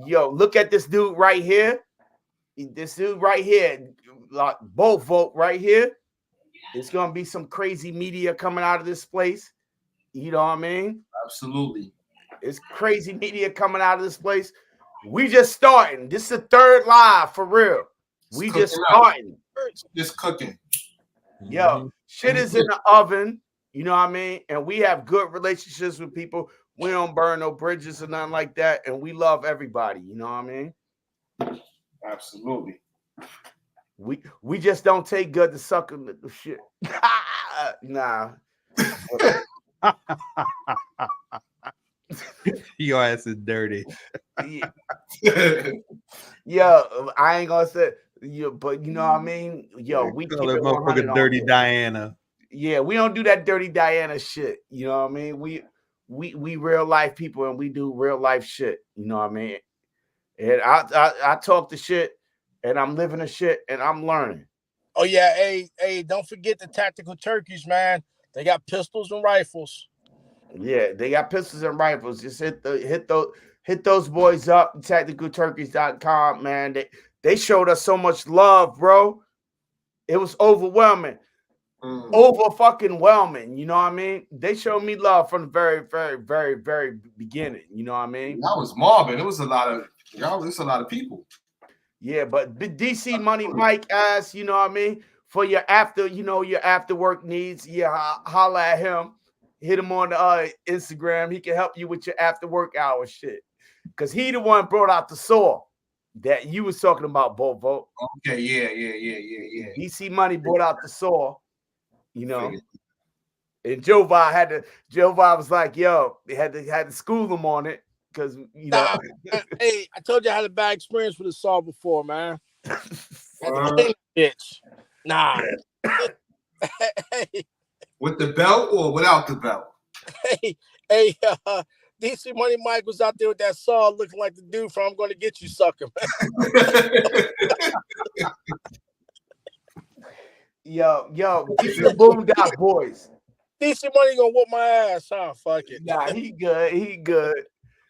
[SPEAKER 2] Yo, look at this dude right here. This dude right here, like both vote right here. It's gonna be some crazy media coming out of this place. You know what I mean?
[SPEAKER 4] Absolutely.
[SPEAKER 2] It's crazy media coming out of this place. We just starting. This is the third live for real. We just starting.
[SPEAKER 4] Just cooking.
[SPEAKER 2] Yo, shit is in the oven. You know what I mean? And we have good relationships with people. We don't burn no bridges or nothing like that. And we love everybody. You know what I mean?
[SPEAKER 4] Absolutely.
[SPEAKER 2] We just don't take good to sucking the shit. Nah.
[SPEAKER 1] Your ass is dirty.
[SPEAKER 2] Yeah, I ain't gonna say but you know what I mean? Yo, we keep it
[SPEAKER 1] motherfucker Dirty Diana.
[SPEAKER 2] Yeah, we don't do that Dirty Diana shit. You know what I mean? We real life people and we do real life shit. You know what I mean? And I talk the shit and I'm living the shit and I'm learning.
[SPEAKER 3] Oh yeah, hey, don't forget the tactical turkeys, man. They got pistols and rifles.
[SPEAKER 2] Yeah, they got pistols and rifles. Just hit those boys up, tacticalturkeys.com, man. They showed us so much love, bro. It was overwhelming. Over fucking whelming, you know what I mean? They showed me love from the very, very, very, very beginning. You know what I mean?
[SPEAKER 4] That was mobbing. It was a lot of people.
[SPEAKER 2] Yeah, but DC Money Mike asked, you know what I mean, for your after work needs, holla at him. Hit him on Instagram. He can help you with your after work hour shit. Because he the one brought out the saw that you was talking about, Bovo.
[SPEAKER 4] Okay, yeah.
[SPEAKER 2] DC Money brought out the saw, you know. And Jovi was like, yo, they had to school him on it. Because
[SPEAKER 3] hey, I told you I had a bad experience with the saw before, man. Bitch. Nah.
[SPEAKER 4] Hey. With the belt or without the belt?
[SPEAKER 3] Hey, DC Money Mike was out there with that saw looking like the dude from I'm Gonna Get You, Sucker, man. Yo,
[SPEAKER 2] these the Boondock Boys.
[SPEAKER 3] DC Money gonna whoop my ass, huh? Fuck it.
[SPEAKER 2] Nah, he good.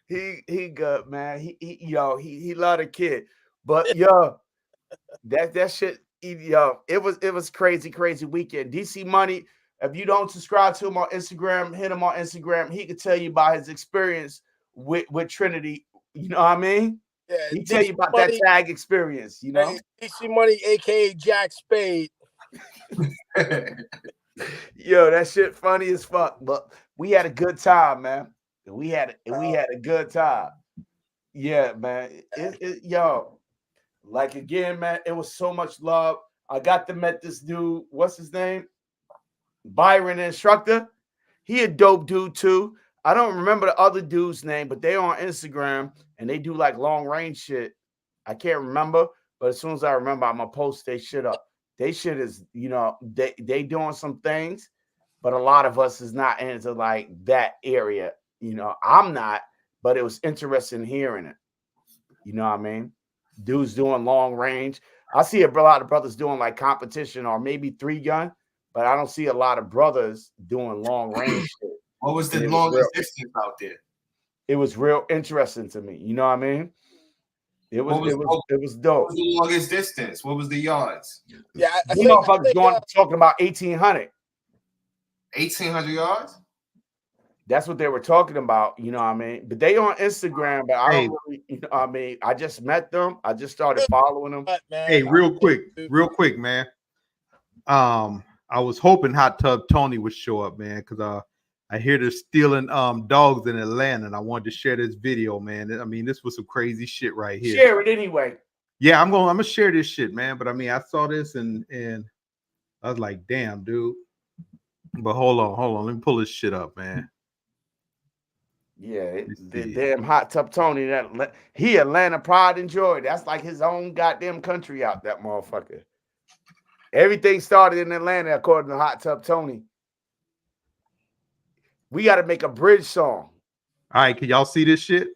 [SPEAKER 2] He good, man. He love the kid. But yo, that shit, yo, it was crazy weekend. DC Money, if you don't subscribe to him on Instagram, hit him on Instagram. He could tell you about his experience with Trinity. You know what I mean? Yeah, he tell you about Money, that tag experience, you know?
[SPEAKER 3] DC Money, aka Jack Spade.
[SPEAKER 2] Yo, that shit funny as fuck. But we had a good time, man. We had a good time. Yeah, man. Yo, like again, man, it was so much love. I got to meet this dude. What's his name? Byron, the instructor. He a dope dude too. I don't remember the other dude's name, but they on Instagram and they do like long range shit. I can't remember, but as soon as I remember, I'm gonna post they shit up. They shit is, you know, they doing some things, but a lot of us is not into like that area. You know, I'm not, but it was interesting hearing it. You know what I mean? Dudes doing long range. I see a lot of brothers doing like competition or maybe 3-gun, but I don't see a lot of brothers doing long range shit.
[SPEAKER 4] What was the longest distance out there?
[SPEAKER 2] It was real interesting to me. You know what I mean? It was dope.
[SPEAKER 4] What was the longest distance? What was the yards?
[SPEAKER 2] Yeah, I think talking about 1,800.
[SPEAKER 4] 1,800 yards?
[SPEAKER 2] That's what they were talking about, you know what I mean? But they on Instagram, but I don't really, you know what I mean? I just met them. I just started following them.
[SPEAKER 1] Hey, real quick, man. I was hoping Hot Tub Tony would show up, man, because I hear they're stealing dogs in Atlanta, and I wanted to share this video, man. I mean, this was some crazy shit right here.
[SPEAKER 2] Share it anyway.
[SPEAKER 1] Yeah, I'm gonna share this shit, man. But I mean, I saw this and I was like, damn, dude. But hold on, let me pull this shit up, man.
[SPEAKER 2] Yeah, the damn Hot Tub Tony, he Atlanta pride and joy. That's like his own goddamn country out, that motherfucker. Everything started in Atlanta, according to Hot Tub Tony. We got to make a bridge song.
[SPEAKER 1] All right, can y'all see this shit?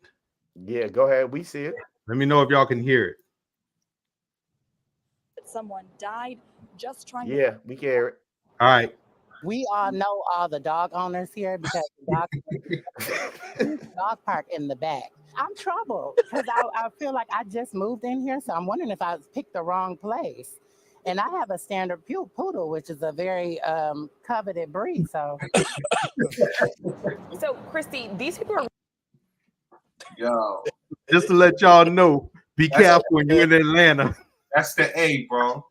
[SPEAKER 2] Yeah, go ahead. We see it.
[SPEAKER 1] Let me know if y'all can hear it.
[SPEAKER 7] Someone died just trying
[SPEAKER 2] to... we can hear it.
[SPEAKER 1] All right.
[SPEAKER 8] We all know all the dog owners here because the dog park in the back. I'm troubled because I feel like I just moved in here, so I'm wondering if I picked the wrong place. And I have a standard poodle, which is a very coveted breed. So,
[SPEAKER 9] Christy, these people are.
[SPEAKER 4] Yo,
[SPEAKER 1] just to let y'all know, be careful when you're in Atlanta.
[SPEAKER 4] That's the A, bro.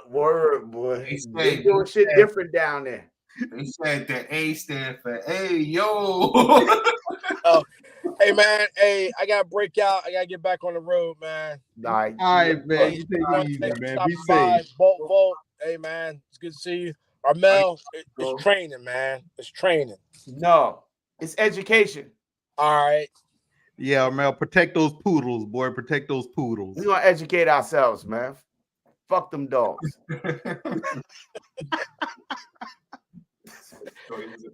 [SPEAKER 2] Word, boy.
[SPEAKER 4] They
[SPEAKER 2] They
[SPEAKER 4] said-
[SPEAKER 2] doing shit different down there.
[SPEAKER 4] They said the A stand for hey, yo.
[SPEAKER 3] Hey man, hey, I gotta break out. I gotta get back on the road, man.
[SPEAKER 2] Like,
[SPEAKER 1] All right, man. You take
[SPEAKER 3] Wanna
[SPEAKER 1] it easy,
[SPEAKER 3] thank you for
[SPEAKER 1] man.
[SPEAKER 3] stopping
[SPEAKER 1] Be
[SPEAKER 3] by.
[SPEAKER 1] safe.
[SPEAKER 3] Volt. Hey man, it's good to see you. Armel, it's training, man. It's training.
[SPEAKER 2] no, it's education.
[SPEAKER 3] All right.
[SPEAKER 1] Yeah, Mel, protect those poodles, boy. Protect those poodles.
[SPEAKER 2] We're gonna educate ourselves, man. Fuck them dogs.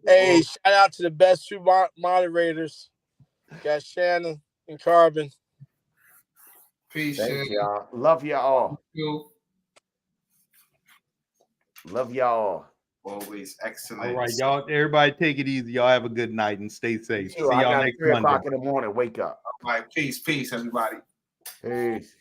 [SPEAKER 3] Hey, shout out to the best two moderators. Got Shannon and Carbon.
[SPEAKER 4] Peace,
[SPEAKER 2] Thank
[SPEAKER 4] Shannon.
[SPEAKER 2] y'all. Love y'all.
[SPEAKER 4] You.
[SPEAKER 2] Love y'all.
[SPEAKER 4] Always excellent.
[SPEAKER 1] All right, y'all. Everybody take it easy. Y'all have a good night and stay safe. See
[SPEAKER 2] I
[SPEAKER 1] y'all
[SPEAKER 2] got
[SPEAKER 1] next
[SPEAKER 2] 3
[SPEAKER 1] Monday.
[SPEAKER 2] o'clock in the morning. Wake up.
[SPEAKER 4] All right, peace, everybody.
[SPEAKER 2] Peace.